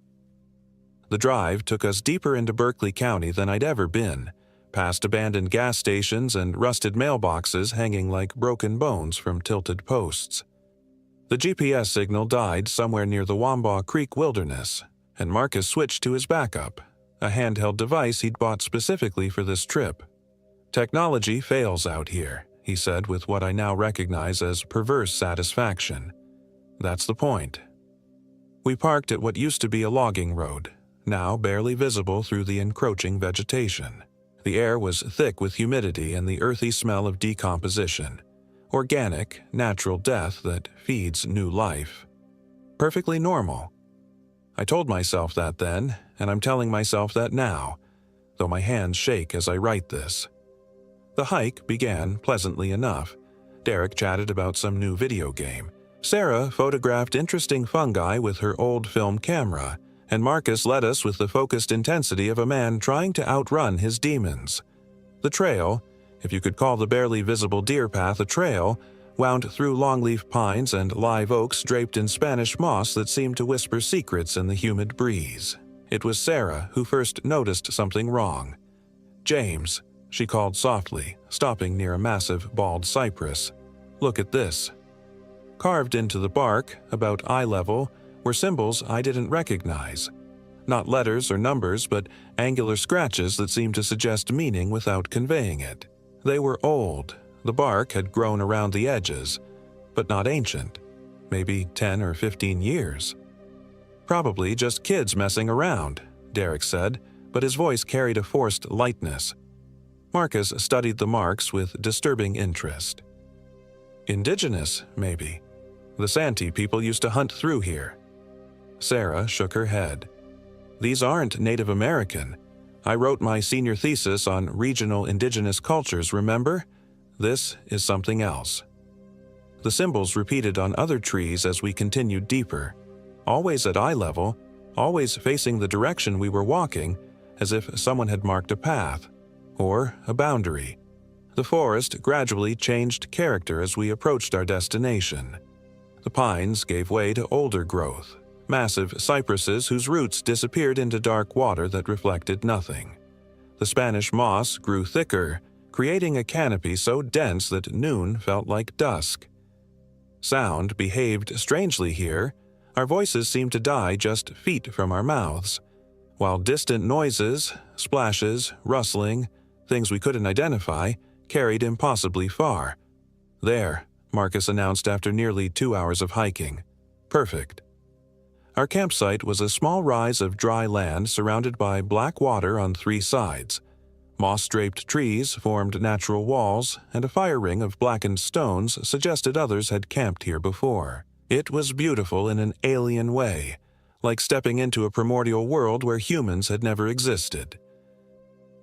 Speaker 1: The drive took us deeper into Berkeley County than I'd ever been, past abandoned gas stations and rusted mailboxes hanging like broken bones from tilted posts. The GPS signal died somewhere near the Wambaugh Creek Wilderness, and Marcus switched to his backup, a handheld device he'd bought specifically for this trip. Technology fails out here, he said with what I now recognize as perverse satisfaction. That's the point. We parked at what used to be a logging road, now barely visible through the encroaching vegetation. The air was thick with humidity and the earthy smell of decomposition. Organic, natural death that feeds new life. Perfectly normal. I told myself that then, and I'm telling myself that now, though my hands shake as I write this. The hike began pleasantly enough. Derek chatted about some new video game. Sarah photographed interesting fungi with her old film camera, and Marcus led us with the focused intensity of a man trying to outrun his demons. The trail, if you could call the barely visible deer path a trail, wound through longleaf pines and live oaks draped in Spanish moss that seemed to whisper secrets in the humid breeze. It was Sarah who first noticed something wrong. "James," she called softly, stopping near a massive bald cypress. "Look at this." Carved into the bark, about eye level, were symbols I didn't recognize. Not letters or numbers, but angular scratches that seemed to suggest meaning without conveying it. They were old. The bark had grown around the edges, but not ancient. Maybe 10 or 15 years. "Probably just kids messing around," Derek said, but his voice carried a forced lightness. Marcus studied the marks with disturbing interest. "Indigenous, maybe. The Santee people used to hunt through here." Sarah shook her head. "These aren't Native American. I wrote my senior thesis on regional indigenous cultures, remember? This is something else." The symbols repeated on other trees as we continued deeper, always at eye level, always facing the direction we were walking, as if someone had marked a path, or a boundary. The forest gradually changed character as we approached our destination. The pines gave way to older growth, massive cypresses whose roots disappeared into dark water that reflected nothing. The Spanish moss grew thicker, creating a canopy so dense that noon felt like dusk. Sound behaved strangely here. Our voices seemed to die just feet from our mouths, while distant noises, splashes, rustling, things we couldn't identify, carried impossibly far. "There," Marcus announced after nearly 2 hours of hiking. "Perfect." Our campsite was a small rise of dry land surrounded by black water on 3 sides. Moss-draped trees formed natural walls, and a fire ring of blackened stones suggested others had camped here before. It was beautiful in an alien way, like stepping into a primordial world where humans had never existed.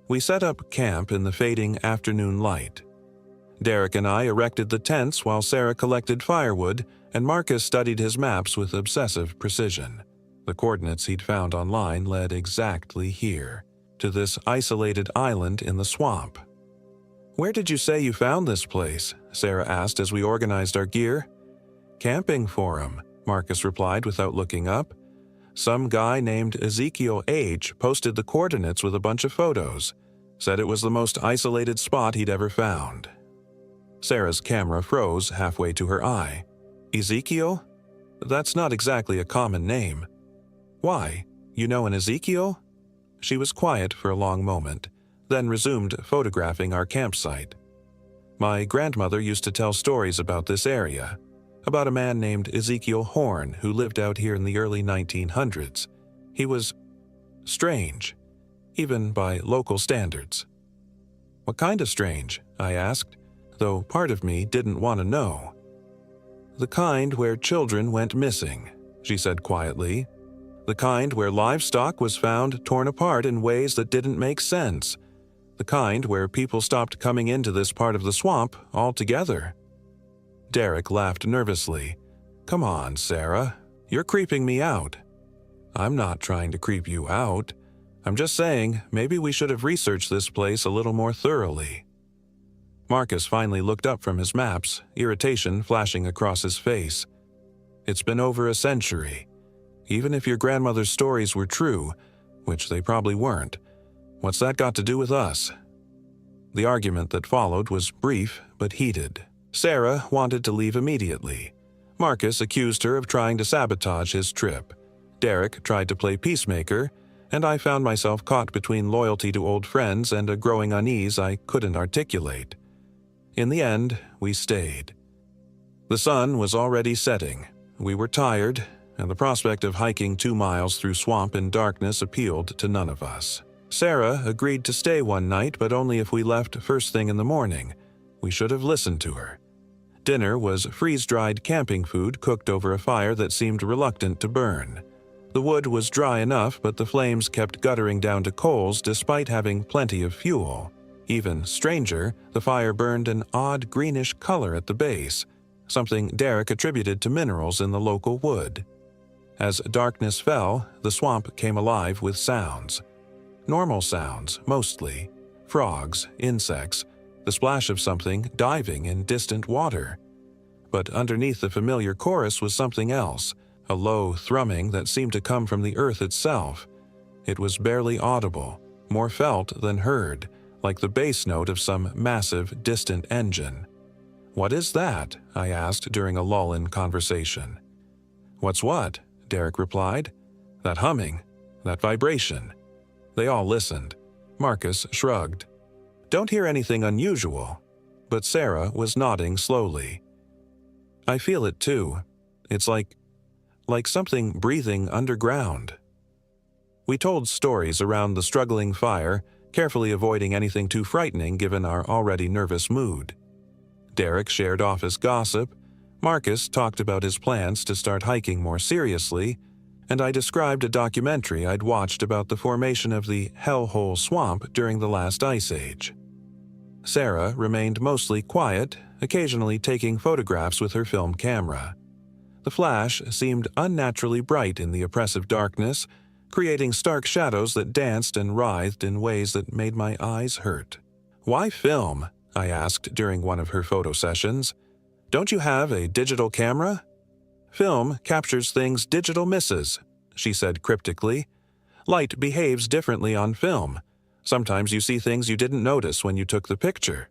Speaker 1: We set up camp in the fading afternoon light. Derek and I erected the tents while Sarah collected firewood, and Marcus studied his maps with obsessive precision. The coordinates he'd found online led exactly here, to this isolated island in the swamp. "Where did you say you found this place?" Sarah asked as we organized our gear. "Camping forum," Marcus replied without looking up. "Some guy named Ezekiel H. posted the coordinates with a bunch of photos. Said it was the most isolated spot he'd ever found." Sarah's camera froze halfway to her eye. "Ezekiel? That's not exactly a common name." "Why? You know an Ezekiel?" She was quiet for a long moment, then resumed photographing our campsite. My grandmother used to tell stories about this area, about a man named Ezekiel Horn who lived out here in the early 1900s. He was strange, even by local standards. What kind of strange? I asked, though part of me didn't want to know. The kind where children went missing, she said quietly. The kind where livestock was found torn apart in ways that didn't make sense. The kind where people stopped coming into this part of the swamp altogether. Derek laughed nervously. Come on, Sarah. You're creeping me out. I'm not trying to creep you out. I'm just saying maybe we should have researched this place a little more thoroughly. Marcus finally looked up from his maps, irritation flashing across his face. It's been over a century. Even if your grandmother's stories were true, which they probably weren't, what's that got to do with us? The argument that followed was brief but heated. Sarah wanted to leave immediately. Marcus accused her of trying to sabotage his trip. Derek tried to play peacemaker, and I found myself caught between loyalty to old friends and a growing unease I couldn't articulate. In the end, we stayed. The sun was already setting. We were tired, and the prospect of hiking 2 miles through swamp in darkness appealed to none of us. Sarah agreed to stay one night, but only if we left first thing in the morning. We should have listened to her. Dinner was freeze-dried camping food cooked over a fire that seemed reluctant to burn. The wood was dry enough, but the flames kept guttering down to coals despite having plenty of fuel. Even stranger, the fire burned an odd greenish color at the base, something Derek attributed to minerals in the local wood. As darkness fell, the swamp came alive with sounds. Normal sounds, mostly. Frogs, insects, the splash of something diving in distant water. But underneath the familiar chorus was something else, a low thrumming that seemed to come from the earth itself. It was barely audible, more felt than heard, like the bass note of some massive, distant engine. "What is that?" I asked during a lull in conversation. "What's what?" Derek replied. "That humming, that vibration." They all listened. Marcus shrugged. "Don't hear anything unusual." But Sarah was nodding slowly. "I feel it too. It's like something breathing underground." We told stories around the struggling fire, carefully avoiding anything too frightening given our already nervous mood. Derek shared office gossip, Marcus talked about his plans to start hiking more seriously, and I described a documentary I'd watched about the formation of the Hellhole Swamp during the last ice age. Sarah remained mostly quiet, occasionally taking photographs with her film camera. The flash seemed unnaturally bright in the oppressive darkness, creating stark shadows that danced and writhed in ways that made my eyes hurt. "Why film?" I asked during one of her photo sessions. "Don't you have a digital camera?" "Film captures things digital misses," she said cryptically. "Light behaves differently on film. Sometimes you see things you didn't notice when you took the picture."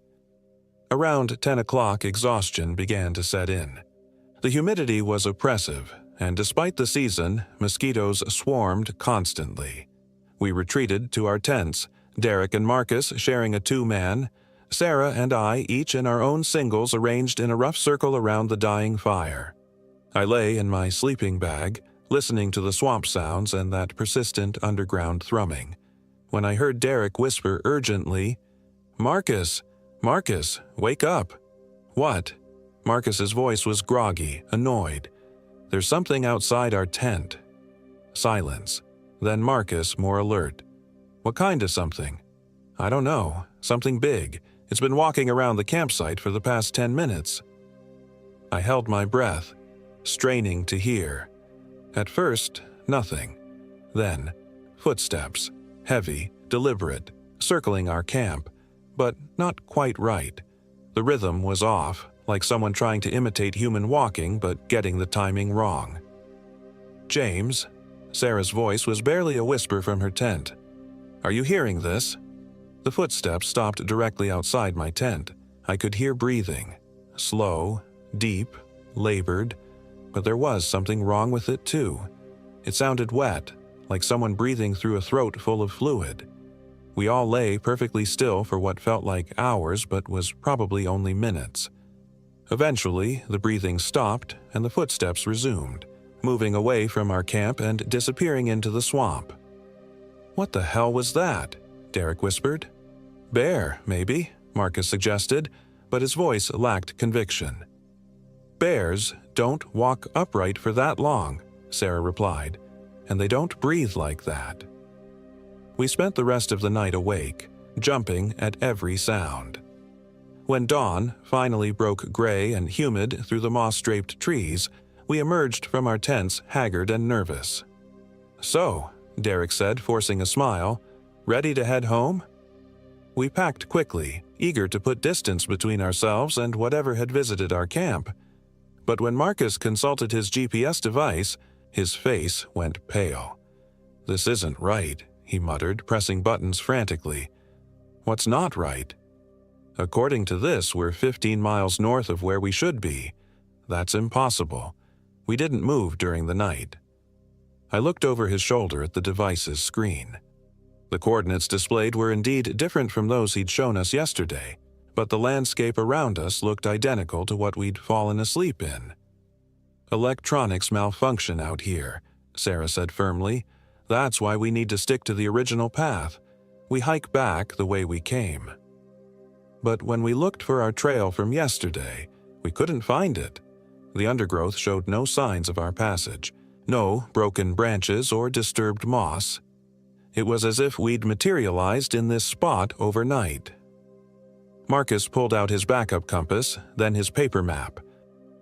Speaker 1: Around 10 o'clock, exhaustion began to set in. The humidity was oppressive, and despite the season, mosquitoes swarmed constantly. We retreated to our tents, Derek and Marcus sharing a 2-man, Sarah and I each in our own singles arranged in a rough circle around the dying fire. I lay in my sleeping bag, listening to the swamp sounds and that persistent underground thrumming, when I heard Derek whisper urgently, "Marcus, Marcus, wake up." "What?" Marcus's voice was groggy, annoyed. "There's something outside our tent." Silence. Then Marcus, more alert. "What kind of something?" "I don't know. Something big. It's been walking around the campsite for the past 10 minutes. I held my breath, straining to hear. At first, nothing. Then, footsteps, heavy, deliberate, circling our camp, but not quite right. The rhythm was off, like someone trying to imitate human walking but getting the timing wrong. "James?" Sarah's voice was barely a whisper from her tent. "Are you hearing this?" The footsteps stopped directly outside my tent. I could hear breathing. Slow, deep, labored, but there was something wrong with it too. It sounded wet, like someone breathing through a throat full of fluid. We all lay perfectly still for what felt like hours but was probably only minutes. Eventually, the breathing stopped and the footsteps resumed, moving away from our camp and disappearing into the swamp. "What the hell was that?" Derek whispered. "Bear, maybe," Marcus suggested, but his voice lacked conviction. "Bears don't walk upright for that long," Sarah replied, "and they don't breathe like that." We spent the rest of the night awake, jumping at every sound. When dawn finally broke gray and humid through the moss-draped trees, we emerged from our tents haggard and nervous. "So," Derek said, forcing a smile, "ready to head home?" We packed quickly, eager to put distance between ourselves and whatever had visited our camp. But when Marcus consulted his GPS device, his face went pale. "This isn't right," he muttered, pressing buttons frantically. "What's not right?" "According to this, we're 15 miles north of where we should be. That's impossible. We didn't move during the night." I looked over his shoulder at the device's screen. The coordinates displayed were indeed different from those he'd shown us yesterday, but the landscape around us looked identical to what we'd fallen asleep in. "Electronics malfunction out here," Sarah said firmly. "That's why we need to stick to the original path. We hike back the way we came." But when we looked for our trail from yesterday, we couldn't find it. The undergrowth showed no signs of our passage, no broken branches or disturbed moss. It was as if we'd materialized in this spot overnight. Marcus pulled out his backup compass, then his paper map.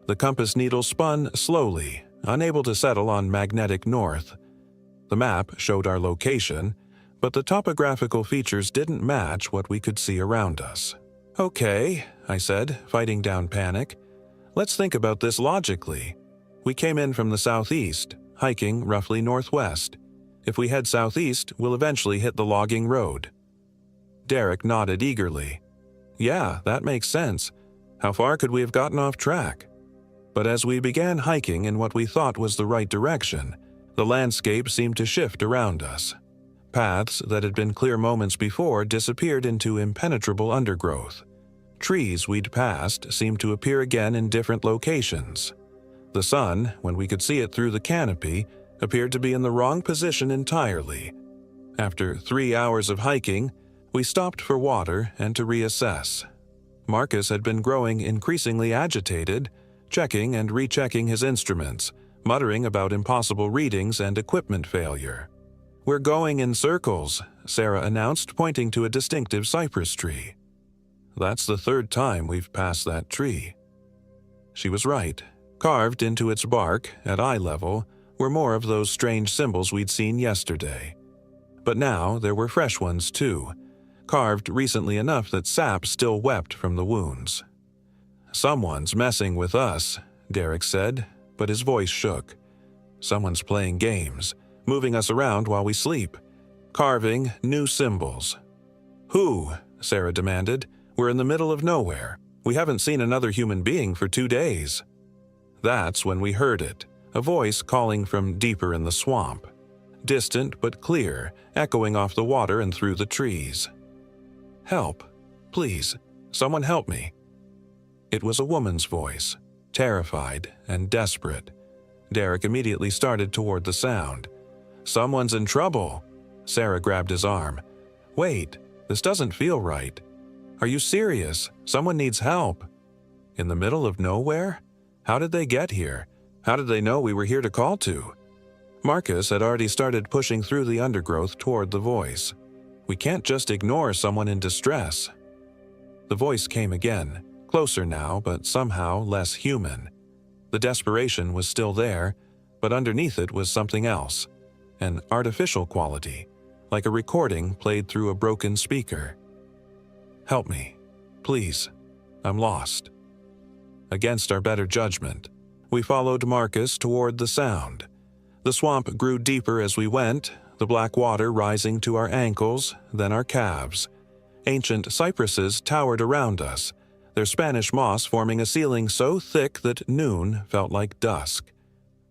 Speaker 1: The compass needle spun slowly, unable to settle on magnetic north. The map showed our location, but the topographical features didn't match what we could see around us. "Okay," I said, fighting down panic. "Let's think about this logically. We came in from the southeast, hiking roughly northwest. If we head southeast, we'll eventually hit the logging road." Derek nodded eagerly. "Yeah, that makes sense. How far could we have gotten off track?" But as we began hiking in what we thought was the right direction, the landscape seemed to shift around us. Paths that had been clear moments before disappeared into impenetrable undergrowth. Trees we'd passed seemed to appear again in different locations. The sun, when we could see it through the canopy, appeared to be in the wrong position entirely. After 3 hours of hiking, we stopped for water and to reassess. Marcus had been growing increasingly agitated, checking and rechecking his instruments, muttering about impossible readings and equipment failure. "We're going in circles," Sarah announced, pointing to a distinctive cypress tree. "That's the third time we've passed that tree." She was right. Carved into its bark, at eye level, were more of those strange symbols we'd seen yesterday. But now there were fresh ones too, carved recently enough that sap still wept from the wounds. "Someone's messing with us," Derek said, but his voice shook. "Someone's playing games, moving us around while we sleep, carving new symbols." "Who?" Sarah demanded. "We're in the middle of nowhere. We haven't seen another human being for 2 days." That's when we heard it, a voice calling from deeper in the swamp. Distant but clear, echoing off the water and through the trees. "Help. Please. Someone help me." It was a woman's voice, terrified and desperate. Derek immediately started toward the sound. "Someone's in trouble." Sarah grabbed his arm. "Wait, this doesn't feel right. Are you serious? Someone needs help." In the middle of nowhere? How did they get here? How did they know we were here to call to? Marcus had already started pushing through the undergrowth toward the voice. We can't just ignore someone in distress. The voice came again, closer now, but somehow less human. The desperation was still there, but underneath it was something else, an artificial quality, like a recording played through a broken speaker. "Help me, please. I'm lost." Against our better judgment, we followed Marcus toward the sound. The swamp grew deeper as we went, the black water rising to our ankles, then our calves. Ancient cypresses towered around us, their Spanish moss forming a ceiling so thick that noon felt like dusk.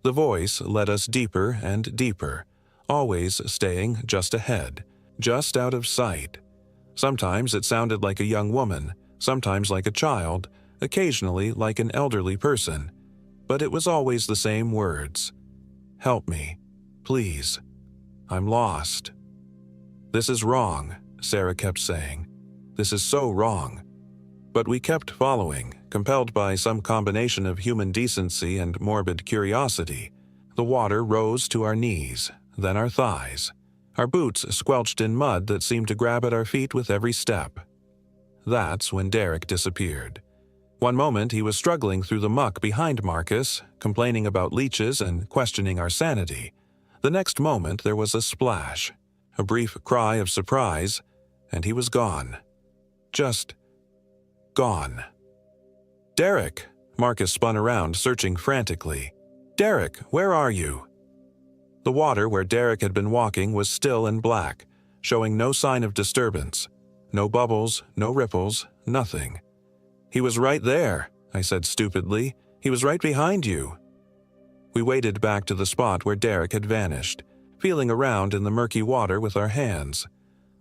Speaker 1: The voice led us deeper and deeper, always staying just ahead, just out of sight. Sometimes it sounded like a young woman, sometimes like a child, occasionally like an elderly person, but it was always the same words. "Help me, please. I'm lost." "This is wrong," Sarah kept saying. "This is so wrong." But we kept following, compelled by some combination of human decency and morbid curiosity. The water rose to our knees, then our thighs. Our boots squelched in mud that seemed to grab at our feet with every step. That's when Derek disappeared. One moment he was struggling through the muck behind Marcus, complaining about leeches and questioning our sanity. The next moment there was a splash, a brief cry of surprise, and he was gone. Just gone. "Derek!" Marcus spun around, searching frantically. "Derek, where are you?" The water where Derek had been walking was still and black, showing no sign of disturbance. No bubbles, no ripples, nothing. "He was right there," I said stupidly. "He was right behind you." We waded back to the spot where Derek had vanished, feeling around in the murky water with our hands.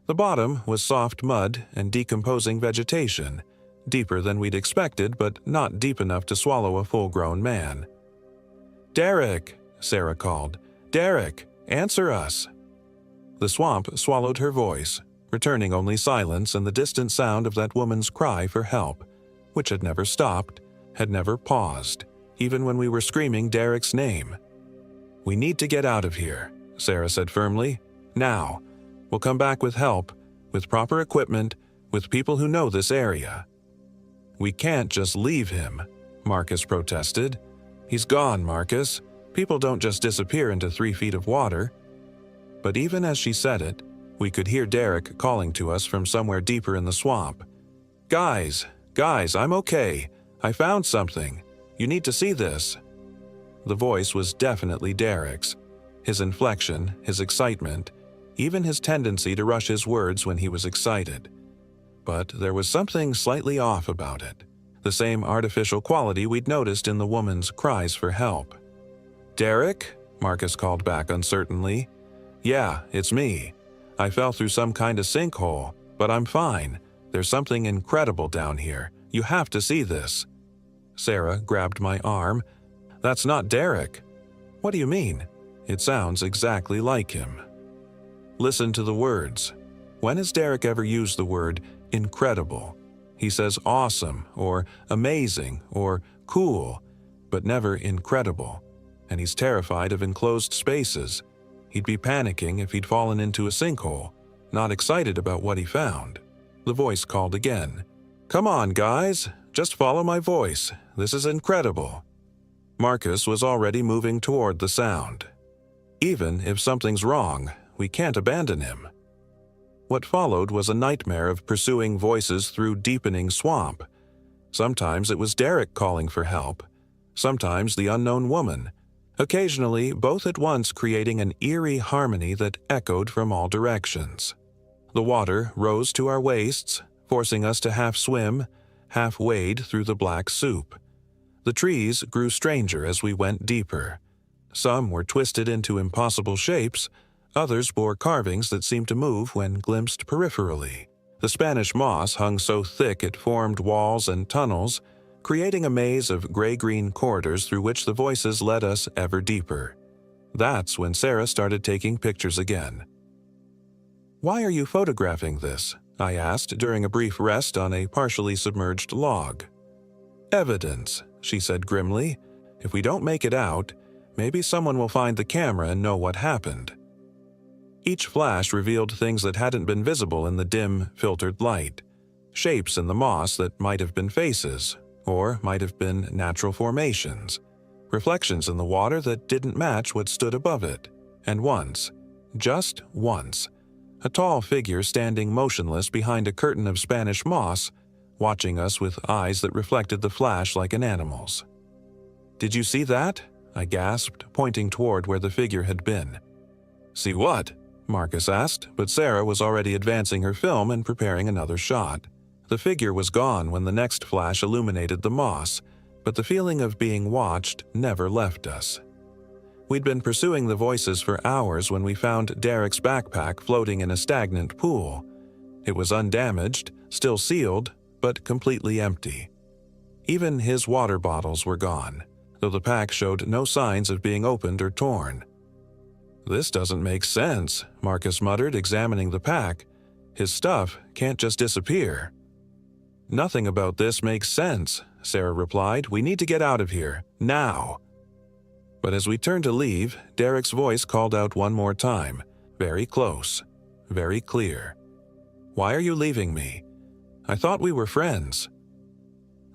Speaker 1: The bottom was soft mud and decomposing vegetation, deeper than we'd expected, but not deep enough to swallow a full-grown man. "Derek!" Sarah called. "Derek, answer us!" The swamp swallowed her voice, returning only silence and the distant sound of that woman's cry for help, which had never stopped, had never paused, even when we were screaming Derek's name. "We need to get out of here," Sarah said firmly. "Now. We'll come back with help, with proper equipment, with people who know this area." "We can't just leave him," Marcus protested. "He's gone, Marcus. People don't just disappear into 3 feet of water." But even as she said it, we could hear Derek calling to us from somewhere deeper in the swamp. Guys, I'm okay. I found something. You need to see this." The voice was definitely Derek's. His inflection, his excitement, even his tendency to rush his words when he was excited. But there was something slightly off about it, the same artificial quality we'd noticed in the woman's cries for help. "Derek?" Marcus called back uncertainly. "Yeah, it's me. I fell through some kind of sinkhole, but I'm fine. There's something incredible down here. You have to see this." Sarah grabbed my arm. "That's not Derek." "What do you mean?" "It sounds exactly like him." Listen to the words. When has Derek ever used the word incredible? He says awesome, or amazing, or cool, but never incredible. And he's terrified of enclosed spaces. He'd be panicking if he'd fallen into a sinkhole, not excited about what he found. The voice called again. "Come on, guys. Just follow my voice. This is incredible." Marcus was already moving toward the sound. Even if something's wrong, we can't abandon him. What followed was a nightmare of pursuing voices through deepening swamp. Sometimes it was Derek calling for help. Sometimes the unknown woman. Occasionally, both at once creating an eerie harmony that echoed from all directions. The water rose to our waists, forcing us to half swim, half wade through the black soup. The trees grew stranger as we went deeper. Some were twisted into impossible shapes, others bore carvings that seemed to move when glimpsed peripherally. The Spanish moss hung so thick it formed walls and tunnels, creating a maze of gray-green corridors through which the voices led us ever deeper. That's when Sarah started taking pictures again. "Why are you photographing this?" I asked during a brief rest on a partially submerged log. "Evidence," she said grimly. "If we don't make it out, maybe someone will find the camera and know what happened." Each flash revealed things that hadn't been visible in the dim, filtered light. Shapes in the moss that might have been faces, or might have been natural formations. Reflections in the water that didn't match what stood above it. And once, just once, a tall figure standing motionless behind a curtain of Spanish moss, watching us with eyes that reflected the flash like an animal's. "Did you see that?" I gasped, pointing toward where the figure had been. "See what?" Marcus asked, but Sarah was already advancing her film and preparing another shot. The figure was gone when the next flash illuminated the moss, but the feeling of being watched never left us. We'd been pursuing the voices for hours when we found Derek's backpack floating in a stagnant pool. It was undamaged, still sealed, but completely empty. Even his water bottles were gone, though the pack showed no signs of being opened or torn. "This doesn't make sense," Marcus muttered, examining the pack. "His stuff can't just disappear." "Nothing about this makes sense," Sarah replied. "We need to get out of here, now." But as we turned to leave, Derek's voice called out one more time, very close, very clear. "Why are you leaving me? I thought we were friends."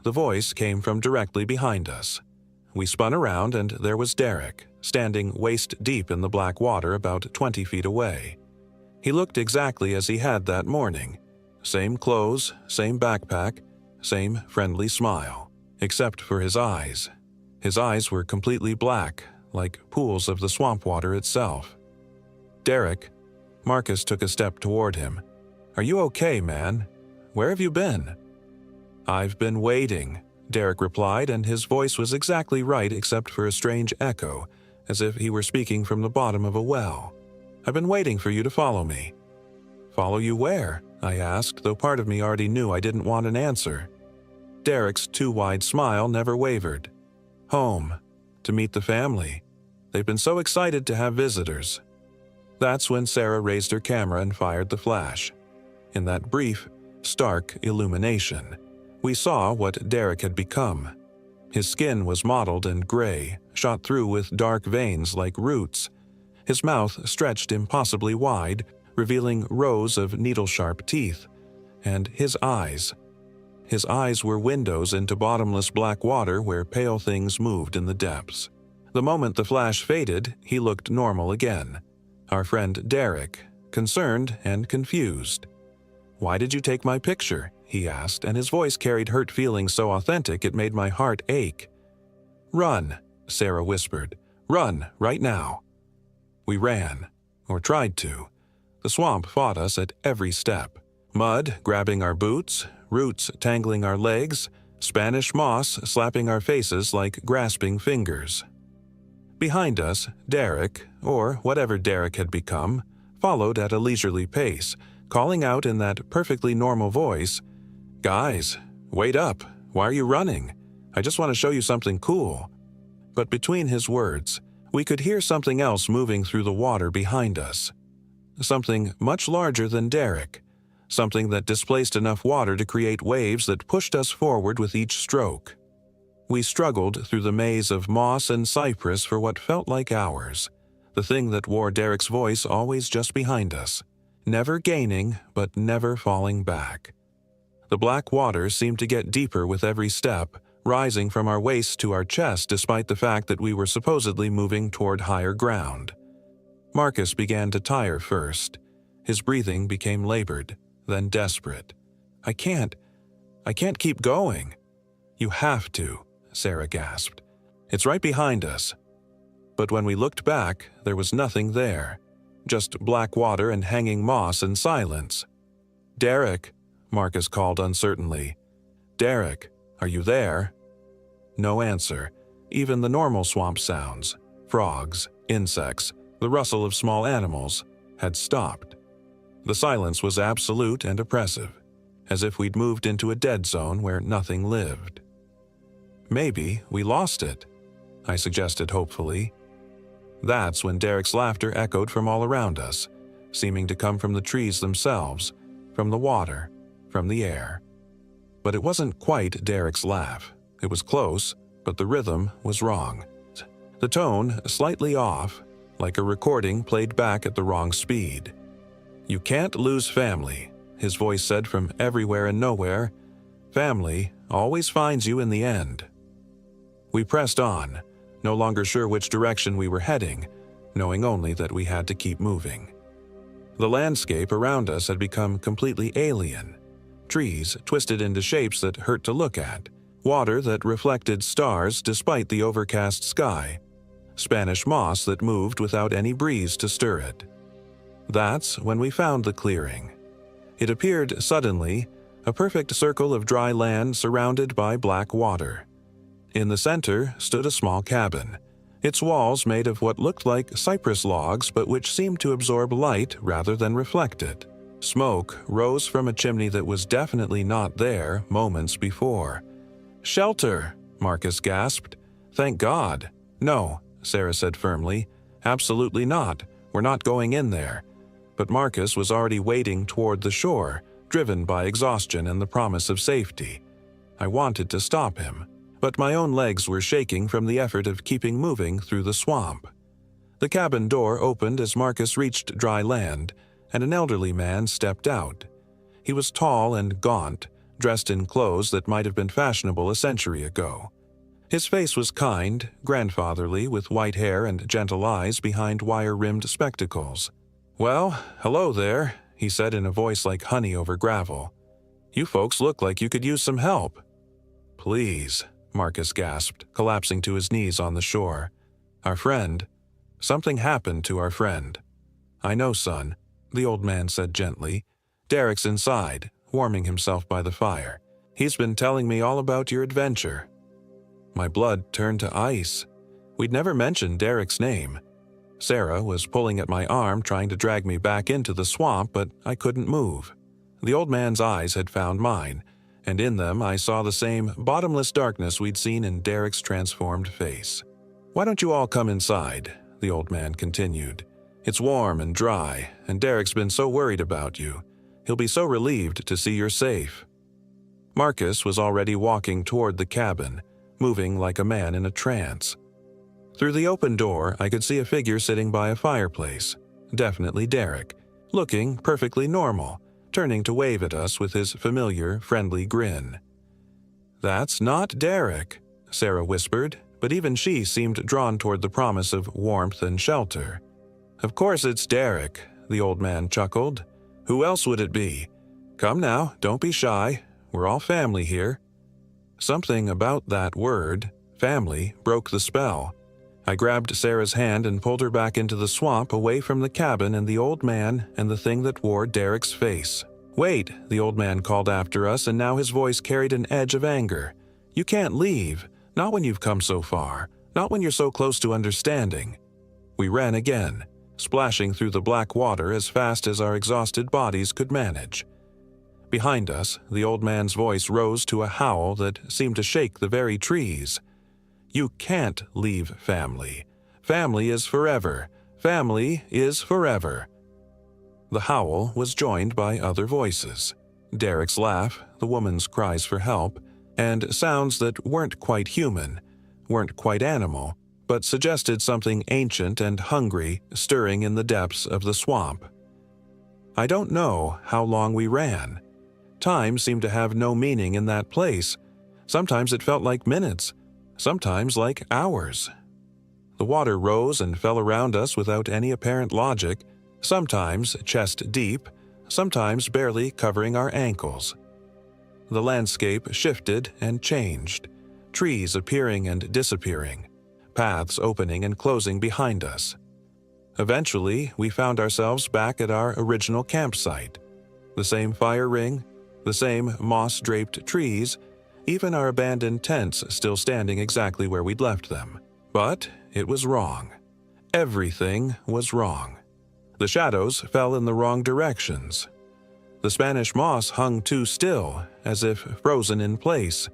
Speaker 1: The voice came from directly behind us. We spun around and there was Derek, standing waist-deep in the black water about 20 feet away. He looked exactly as he had that morning. Same clothes, same backpack, same friendly smile, except for his eyes. His eyes were completely black, like pools of the swamp water itself. "Derek," Marcus took a step toward him. "Are you okay, man? Where have you been?" "I've been waiting," Derek replied, and his voice was exactly right except for a strange echo, as if he were speaking from the bottom of a well. "I've been waiting for you to follow me." "Follow you where?" I asked, though part of me already knew I didn't want an answer. Derek's too wide smile never wavered. "Home, to meet the family. They've been so excited to have visitors." That's when Sarah raised her camera and fired the flash. In that brief, stark illumination, we saw what Derek had become. His skin was mottled and gray, shot through with dark veins like roots. His mouth stretched impossibly wide, revealing rows of needle-sharp teeth. And his eyes. His eyes were windows into bottomless black water where pale things moved in the depths. The moment the flash faded, he looked normal again. Our friend Derek, concerned and confused. "Why did you take my picture?" he asked, and his voice carried hurt feelings so authentic it made my heart ache. "Run," Sarah whispered. "Run, right now." We ran, or tried to. The swamp fought us at every step. Mud grabbing our boots, roots tangling our legs, Spanish moss slapping our faces like grasping fingers. Behind us, Derek, or whatever Derek had become, followed at a leisurely pace, calling out in that perfectly normal voice, "Guys, wait up. Why are you running? I just want to show you something cool." But between his words, we could hear something else moving through the water behind us. Something much larger than Derek. Something that displaced enough water to create waves that pushed us forward with each stroke. We struggled through the maze of moss and cypress for what felt like hours, the thing that wore Derek's voice always just behind us, never gaining but never falling back. The black water seemed to get deeper with every step, rising from our waist to our chest despite the fact that we were supposedly moving toward higher ground. Marcus began to tire first. His breathing became labored, then desperate. I can't keep going." "You have to," Sarah gasped. "It's right behind us." But when we looked back, there was nothing there. Just black water and hanging moss and silence. "Derek," Marcus called uncertainly. "Derek, are you there?" No answer. Even the normal swamp sounds, frogs, insects, the rustle of small animals, had stopped. The silence was absolute and oppressive, as if we'd moved into a dead zone where nothing lived. "Maybe we lost it," I suggested hopefully. That's when Derek's laughter echoed from all around us, seeming to come from the trees themselves, from the water, from the air. But it wasn't quite Derek's laugh. It was close, but the rhythm was wrong. The tone slightly off, like a recording played back at the wrong speed. "You can't lose family," his voice said from everywhere and nowhere. "Family always finds you in the end." We pressed on, no longer sure which direction we were heading, knowing only that we had to keep moving. The landscape around us had become completely alien. Trees twisted into shapes that hurt to look at, water that reflected stars despite the overcast sky, Spanish moss that moved without any breeze to stir it. That's when we found the clearing. It appeared suddenly, a perfect circle of dry land surrounded by black water. In the center stood a small cabin. its walls made of what looked like cypress logs but which seemed to absorb light rather than reflect it. Smoke rose from a chimney that was definitely not there moments before. "Shelter!" Marcus gasped. "Thank God." "No," Sarah said firmly. "Absolutely not. We're not going in there." But Marcus was already wading toward the shore, driven by exhaustion and the promise of safety. I wanted to stop him, but my own legs were shaking from the effort of keeping moving through the swamp. The cabin door opened as Marcus reached dry land, and an elderly man stepped out. He was tall and gaunt, dressed in clothes that might have been fashionable a century ago. His face was kind, grandfatherly, with white hair and gentle eyes behind wire-rimmed spectacles. "Well, hello there," he said in a voice like honey over gravel. "You folks look like you could use some help." "Please," Marcus gasped, collapsing to his knees on the shore. "Our friend. Something happened to our friend." "I know, son," the old man said gently. "Derek's inside, warming himself by the fire. He's been telling me all about your adventure." My blood turned to ice. We'd never mentioned Derek's name. Sarah was pulling at my arm, trying to drag me back into the swamp, but I couldn't move. The old man's eyes had found mine, and in them I saw the same bottomless darkness we'd seen in Derek's transformed face. "Why don't you all come inside?" the old man continued. "It's warm and dry, and Derek's been so worried about you. He'll be so relieved to see you're safe." Marcus was already walking toward the cabin, moving like a man in a trance. Through the open door, I could see a figure sitting by a fireplace, definitely Derek, looking perfectly normal, turning to wave at us with his familiar, friendly grin. "That's not Derek," Sarah whispered, but even she seemed drawn toward the promise of warmth and shelter. "Of course it's Derek," the old man chuckled. "Who else would it be? Come now, don't be shy. We're all family here." Something about that word, family, broke the spell. I grabbed Sarah's hand and pulled her back into the swamp, away from the cabin and the old man and the thing that wore Derek's face. "Wait," the old man called after us, and now his voice carried an edge of anger. "You can't leave. Not when you've come so far. Not when you're so close to understanding." We ran again, splashing through the black water as fast as our exhausted bodies could manage. Behind us, the old man's voice rose to a howl that seemed to shake the very trees. "You can't leave family. Family is forever. Family is forever." The howl was joined by other voices. Derek's laugh, the woman's cries for help, and sounds that weren't quite human, weren't quite animal, but suggested something ancient and hungry stirring in the depths of the swamp. I don't know how long we ran. Time seemed to have no meaning in that place. Sometimes it felt like minutes, sometimes like hours. The water rose and fell around us without any apparent logic, sometimes chest deep, sometimes barely covering our ankles. The landscape shifted and changed, trees appearing and disappearing, paths opening and closing behind us. Eventually, we found ourselves back at our original campsite. The same fire ring, the same moss-draped trees, even our abandoned tents still standing exactly where we'd left them. But it was wrong. Everything was wrong. The shadows fell in the wrong directions. The Spanish moss hung too still, as if frozen in place,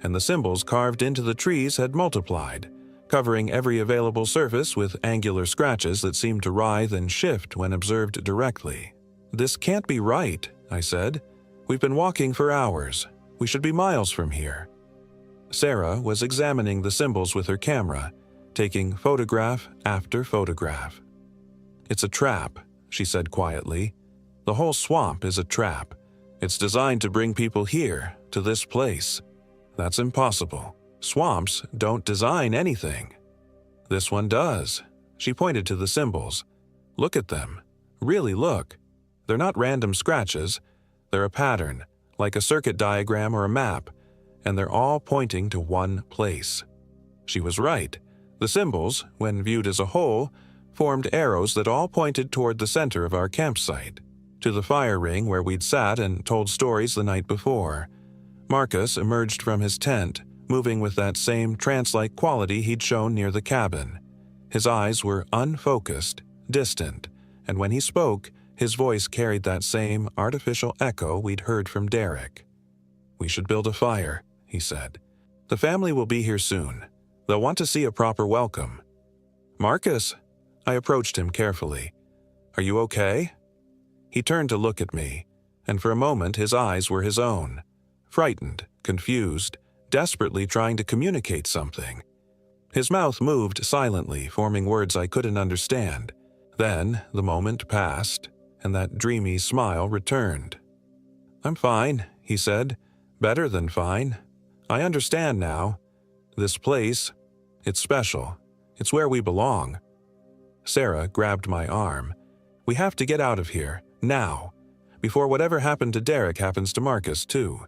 Speaker 1: and the symbols carved into the trees had multiplied, covering every available surface with angular scratches that seemed to writhe and shift when observed directly. "This can't be right," I said. "We've been walking for hours. We should be miles from here." Sarah was examining the symbols with her camera, taking photograph after photograph. "It's a trap," she said quietly. "The whole swamp is a trap. It's designed to bring people here, to this place. That's impossible. Swamps don't design anything. This one does." She pointed to the symbols. "Look at them. Really look. They're not random scratches. They're a pattern, like a circuit diagram or a map, and they're all pointing to one place." She was right. The symbols, when viewed as a whole, formed arrows that all pointed toward the center of our campsite, to the fire ring where we'd sat and told stories the night before. Marcus emerged from his tent, moving with that same trance-like quality he'd shown near the cabin. His eyes were unfocused, distant, and when he spoke, his voice carried that same artificial echo we'd heard from Derek. "We should build a fire," he said. "The family will be here soon. They'll want to see a proper welcome." "Marcus?" I approached him carefully. "Are you okay?" He turned to look at me, and for a moment his eyes were his own, frightened, confused, desperately trying to communicate something. His mouth moved silently, forming words I couldn't understand. Then the moment passed, and that dreamy smile returned. "I'm fine," he said. "Better than fine. I understand now. This place, it's special. It's where we belong." Sarah grabbed my arm. "We have to get out of here, now, before whatever happened to Derek happens to Marcus, too."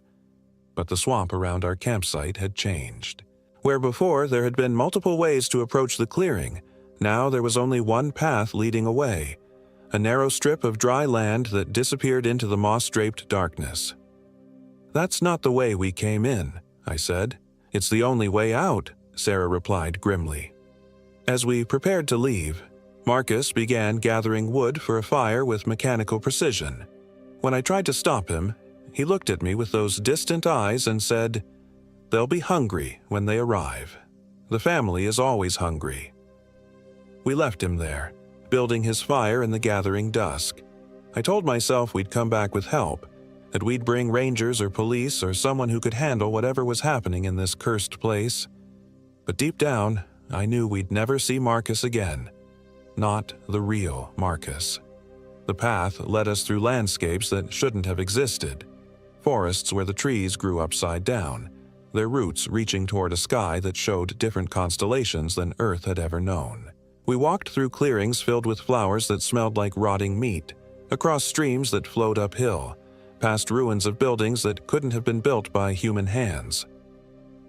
Speaker 1: But the swamp around our campsite had changed. Where before there had been multiple ways to approach the clearing, now there was only one path leading away, a narrow strip of dry land that disappeared into the moss-draped darkness. "That's not the way we came in," I said. "It's the only way out," Sarah replied grimly. As we prepared to leave, Marcus began gathering wood for a fire with mechanical precision. When I tried to stop him, he looked at me with those distant eyes and said, "They'll be hungry when they arrive. The family is always hungry." We left him there, building his fire in the gathering dusk. I told myself we'd come back with help, that we'd bring rangers or police or someone who could handle whatever was happening in this cursed place. But deep down, I knew we'd never see Marcus again. Not the real Marcus. The path led us through landscapes that shouldn't have existed. Forests where the trees grew upside down, their roots reaching toward a sky that showed different constellations than Earth had ever known. We walked through clearings filled with flowers that smelled like rotting meat, across streams that flowed uphill, past ruins of buildings that couldn't have been built by human hands.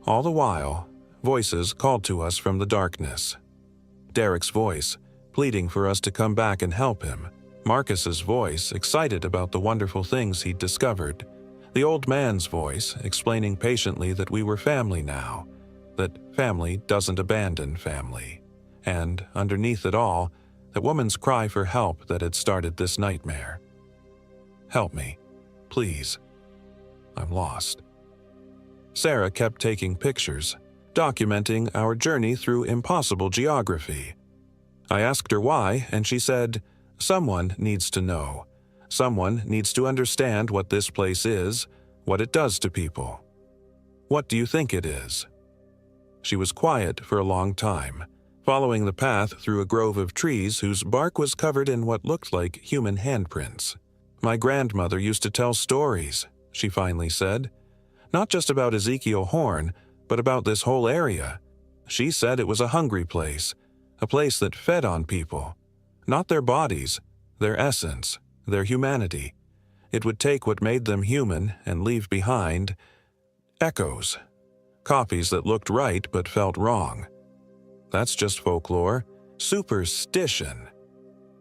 Speaker 1: All the while, voices called to us from the darkness. Derek's voice, pleading for us to come back and help him. Marcus's voice, excited about the wonderful things he'd discovered. The old man's voice, explaining patiently that we were family now, that family doesn't abandon family. And, underneath it all, that woman's cry for help that had started this nightmare. "Help me, please. I'm lost." Sarah kept taking pictures, documenting our journey through impossible geography. I asked her why, and she said, "Someone needs to know. Someone needs to understand what this place is, what it does to people." "What do you think it is?" She was quiet for a long time, following the path through a grove of trees whose bark was covered in what looked like human handprints. "My grandmother used to tell stories," she finally said. "Not just about Ezekiel Horn, but about this whole area. She said it was a hungry place, a place that fed on people. Not their bodies, their essence, their humanity. It would take what made them human and leave behind echoes, copies that looked right but felt wrong. That's just folklore, superstition."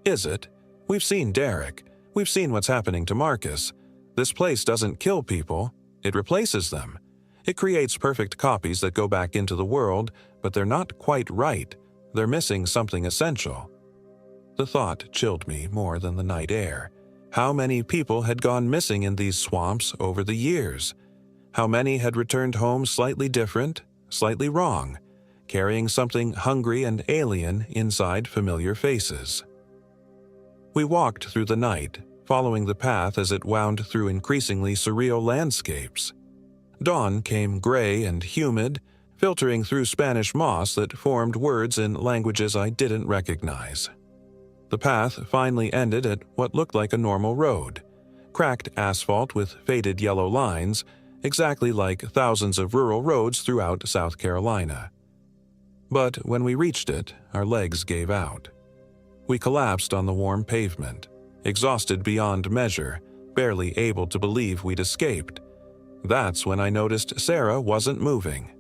Speaker 1: "Is it? We've seen Derek. We've seen what's happening to Marcus. This place doesn't kill people, it replaces them. It creates perfect copies that go back into the world, but they're not quite right. They're missing something essential." The thought chilled me more than the night air. How many people had gone missing in these swamps over the years? How many had returned home slightly different, slightly wrong, carrying something hungry and alien inside familiar faces? We walked through the night, following the path as it wound through increasingly surreal landscapes. Dawn came gray and humid, filtering through Spanish moss that formed words in languages I didn't recognize. The path finally ended at what looked like a normal road, cracked asphalt with faded yellow lines, exactly like thousands of rural roads throughout South Carolina. But when we reached it, our legs gave out. We collapsed on the warm pavement, exhausted beyond measure, barely able to believe we'd escaped. That's when I noticed Sarah wasn't moving.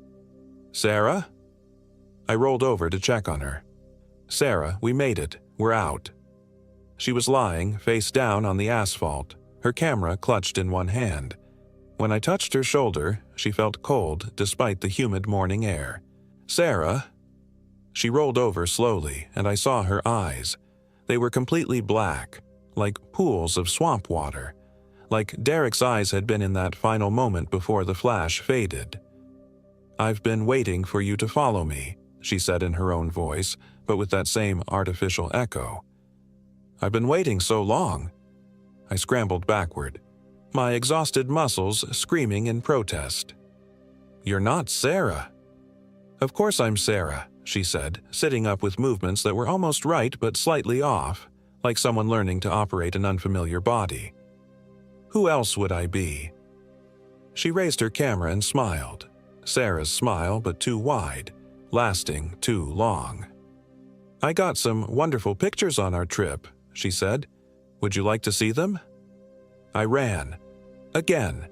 Speaker 1: "Sarah?" I rolled over to check on her. "Sarah, we made it. We're out." She was lying, face down on the asphalt, her camera clutched in one hand. When I touched her shoulder, she felt cold despite the humid morning air. "Sarah?" She rolled over slowly, and I saw her eyes. They were completely black, like pools of swamp water, like Derek's eyes had been in that final moment before the flash faded. "I've been waiting for you to follow me," she said in her own voice, but with that same artificial echo. "I've been waiting so long." I scrambled backward, my exhausted muscles screaming in protest. "You're not Sarah." "Of course I'm Sarah," she said, sitting up with movements that were almost right but slightly off, like someone learning to operate an unfamiliar body. "Who else would I be?" She raised her camera and smiled. Sarah's smile, but too wide, lasting too long. "I got some wonderful pictures on our trip," she said. "Would you like to see them?" I ran. Again.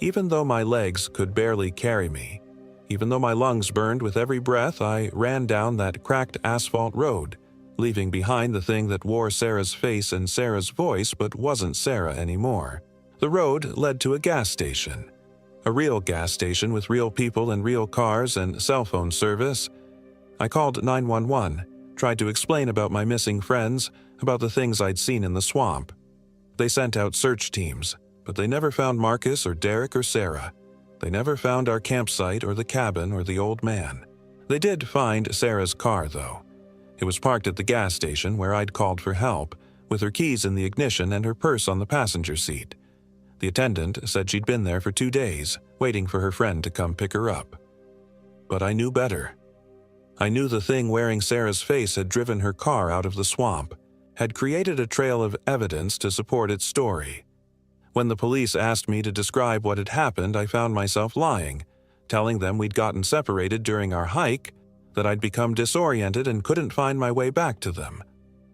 Speaker 1: Even though my legs could barely carry me, even though my lungs burned with every breath, I ran down that cracked asphalt road, leaving behind the thing that wore Sarah's face and Sarah's voice but wasn't Sarah anymore. The road led to a gas station. A real gas station with real people and real cars and cell phone service. I called 911, tried to explain about my missing friends, about the things I'd seen in the swamp. They sent out search teams, but they never found Marcus or Derek or Sarah. They never found our campsite or the cabin or the old man. They did find Sarah's car, though. It was parked at the gas station where I'd called for help, with her keys in the ignition and her purse on the passenger seat. The attendant said she'd been there for 2 days, waiting for her friend to come pick her up. But I knew better. I knew the thing wearing Sarah's face had driven her car out of the swamp, had created a trail of evidence to support its story. When the police asked me to describe what had happened, I found myself lying, telling them we'd gotten separated during our hike, that I'd become disoriented and couldn't find my way back to them.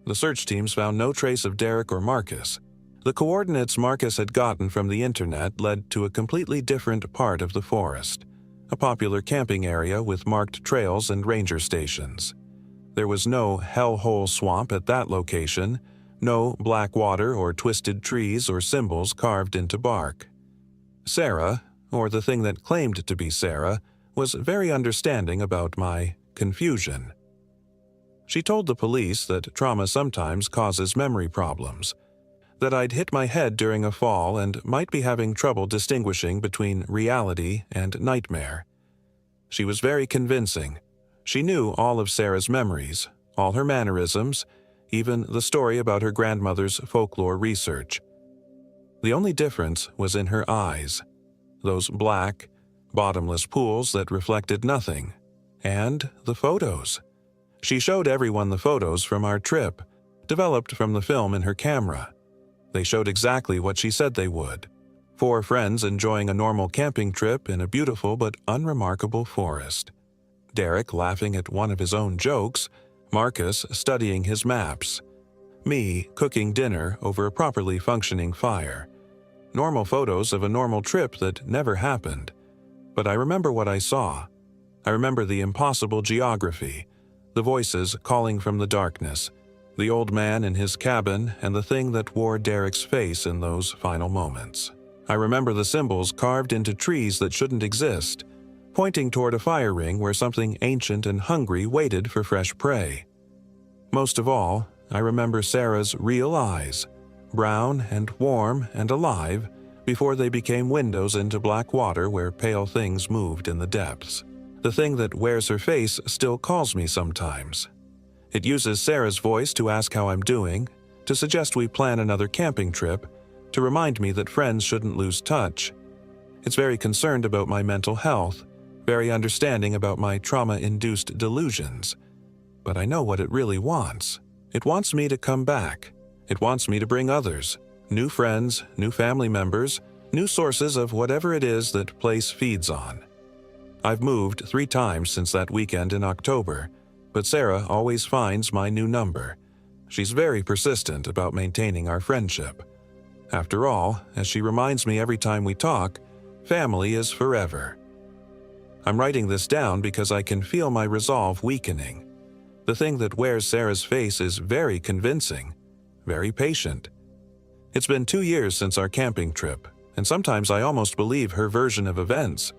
Speaker 1: The search teams found no trace of Derek or Marcus. The coordinates Marcus had gotten from the internet led to a completely different part of the forest, a popular camping area with marked trails and ranger stations. There was no hellhole swamp at that location, no black water or twisted trees or symbols carved into bark. Sarah, or the thing that claimed to be Sarah, was very understanding about my confusion. She told the police that trauma sometimes causes memory problems, that I'd hit my head during a fall and might be having trouble distinguishing between reality and nightmare. She was very convincing. She knew all of Sarah's memories, all her mannerisms, even the story about her grandmother's folklore research. The only difference was in her eyes, those black, bottomless pools that reflected nothing, and the photos. She showed everyone the photos from our trip, developed from the film in her camera. They showed exactly what she said they would. 4 friends enjoying a normal camping trip in a beautiful but unremarkable forest. Derek laughing at one of his own jokes, Marcus studying his maps, me cooking dinner over a properly functioning fire. Normal photos of a normal trip that never happened. But I remember what I saw. I remember the impossible geography, the voices calling from the darkness, the old man in his cabin, and the thing that wore Derek's face in those final moments. I remember the symbols carved into trees that shouldn't exist, pointing toward a fire ring where something ancient and hungry waited for fresh prey. Most of all, I remember Sarah's real eyes, brown and warm and alive, before they became windows into black water where pale things moved in the depths. The thing that wears her face still calls me sometimes. It uses Sarah's voice to ask how I'm doing, to suggest we plan another camping trip, to remind me that friends shouldn't lose touch. It's very concerned about my mental health, very understanding about my trauma-induced delusions. But I know what it really wants. It wants me to come back. It wants me to bring others, new friends, new family members, new sources of whatever it is that place feeds on. I've moved 3 times since that weekend in October, but Sarah always finds my new number. She's very persistent about maintaining our friendship. After all, as she reminds me every time we talk, family is forever. I'm writing this down because I can feel my resolve weakening. The thing that wears Sarah's face is very convincing, very patient. It's been 2 years since our camping trip, and sometimes I almost believe her version of events.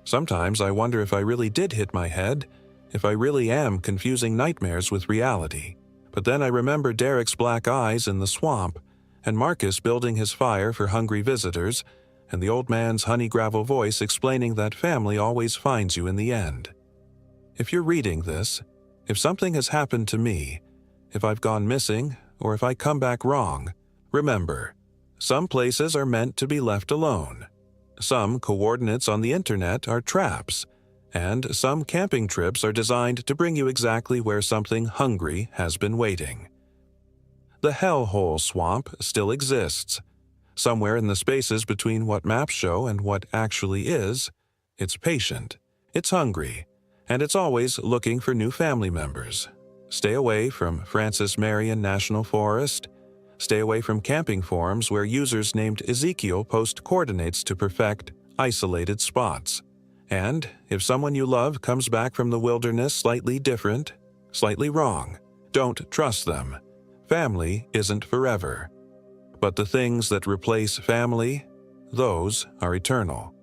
Speaker 1: Sometimes I wonder if I really did hit my head, if I really am confusing nightmares with reality. But then I remember Derek's black eyes in the swamp, and Marcus building his fire for hungry visitors, and the old man's honey-gravel voice explaining that family always finds you in the end. If you're reading this, if something has happened to me, if I've gone missing, or if I come back wrong, remember, some places are meant to be left alone. Some coordinates on the internet are traps, and some camping trips are designed to bring you exactly where something hungry has been waiting. The Hellhole Swamp still exists. Somewhere in the spaces between what maps show and what actually is, it's patient, it's hungry, and it's always looking for new family members. Stay away from Francis Marion National Forest. Stay away from camping forums where users named Ezekiel post coordinates to perfect isolated spots. And if someone you love comes back from the wilderness slightly different, slightly wrong, don't trust them. Family isn't forever. But the things that replace family, those are eternal.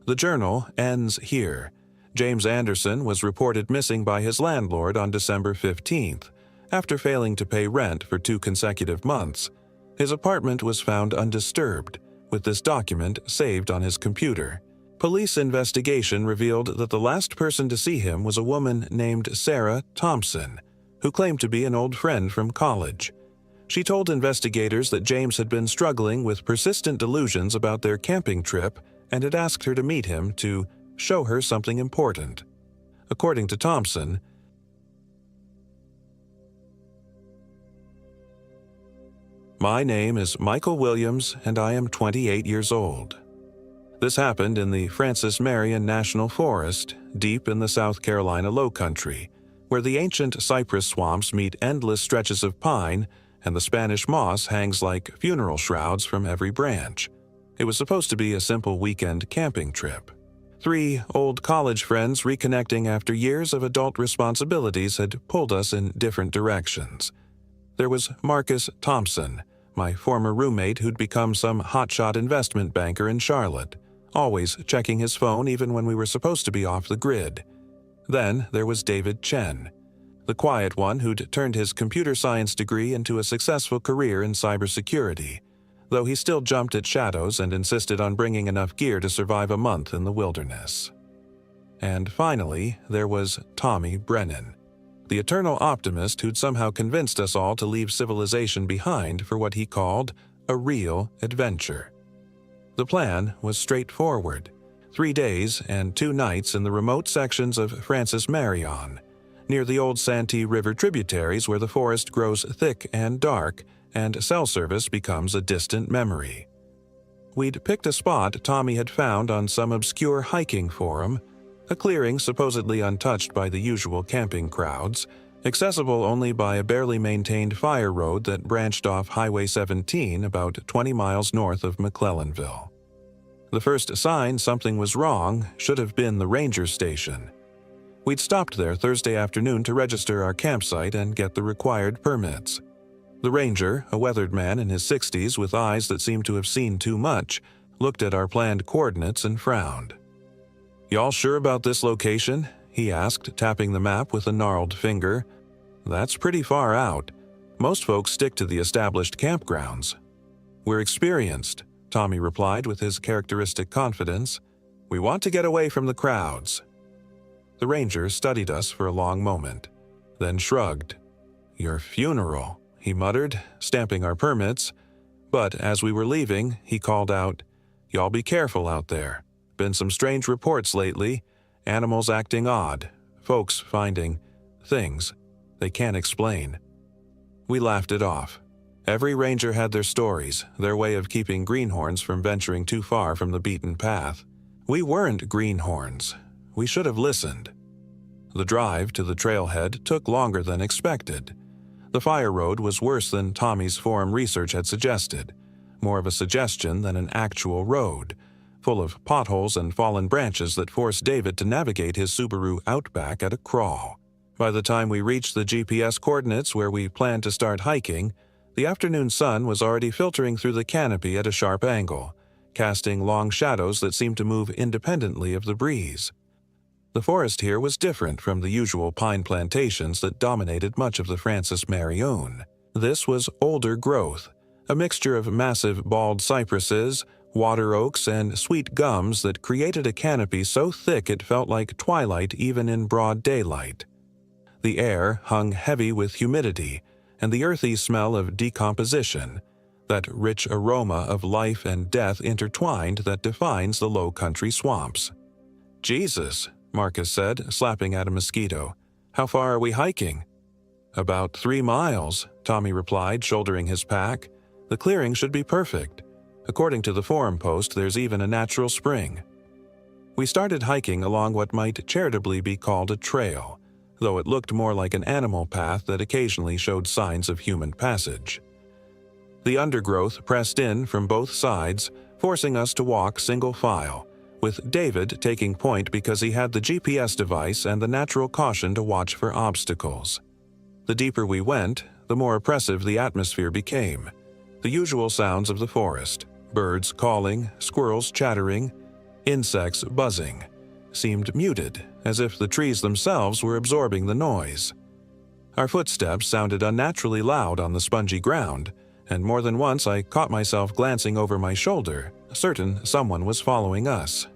Speaker 1: The journal ends here. James Anderson was reported missing by his landlord on December 15th, after failing to pay rent for 2 consecutive months. His apartment was found undisturbed, with this document saved on his computer. Police investigation revealed that the last person to see him was a woman named Sarah Thompson, who claimed to be an old friend from college. She told investigators that James had been struggling with persistent delusions about their camping trip and had asked her to meet him to show her something important. According to Thompson, "My name is Michael Williams and I am 28 years old. This happened in the Francis Marion National Forest, deep in the South Carolina Lowcountry, where the ancient cypress swamps meet endless stretches of pine and the Spanish moss hangs like funeral shrouds from every branch. It was supposed to be a simple weekend camping trip. 3 old college friends reconnecting after years of adult responsibilities had pulled us in different directions. There was Marcus Thompson, my former roommate who'd become some hotshot investment banker in Charlotte, always checking his phone even when we were supposed to be off the grid. Then there was David Chen, the quiet one who'd turned his computer science degree into a successful career in cybersecurity, though he still jumped at shadows and insisted on bringing enough gear to survive a month in the wilderness. And finally, there was Tommy Brennan, the eternal optimist who'd somehow convinced us all to leave civilization behind for what he called a real adventure. The plan was straightforward: 3 days and 2 nights in the remote sections of Francis Marion, near the old Santee River tributaries where the forest grows thick and dark and cell service becomes a distant memory. We'd picked a spot Tommy had found on some obscure hiking forum, a clearing supposedly untouched by the usual camping crowds, accessible only by a barely maintained fire road that branched off Highway 17 about 20 miles north of McClellanville. The first sign something was wrong should have been the ranger station. We'd stopped there Thursday afternoon to register our campsite and get the required permits. The ranger, a weathered man in his 60s with eyes that seemed to have seen too much, looked at our planned coordinates and frowned. "Y'all sure about this location?" he asked, tapping the map with a gnarled finger. "That's pretty far out. Most folks stick to the established campgrounds." "We're experienced," Tommy replied with his characteristic confidence. "We want to get away from the crowds." The ranger studied us for a long moment, then shrugged. "Your funeral," he muttered, stamping our permits. But as we were leaving, he called out, "Y'all be careful out there. Been some strange reports lately. Animals acting odd. Folks finding things they can't explain." We laughed it off. Every ranger had their stories, their way of keeping greenhorns from venturing too far from the beaten path. We weren't greenhorns. We should have listened. The drive to the trailhead took longer than expected. The fire road was worse than Tommy's forum research had suggested, more of a suggestion than an actual road, full of potholes and fallen branches that forced David to navigate his Subaru Outback at a crawl. By the time we reached the GPS coordinates where we planned to start hiking, the afternoon sun was already filtering through the canopy at a sharp angle, casting long shadows that seemed to move independently of the breeze. The forest here was different from the usual pine plantations that dominated much of the Francis Marion. This was older growth, a mixture of massive bald cypresses, water oaks, and sweet gums that created a canopy so thick it felt like twilight even in broad daylight. The air hung heavy with humidity and the earthy smell of decomposition, that rich aroma of life and death intertwined that defines the low country swamps. "Jesus," Marcus said, slapping at a mosquito. "How far are we hiking?" "About 3 miles," Tommy replied, shouldering his pack. "The clearing should be perfect. According to the forum post, there's even a natural spring." We started hiking along what might charitably be called a trail, though it looked more like an animal path that occasionally showed signs of human passage. The undergrowth pressed in from both sides, forcing us to walk single file, with David taking point because he had the GPS device and the natural caution to watch for obstacles. The deeper we went, the more oppressive the atmosphere became. The usual sounds of the forest, birds calling, squirrels chattering, insects buzzing, seemed muted, as if the trees themselves were absorbing the noise. Our footsteps sounded unnaturally loud on the spongy ground, and more than once I caught myself glancing over my shoulder, certain someone was following us.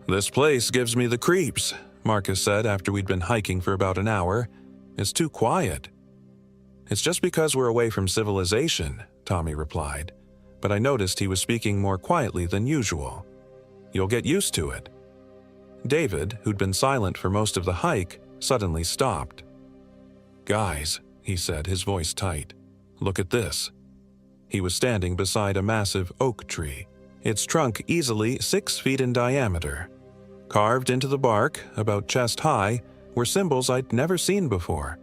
Speaker 1: "This place gives me the creeps," Marcus said after we'd been hiking for about an hour. "It's too quiet." "It's just because we're away from civilization," Tommy replied, but I noticed he was speaking more quietly than usual. "You'll get used to it." David, who'd been silent for most of the hike, suddenly stopped. "Guys," he said, his voice tight, "look at this." He was standing beside a massive oak tree, its trunk easily 6 feet in diameter. Carved into the bark, about chest high, were symbols I'd never seen before.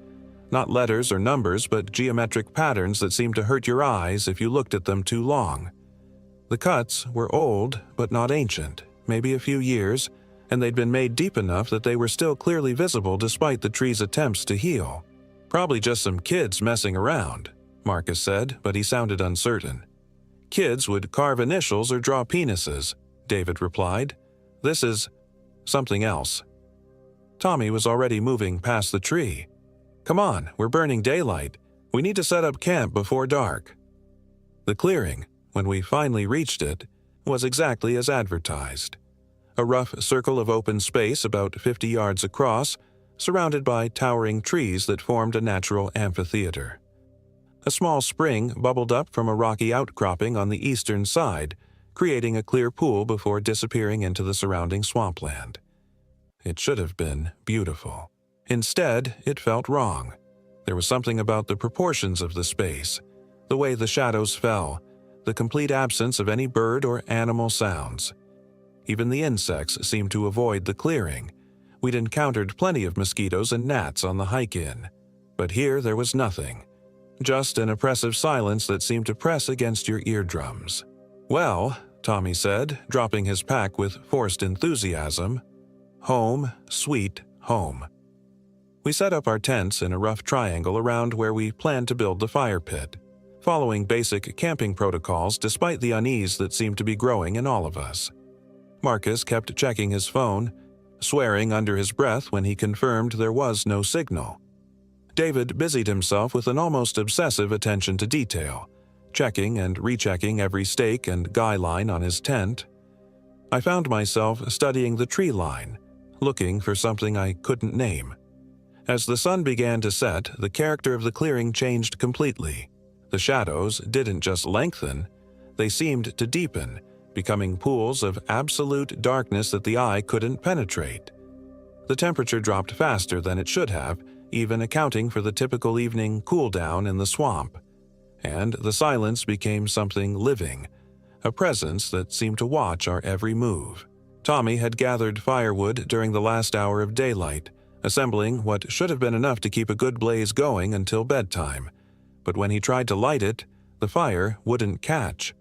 Speaker 1: Not letters or numbers, but geometric patterns that seemed to hurt your eyes if you looked at them too long. The cuts were old, but not ancient, maybe a few years, and they'd been made deep enough that they were still clearly visible despite the tree's attempts to heal. "Probably just some kids messing around," Marcus said, but he sounded uncertain. "Kids would carve initials or draw penises," David replied. "This is something else." Tommy was already moving past the tree. "Come on, we're burning daylight. We need to set up camp before dark." The clearing, when we finally reached it, was exactly as advertised. A rough circle of open space about 50 yards across, surrounded by towering trees that formed a natural amphitheater. A small spring bubbled up from a rocky outcropping on the eastern side, creating a clear pool before disappearing into the surrounding swampland. It should have been beautiful. Instead, it felt wrong. There was something about the proportions of the space, the way the shadows fell, the complete absence of any bird or animal sounds. Even the insects seemed to avoid the clearing. We'd encountered plenty of mosquitoes and gnats on the hike-in, but here there was nothing. Just an oppressive silence that seemed to press against your eardrums. "Well," Tommy said, dropping his pack with forced enthusiasm, "home, sweet home." We set up our tents in a rough triangle around where we planned to build the fire pit, following basic camping protocols despite the unease that seemed to be growing in all of us. Marcus kept checking his phone, swearing under his breath when he confirmed there was no signal. David busied himself with an almost obsessive attention to detail, checking and rechecking every stake and guy line on his tent. I found myself studying the tree line, looking for something I couldn't name. As the sun began to set, the character of the clearing changed completely. The shadows didn't just lengthen, they seemed to deepen, becoming pools of absolute darkness that the eye couldn't penetrate. The temperature dropped faster than it should have, even accounting for the typical evening cool-down in the swamp. And the silence became something living, a presence that seemed to watch our every move. Tommy had gathered firewood during the last hour of daylight, assembling what should have been enough to keep a good blaze going until bedtime. But when he tried to light it, the fire wouldn't catch.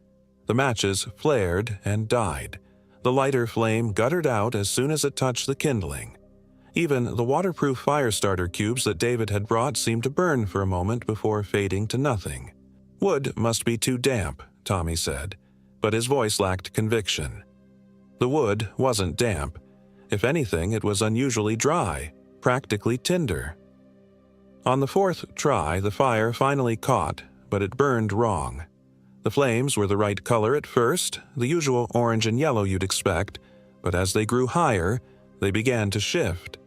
Speaker 1: The matches flared and died. The lighter flame guttered out as soon as it touched the kindling. Even the waterproof fire starter cubes that David had brought seemed to burn for a moment before fading to nothing. "Wood must be too damp," Tommy said, but his voice lacked conviction. The wood wasn't damp. If anything, it was unusually dry, practically tinder. On the fourth try, the fire finally caught, but it burned wrong. The flames were the right color at first, the usual orange and yellow you'd expect, but as they grew higher, they began to shift.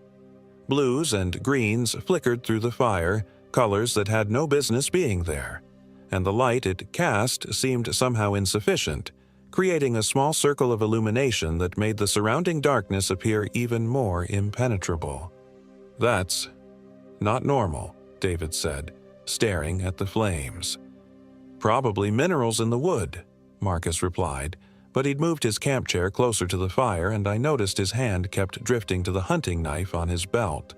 Speaker 1: Blues and greens flickered through the fire, colors that had no business being there, and the light it cast seemed somehow insufficient, creating a small circle of illumination that made the surrounding darkness appear even more impenetrable. "That's not normal," David said, staring at the flames. "Probably minerals in the wood," Marcus replied, but he'd moved his camp chair closer to the fire and I noticed his hand kept drifting to the hunting knife on his belt.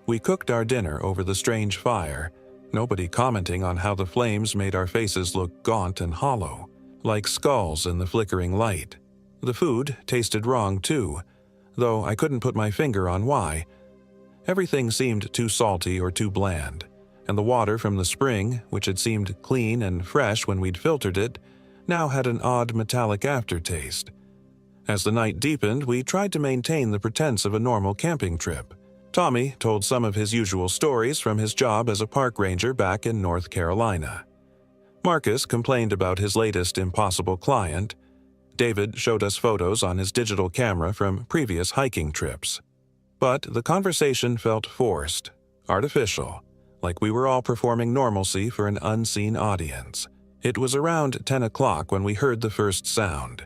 Speaker 1: We cooked our dinner over the strange fire, nobody commenting on how the flames made our faces look gaunt and hollow, like skulls in the flickering light. The food tasted wrong too, though I couldn't put my finger on why. Everything seemed too salty or too bland, and the water from the spring, which had seemed clean and fresh when we'd filtered it, now had an odd metallic aftertaste. As the night deepened, we tried to maintain the pretense of a normal camping trip. Tommy told some of his usual stories from his job as a park ranger back in North Carolina. Marcus complained about his latest impossible client. David showed us photos on his digital camera from previous hiking trips. But the conversation felt forced, artificial, like we were all performing normalcy for an unseen audience. It was around 10 o'clock when we heard the first sound.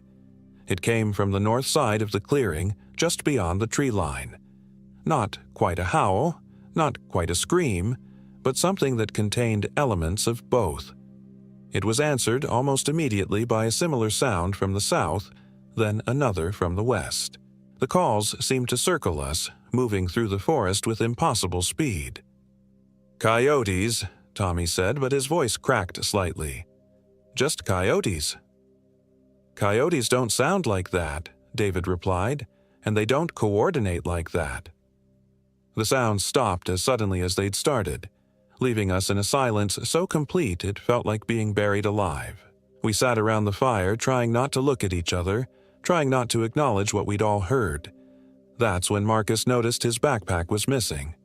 Speaker 1: It came from the north side of the clearing, just beyond the tree line. Not quite a howl, not quite a scream, but something that contained elements of both. It was answered almost immediately by a similar sound from the south, then another from the west. The calls seemed to circle us, moving through the forest with impossible speed. "Coyotes," Tommy said, but his voice cracked slightly. "Just coyotes." "Coyotes don't sound like that," David replied, "and they don't coordinate like that." The sounds stopped as suddenly as they'd started, leaving us in a silence so complete it felt like being buried alive. We sat around the fire, trying not to look at each other, trying not to acknowledge what we'd all heard. That's when Marcus noticed his backpack was missing.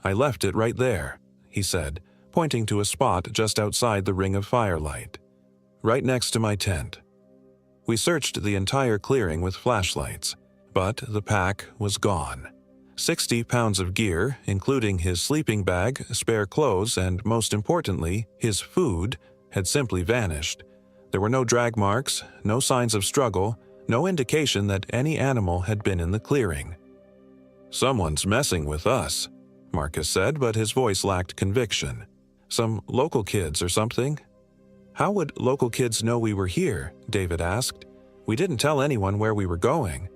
Speaker 1: "I left it right there," he said, pointing to a spot just outside the ring of firelight, right next to my tent. We searched the entire clearing with flashlights, but the pack was gone. 60 pounds of gear, including his sleeping bag, spare clothes, and most importantly, his food, had simply vanished. There were no drag marks, no signs of struggle, no indication that any animal had been in the clearing. "Someone's messing with us," Marcus said, but his voice lacked conviction. "Some local kids or something?" "How would local kids know we were here?" David asked. "We didn't tell anyone where we were going."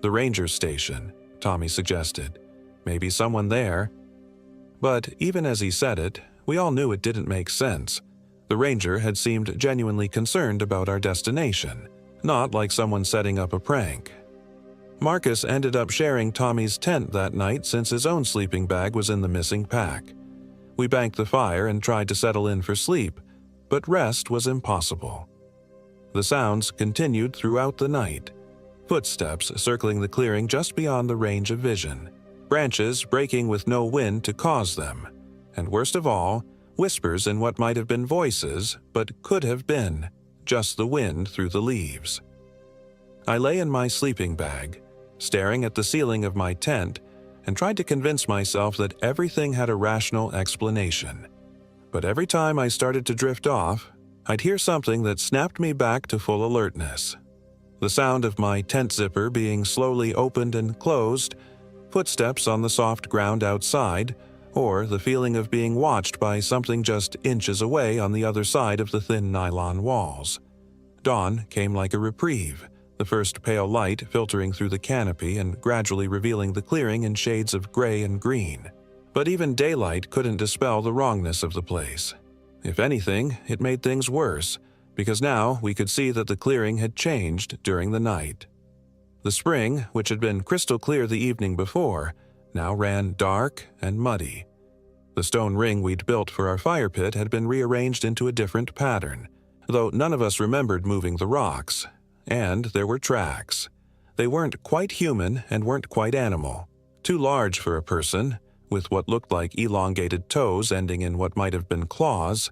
Speaker 1: "The ranger station," Tommy suggested. "Maybe someone there." But even as he said it, we all knew it didn't make sense. The ranger had seemed genuinely concerned about our destination, not like someone setting up a prank. Marcus ended up sharing Tommy's tent that night since his own sleeping bag was in the missing pack. We banked the fire and tried to settle in for sleep, but rest was impossible. The sounds continued throughout the night. Footsteps circling the clearing just beyond the range of vision, branches breaking with no wind to cause them, and worst of all, whispers in what might have been voices, but could have been just the wind through the leaves. I lay in my sleeping bag, staring at the ceiling of my tent, and tried to convince myself that everything had a rational explanation. But every time I started to drift off, I'd hear something that snapped me back to full alertness. The sound of my tent zipper being slowly opened and closed, footsteps on the soft ground outside, or the feeling of being watched by something just inches away on the other side of the thin nylon walls. Dawn came like a reprieve, the first pale light filtering through the canopy and gradually revealing the clearing in shades of gray and green. But even daylight couldn't dispel the wrongness of the place. If anything, it made things worse, because now we could see that the clearing had changed during the night. The spring, which had been crystal clear the evening before, now ran dark and muddy. The stone ring we'd built for our fire pit had been rearranged into a different pattern, though none of us remembered moving the rocks. And there were tracks. They weren't quite human and weren't quite animal. Too large for a person, with what looked like elongated toes ending in what might have been claws.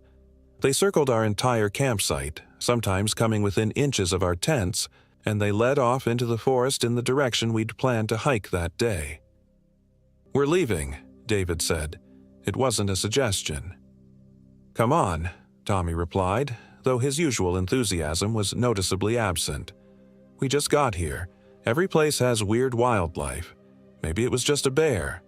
Speaker 1: They circled our entire campsite, sometimes coming within inches of our tents, and they led off into the forest in the direction we'd planned to hike that day. "We're leaving," David said. It wasn't a suggestion. "Come on," Tommy replied, though his usual enthusiasm was noticeably absent. "We just got here. Every place has weird wildlife. Maybe it was just a bear."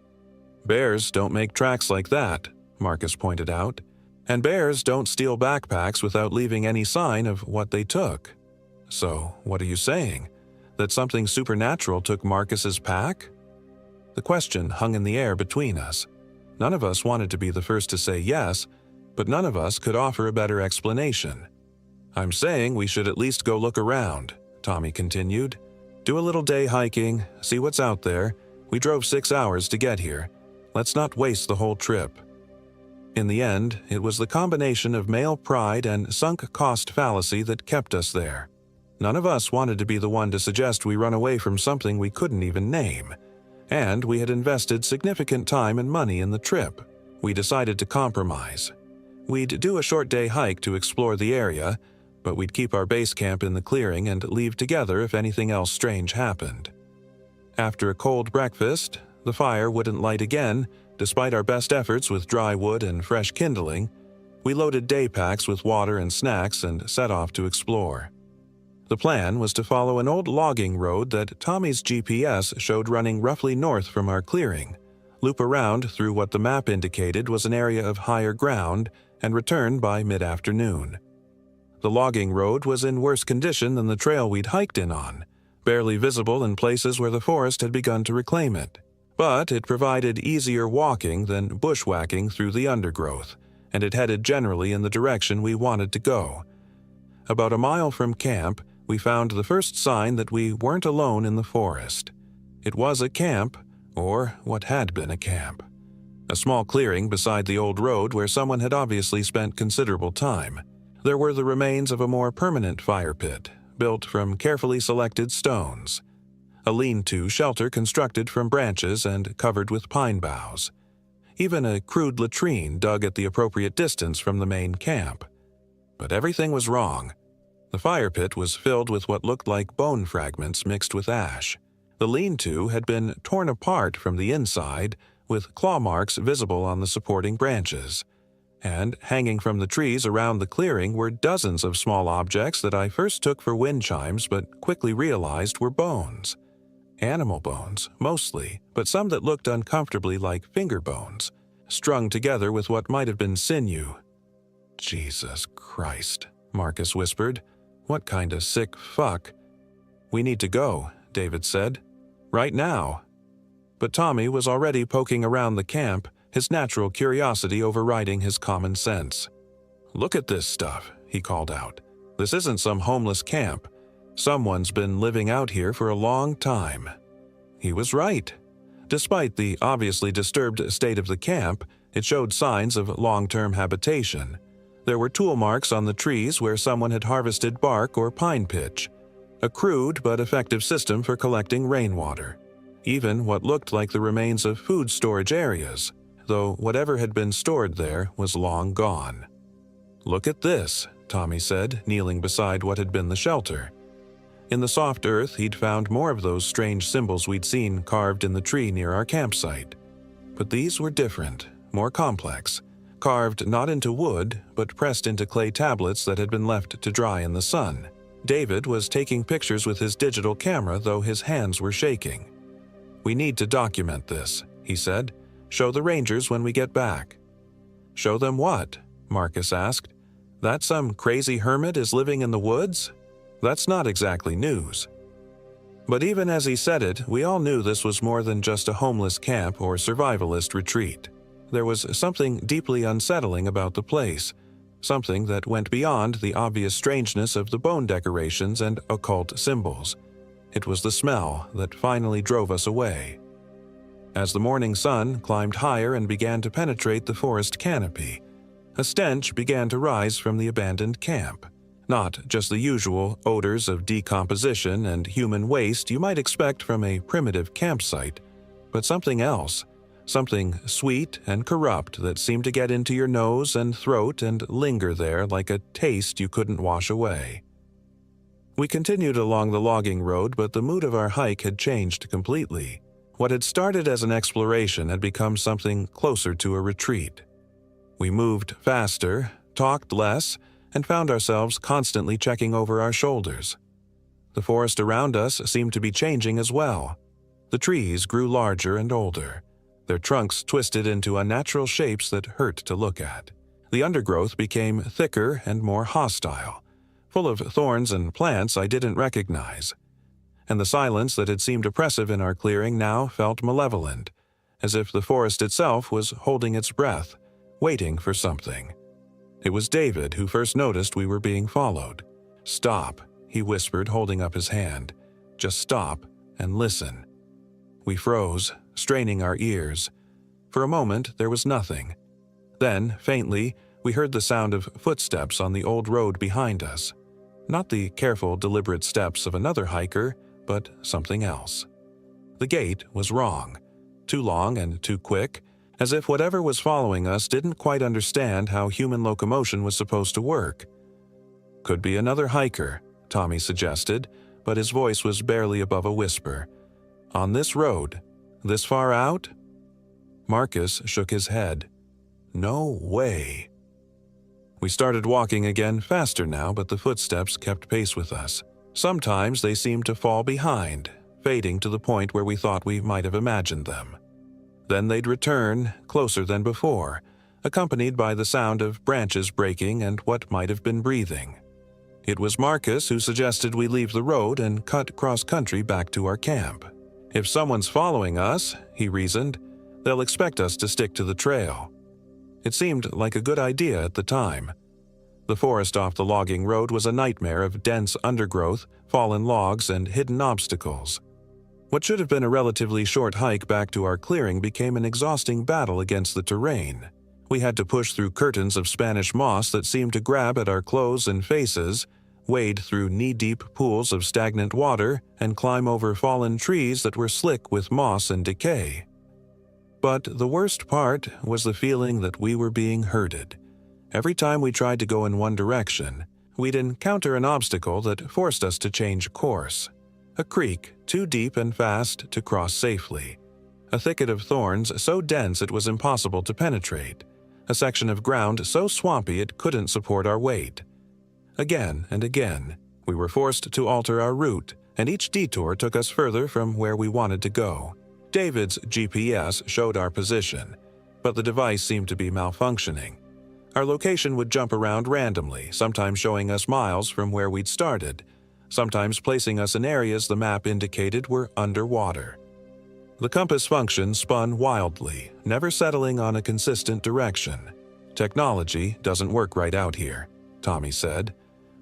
Speaker 1: "Bears don't make tracks like that," Marcus pointed out. "And bears don't steal backpacks without leaving any sign of what they took." "So, what are you saying? That something supernatural took Marcus's pack?" The question hung in the air between us. None of us wanted to be the first to say yes, but none of us could offer a better explanation. "I'm saying we should at least go look around," Tommy continued. "Do a little day hiking, see what's out there. We drove 6 hours to get here. Let's not waste the whole trip." In the end, it was the combination of male pride and sunk cost fallacy that kept us there. None of us wanted to be the one to suggest we run away from something we couldn't even name. And we had invested significant time and money in the trip. We decided to compromise. We'd do a short day hike to explore the area, but we'd keep our base camp in the clearing and leave together if anything else strange happened. After a cold breakfast, the fire wouldn't light again, despite our best efforts with dry wood and fresh kindling. We loaded day packs with water and snacks and set off to explore. The plan was to follow an old logging road that Tommy's GPS showed running roughly north from our clearing, loop around through what the map indicated was an area of higher ground, and return by mid-afternoon. The logging road was in worse condition than the trail we'd hiked in on, barely visible in places where the forest had begun to reclaim it. But it provided easier walking than bushwhacking through the undergrowth, and it headed generally in the direction we wanted to go. About a mile from camp, we found the first sign that we weren't alone in the forest. It was a camp, or what had been a camp. A small clearing beside the old road where someone had obviously spent considerable time. There were the remains of a more permanent fire pit, built from carefully selected stones. A lean-to shelter constructed from branches and covered with pine boughs. Even a crude latrine dug at the appropriate distance from the main camp. But everything was wrong. The fire pit was filled with what looked like bone fragments mixed with ash. The lean-to had been torn apart from the inside, with claw marks visible on the supporting branches. And hanging from the trees around the clearing were dozens of small objects that I first took for wind chimes but quickly realized were bones. Animal bones, mostly, but some that looked uncomfortably like finger bones, strung together with what might have been sinew. "Jesus Christ," Marcus whispered. "What kind of sick fuck?" "We need to go," David said. "Right now." But Tommy was already poking around the camp, his natural curiosity overriding his common sense. "Look at this stuff," he called out. "This isn't some homeless camp. Someone's been living out here for a long time." He was right. Despite the obviously disturbed state of the camp, it showed signs of long-term habitation. There were tool marks on the trees where someone had harvested bark or pine pitch. A crude but effective system for collecting rainwater. Even what looked like the remains of food storage areas, though whatever had been stored there was long gone. "Look at this," Tommy said, kneeling beside what had been the shelter. In the soft earth, he'd found more of those strange symbols we'd seen carved in the tree near our campsite. But these were different, more complex, carved not into wood, but pressed into clay tablets that had been left to dry in the sun. David was taking pictures with his digital camera, though his hands were shaking. "We need to document this," he said. "Show the rangers when we get back." "Show them what?" Marcus asked. "That some crazy hermit is living in the woods? That's not exactly news." But even as he said it, we all knew this was more than just a homeless camp or survivalist retreat. There was something deeply unsettling about the place, something that went beyond the obvious strangeness of the bone decorations and occult symbols. It was the smell that finally drove us away. As the morning sun climbed higher and began to penetrate the forest canopy, a stench began to rise from the abandoned camp. Not just the usual odors of decomposition and human waste you might expect from a primitive campsite, but something else, something sweet and corrupt that seemed to get into your nose and throat and linger there like a taste you couldn't wash away. We continued along the logging road, but the mood of our hike had changed completely. What had started as an exploration had become something closer to a retreat. We moved faster, talked less, and found ourselves constantly checking over our shoulders. The forest around us seemed to be changing as well. The trees grew larger and older, their trunks twisted into unnatural shapes that hurt to look at. The undergrowth became thicker and more hostile, full of thorns and plants I didn't recognize. And the silence that had seemed oppressive in our clearing now felt malevolent, as if the forest itself was holding its breath, waiting for something. It was David who first noticed we were being followed. "Stop," he whispered, holding up his hand. "Just stop and listen." We froze, straining our ears. For a moment, there was nothing. Then, faintly, we heard the sound of footsteps on the old road behind us. Not the careful, deliberate steps of another hiker, but something else. The gait was wrong, too long and too quick, as if whatever was following us didn't quite understand how human locomotion was supposed to work. "Could be another hiker," Tommy suggested, but his voice was barely above a whisper. "On this road? This far out?" Marcus shook his head. "No way." We started walking again, faster now, but the footsteps kept pace with us. Sometimes they seemed to fall behind, fading to the point where we thought we might have imagined them. Then they'd return, closer than before, accompanied by the sound of branches breaking and what might have been breathing. It was Marcus who suggested we leave the road and cut cross-country back to our camp. "If someone's following us," he reasoned, "they'll expect us to stick to the trail." It seemed like a good idea at the time. The forest off the logging road was a nightmare of dense undergrowth, fallen logs, and hidden obstacles. What should have been a relatively short hike back to our clearing became an exhausting battle against the terrain. We had to push through curtains of Spanish moss that seemed to grab at our clothes and faces, wade through knee-deep pools of stagnant water, and climb over fallen trees that were slick with moss and decay. But the worst part was the feeling that we were being herded. Every time we tried to go in one direction, we'd encounter an obstacle that forced us to change course. A creek too deep and fast to cross safely. A thicket of thorns so dense it was impossible to penetrate. A section of ground so swampy it couldn't support our weight. Again and again, we were forced to alter our route, and each detour took us further from where we wanted to go. David's GPS showed our position, but the device seemed to be malfunctioning. Our location would jump around randomly, sometimes showing us miles from where we'd started, sometimes placing us in areas the map indicated were underwater. The compass function spun wildly, never settling on a consistent direction. "Technology doesn't work right out here," Tommy said,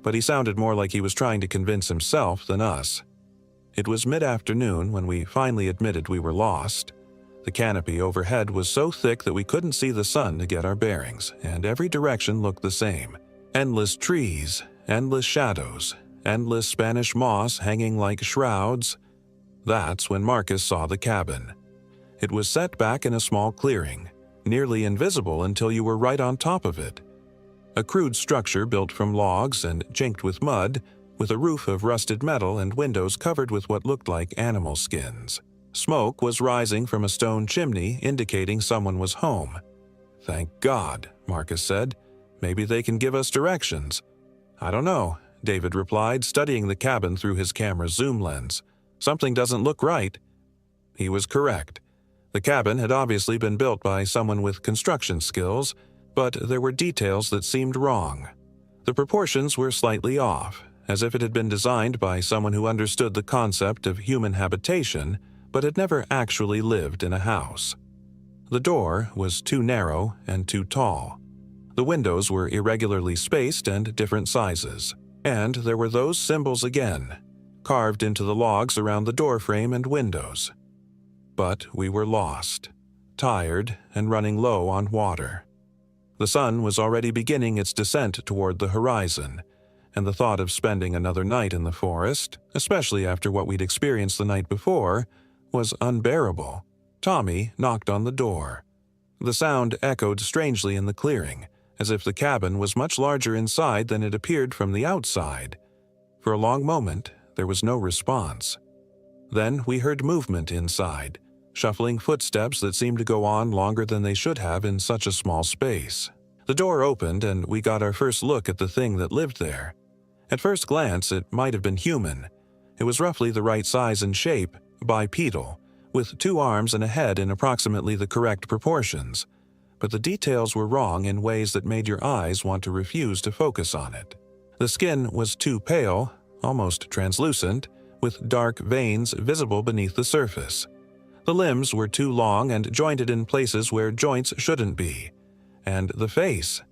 Speaker 1: but he sounded more like he was trying to convince himself than us. It was mid-afternoon when we finally admitted we were lost. The canopy overhead was so thick that we couldn't see the sun to get our bearings, and every direction looked the same. Endless trees, endless shadows, endless Spanish moss hanging like shrouds. That's when Marcus saw the cabin. It was set back in a small clearing, nearly invisible until you were right on top of it. A crude structure built from logs and chinked with mud, with a roof of rusted metal and windows covered with what looked like animal skins. Smoke was rising from a stone chimney, indicating someone was home. "Thank God," Marcus said. "Maybe they can give us directions." "I don't know," David replied, studying the cabin through his camera's zoom lens. "Something doesn't look right." He was correct. The cabin had obviously been built by someone with construction skills, but there were details that seemed wrong. The proportions were slightly off, as if it had been designed by someone who understood the concept of human habitation, but had never actually lived in a house. The door was too narrow and too tall. The windows were irregularly spaced and different sizes. And there were those symbols again, carved into the logs around the doorframe and windows. But we were lost, tired, and running low on water. The sun was already beginning its descent toward the horizon, and the thought of spending another night in the forest, especially after what we'd experienced the night before, was unbearable. Tommy knocked on the door. The sound echoed strangely in the clearing, as if the cabin was much larger inside than it appeared from the outside. For a long moment, there was no response. Then we heard movement inside, shuffling footsteps that seemed to go on longer than they should have in such a small space. The door opened and we got our first look at the thing that lived there. At first glance, it might have been human. It was roughly the right size and shape, bipedal, with 2 arms and a head in approximately the correct proportions. But the details were wrong in ways that made your eyes want to refuse to focus on it. The skin was too pale, almost translucent, with dark veins visible beneath the surface. The limbs were too long and jointed in places where joints shouldn't be. And the face.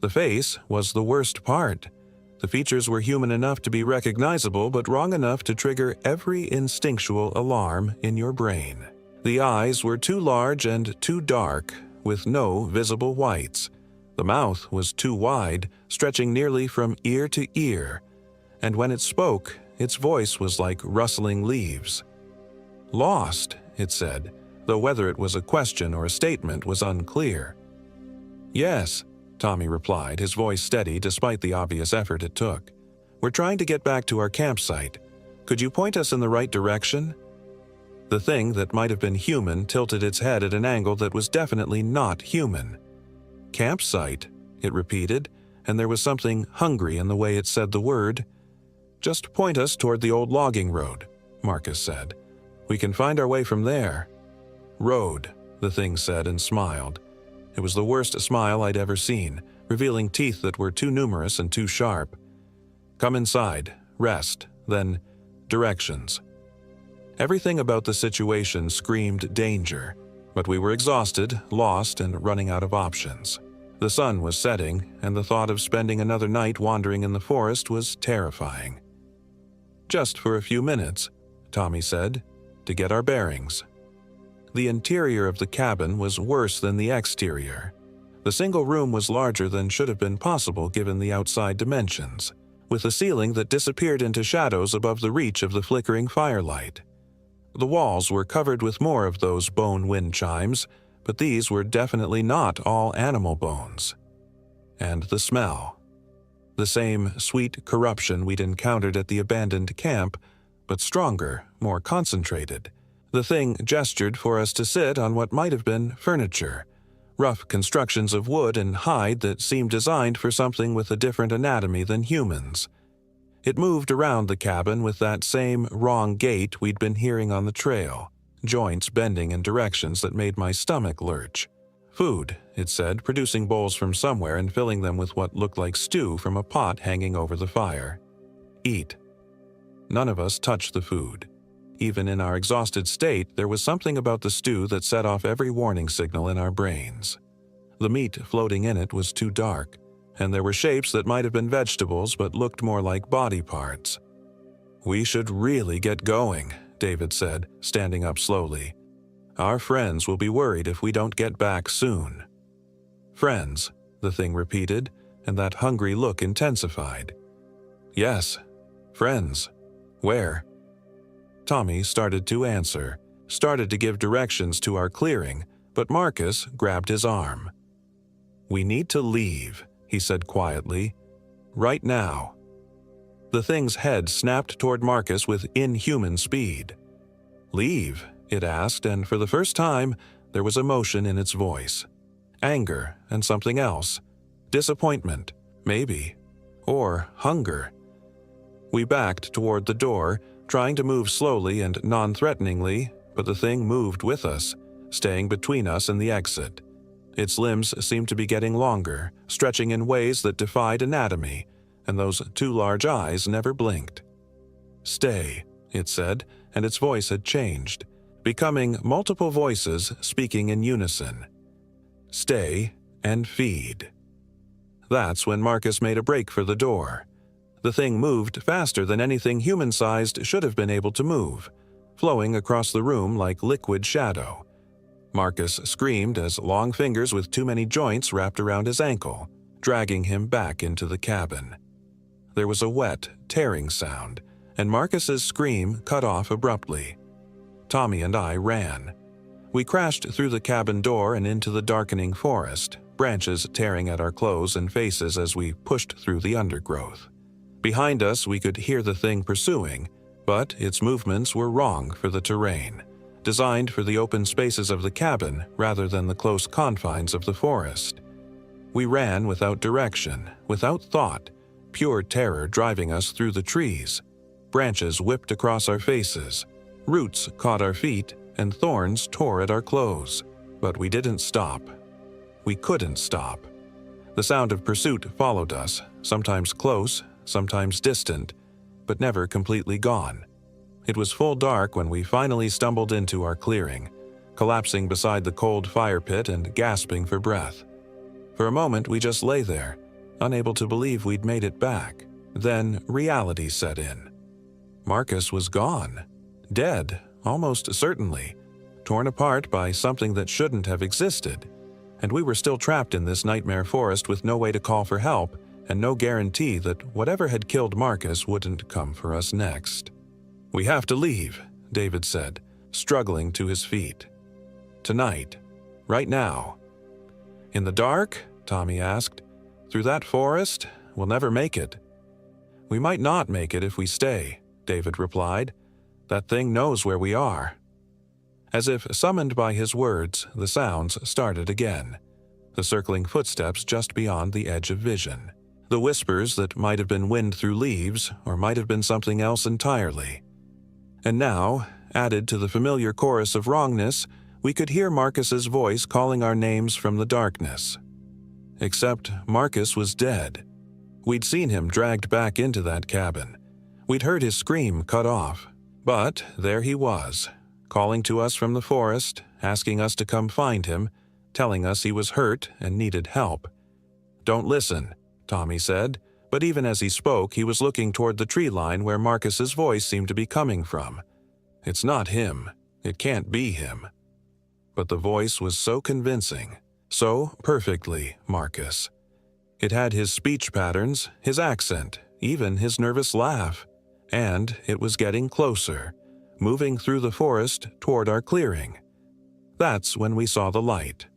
Speaker 1: The face was the worst part. The features were human enough to be recognizable, but wrong enough to trigger every instinctual alarm in your brain. The eyes were too large and too dark, with no visible whites. The mouth was too wide, stretching nearly from ear to ear. And when it spoke, its voice was like rustling leaves. "Lost," it said, though whether it was a question or a statement was unclear. "Yes," Tommy replied, his voice steady despite the obvious effort it took. "We're trying to get back to our campsite. Could you point us in the right direction?" The thing that might have been human tilted its head at an angle that was definitely not human. "Campsite," it repeated, and there was something hungry in the way it said the word. "Just point us toward the old logging road," Marcus said. "We can find our way from there." "Road," the thing said and smiled. It was the worst smile I'd ever seen, revealing teeth that were too numerous and too sharp. "Come inside, rest, then directions." Everything about the situation screamed danger, but we were exhausted, lost, and running out of options. The sun was setting, and the thought of spending another night wandering in the forest was terrifying. "Just for a few minutes," Tommy said, "to get our bearings." The interior of the cabin was worse than the exterior. The single room was larger than should have been possible given the outside dimensions, with a ceiling that disappeared into shadows above the reach of the flickering firelight. The walls were covered with more of those bone wind chimes, but these were definitely not all animal bones. And the smell. The same sweet corruption we'd encountered at the abandoned camp, but stronger, more concentrated. The thing gestured for us to sit on what might have been furniture, rough constructions of wood and hide that seemed designed for something with a different anatomy than humans. It moved around the cabin with that same wrong gait we'd been hearing on the trail, joints bending in directions that made my stomach lurch. "Food," it said, producing bowls from somewhere and filling them with what looked like stew from a pot hanging over the fire. "Eat." None of us touched the food. Even in our exhausted state, there was something about the stew that set off every warning signal in our brains. The meat floating in it was too dark, and there were shapes that might have been vegetables but looked more like body parts. "We should really get going," David said, standing up slowly. "Our friends will be worried if we don't get back soon." "Friends," the thing repeated, and that hungry look intensified. "Yes, friends. Where?" Tommy started to answer, started to give directions to our clearing, but Marcus grabbed his arm. "We need to leave," he said quietly. "Right now." The thing's head snapped toward Marcus with inhuman speed. "Leave?" it asked, and for the first time, there was emotion in its voice. Anger and something else. Disappointment, maybe. Or hunger. We backed toward the door, trying to move slowly and non-threateningly, but the thing moved with us, staying between us and the exit. Its limbs seemed to be getting longer, stretching in ways that defied anatomy, and those 2 large eyes never blinked. "Stay," it said, and its voice had changed, becoming multiple voices speaking in unison. "Stay and feed." That's when Marcus made a break for the door. The thing moved faster than anything human-sized should have been able to move, flowing across the room like liquid shadow. Marcus screamed as long fingers with too many joints wrapped around his ankle, dragging him back into the cabin. there was a wet, tearing sound, and Marcus's scream cut off abruptly. Tommy and I ran. We crashed through the cabin door and into the darkening forest, branches tearing at our clothes and faces as we pushed through the undergrowth. Behind us, we could hear the thing pursuing, but its movements were wrong for the terrain, designed for the open spaces of the cabin rather than the close confines of the forest. We ran without direction, without thought, pure terror driving us through the trees. Branches whipped across our faces, roots caught our feet, and thorns tore at our clothes. But we didn't stop. We couldn't stop. The sound of pursuit followed us, sometimes close, sometimes distant, but never completely gone. It was full dark when we finally stumbled into our clearing, collapsing beside the cold fire pit and gasping for breath. For a moment, we just lay there, unable to believe we'd made it back. Then reality set in. Marcus was gone. Dead, almost certainly. Torn apart by something that shouldn't have existed. And we were still trapped in this nightmare forest with no way to call for help, and no guarantee that whatever had killed Marcus wouldn't come for us next. "We have to leave," David said, struggling to his feet. "Tonight. Right now." "In the dark?" Tommy asked. "Through that forest? We'll never make it." "We might not make it if we stay," David replied. "That thing knows where we are." As if summoned by his words, the sounds started again. The circling footsteps just beyond the edge of vision. The whispers that might have been wind through leaves, or might have been something else entirely. And now, added to the familiar chorus of wrongness, we could hear Marcus's voice calling our names from the darkness. Except Marcus was dead. We'd seen him dragged back into that cabin. We'd heard his scream cut off. But there he was, calling to us from the forest, asking us to come find him, telling us he was hurt and needed help. "Don't listen," Tommy said, but even as he spoke, he was looking toward the tree line where Marcus's voice seemed to be coming from. "It's not him. It can't be him." But the voice was so convincing, so perfectly Marcus. It had his speech patterns, his accent, even his nervous laugh. And it was getting closer, moving through the forest toward our clearing. That's when we saw the light.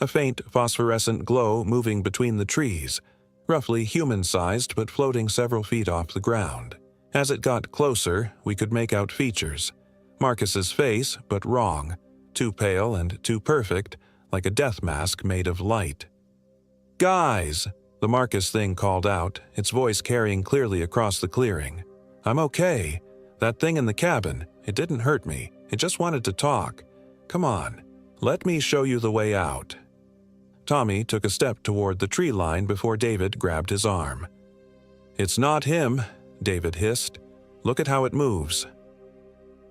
Speaker 1: A faint phosphorescent glow moving between the trees, roughly human-sized but floating several feet off the ground. As it got closer, we could make out features. Marcus's face, but wrong, too pale and too perfect, like a death mask made of light. "Guys!" the Marcus thing called out, its voice carrying clearly across the clearing. "I'm okay. That thing in the cabin, it didn't hurt me. It just wanted to talk. Come on, let me show you the way out." Tommy took a step toward the tree line before David grabbed his arm. "It's not him," David hissed. "Look at how it moves."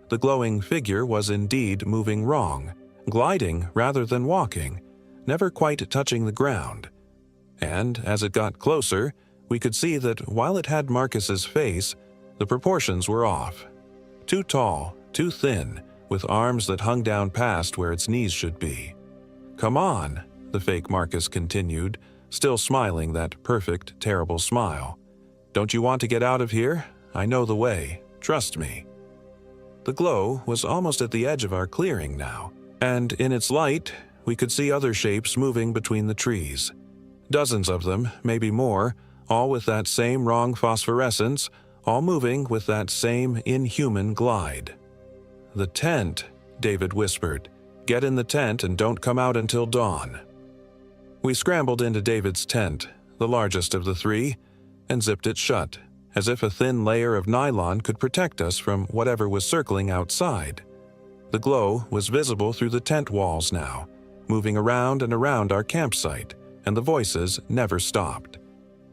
Speaker 1: The glowing figure was indeed moving wrong, gliding rather than walking, never quite touching the ground. And as it got closer, we could see that while it had Marcus's face, the proportions were off. Too tall, too thin, with arms that hung down past where its knees should be. "Come on," the fake Marcus continued, still smiling that perfect, terrible smile. "Don't you want to get out of here? I know the way. Trust me." The glow was almost at the edge of our clearing now, and in its light, we could see other shapes moving between the trees. Dozens of them, maybe more, all with that same wrong phosphorescence, all moving with that same inhuman glide. "The tent," David whispered. "Get in the tent and don't come out until dawn." We scrambled into David's tent, the largest of the three, and zipped it shut, as if a thin layer of nylon could protect us from whatever was circling outside. The glow was visible through the tent walls now, moving around and around our campsite, and the voices never stopped.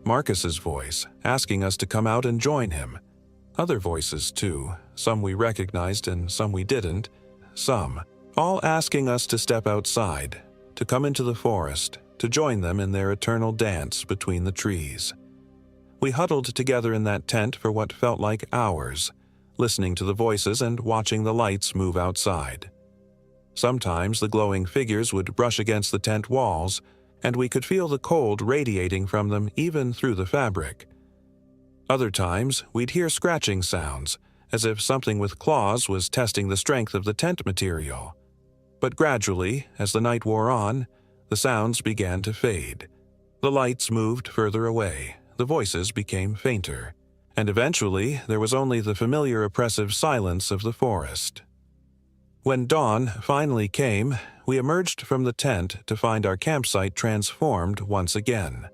Speaker 1: Marcus's voice, asking us to come out and join him. Other voices, too, some we recognized and some we didn't. Some, all asking us to step outside, to come into the forest, to join them in their eternal dance between the trees. We huddled together in that tent for what felt like hours, listening to the voices and watching the lights move outside. Sometimes the glowing figures would brush against the tent walls, and we could feel the cold radiating from them even through the fabric. Other times, we'd hear scratching sounds, as if something with claws was testing the strength of the tent material. But gradually, as the night wore on, the sounds began to fade. The lights moved further away, the voices became fainter, and eventually there was only the familiar oppressive silence of the forest. When dawn finally came, we emerged from the tent to find our campsite transformed once again.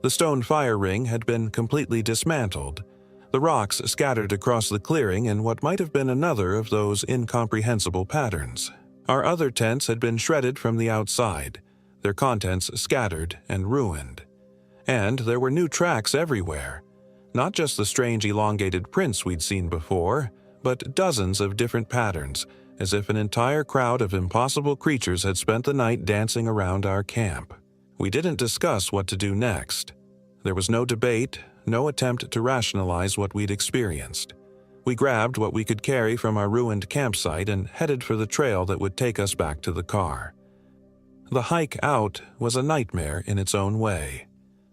Speaker 1: The stone fire ring had been completely dismantled, the rocks scattered across the clearing in what might have been another of those incomprehensible patterns. Our other tents had been shredded from the outside, their contents scattered and ruined. And there were new tracks everywhere, not just the strange elongated prints we'd seen before, but dozens of different patterns, as if an entire crowd of impossible creatures had spent the night dancing around our camp. We didn't discuss what to do next. There was no debate, no attempt to rationalize what we'd experienced. We grabbed what we could carry from our ruined campsite and headed for the trail that would take us back to the car. The hike out was a nightmare in its own way.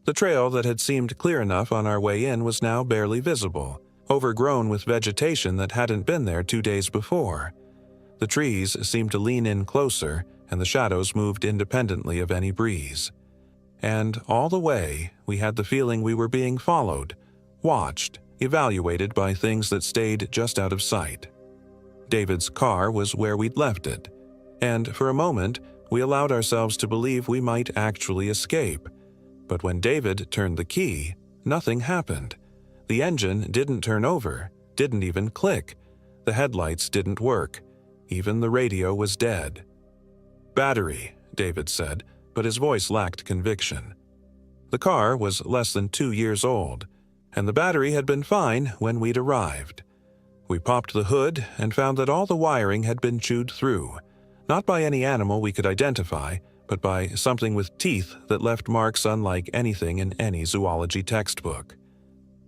Speaker 1: The trail that had seemed clear enough on our way in was now barely visible, overgrown with vegetation that hadn't been there 2 days before. The trees seemed to lean in closer, and the shadows moved independently of any breeze. And all the way, we had the feeling we were being followed, watched, evaluated by things that stayed just out of sight. David's car was where we'd left it, and for a moment, we allowed ourselves to believe we might actually escape. But when David turned the key, nothing happened. The engine didn't turn over, didn't even click. The headlights didn't work. Even the radio was dead. "Battery," David said, but his voice lacked conviction. The car was less than 2 years old, and the battery had been fine when we'd arrived. We popped the hood and found that all the wiring had been chewed through, not by any animal we could identify, but by something with teeth that left marks unlike anything in any zoology textbook.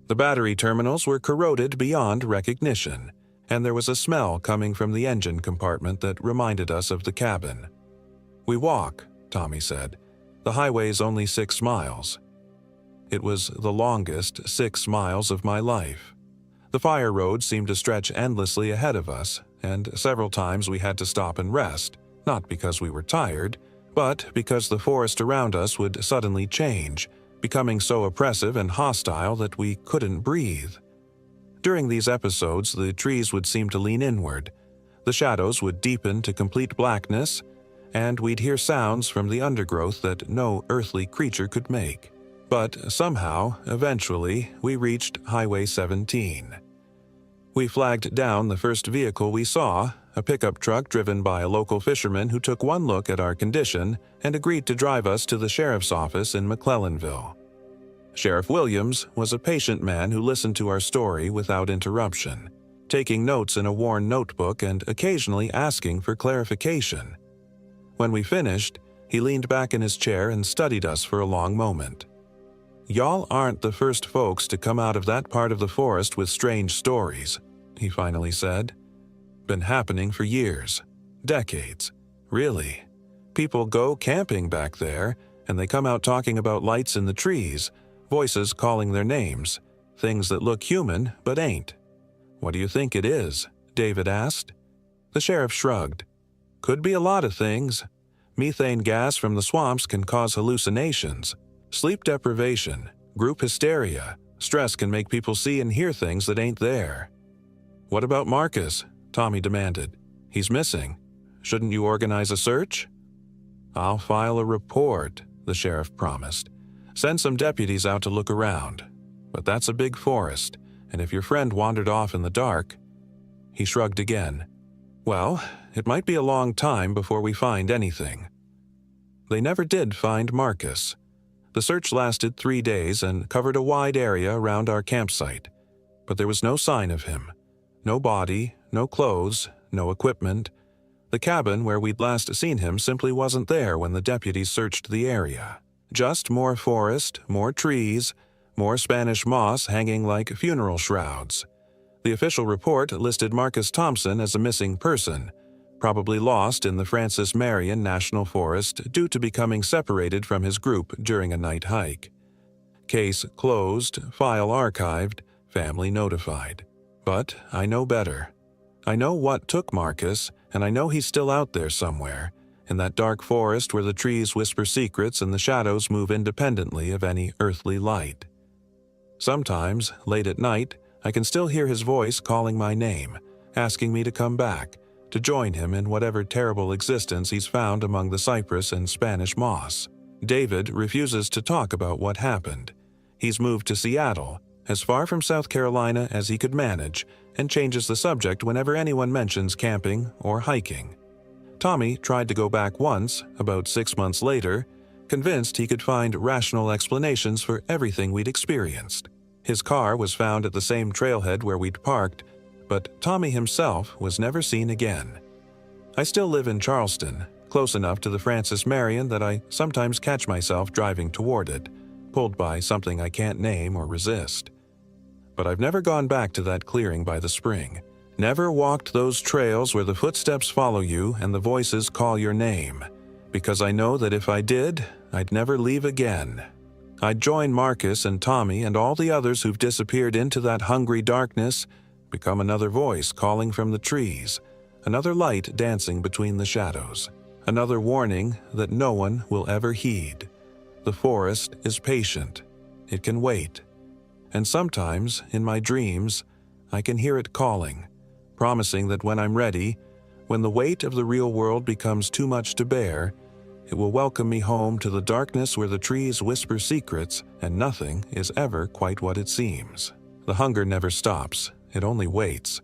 Speaker 1: The battery terminals were corroded beyond recognition, and there was a smell coming from the engine compartment that reminded us of the cabin. "We walk," Tommy said. "The highway's only 6 miles." It was the longest 6 miles of my life. The fire road seemed to stretch endlessly ahead of us, and several times we had to stop and rest, not because we were tired, but because the forest around us would suddenly change, becoming so oppressive and hostile that we couldn't breathe. During these episodes, the trees would seem to lean inward, the shadows would deepen to complete blackness, and we'd hear sounds from the undergrowth that no earthly creature could make. But somehow, eventually, we reached Highway 17. We flagged down the first vehicle we saw, a pickup truck driven by a local fisherman who took one look at our condition and agreed to drive us to the sheriff's office in McClellanville. Sheriff Williams was a patient man who listened to our story without interruption, taking notes in a worn notebook and occasionally asking for clarification. When we finished, he leaned back in his chair and studied us for a long moment. "Y'all aren't the first folks to come out of that part of the forest with strange stories," he finally said. "Been happening for years, decades, really. People go camping back there, and they come out talking about lights in the trees, voices calling their names, things that look human but ain't." "What do you think it is?" David asked. The sheriff shrugged. "Could be a lot of things. Methane gas from the swamps can cause hallucinations. Sleep deprivation, group hysteria, stress can make people see and hear things that ain't there." "What about Marcus?" Tommy demanded. "He's missing. Shouldn't you organize a search?" "I'll file a report," the sheriff promised. "Send some deputies out to look around. But that's a big forest, and if your friend wandered off in the dark..." He shrugged again. "Well, it might be a long time before we find anything." They never did find Marcus. The search lasted 3 days and covered a wide area around our campsite, but there was no sign of him. No body, no clothes, no equipment. The cabin where we'd last seen him simply wasn't there when the deputies searched the area. Just more forest, more trees, more Spanish moss hanging like funeral shrouds. The official report listed Marcus Thompson as a missing person, probably lost in the Francis Marion National Forest due to becoming separated from his group during a night hike. Case closed, file archived, family notified. But I know better. I know what took Marcus, and I know he's still out there somewhere, in that dark forest where the trees whisper secrets and the shadows move independently of any earthly light. Sometimes, late at night, I can still hear his voice calling my name, asking me to come back, to join him in whatever terrible existence he's found among the cypress and Spanish moss. David refuses to talk about what happened. He's moved to Seattle, as far from South Carolina as he could manage, and changes the subject whenever anyone mentions camping or hiking. Tommy tried to go back once, about 6 months later, convinced he could find rational explanations for everything we'd experienced. His car was found at the same trailhead where we'd parked, but Tommy himself was never seen again. I still live in Charleston, close enough to the Francis Marion that I sometimes catch myself driving toward it, pulled by something I can't name or resist. But I've never gone back to that clearing by the spring, never walked those trails where the footsteps follow you and the voices call your name, because I know that if I did, I'd never leave again. I'd join Marcus and Tommy and all the others who've disappeared into that hungry darkness, become another voice calling from the trees, another light dancing between the shadows, another warning that no one will ever heed. The forest is patient. It can wait. And sometimes, in my dreams, I can hear it calling, promising that when I'm ready, when the weight of the real world becomes too much to bear, it will welcome me home to the darkness where the trees whisper secrets and nothing is ever quite what it seems. The hunger never stops, it only waits.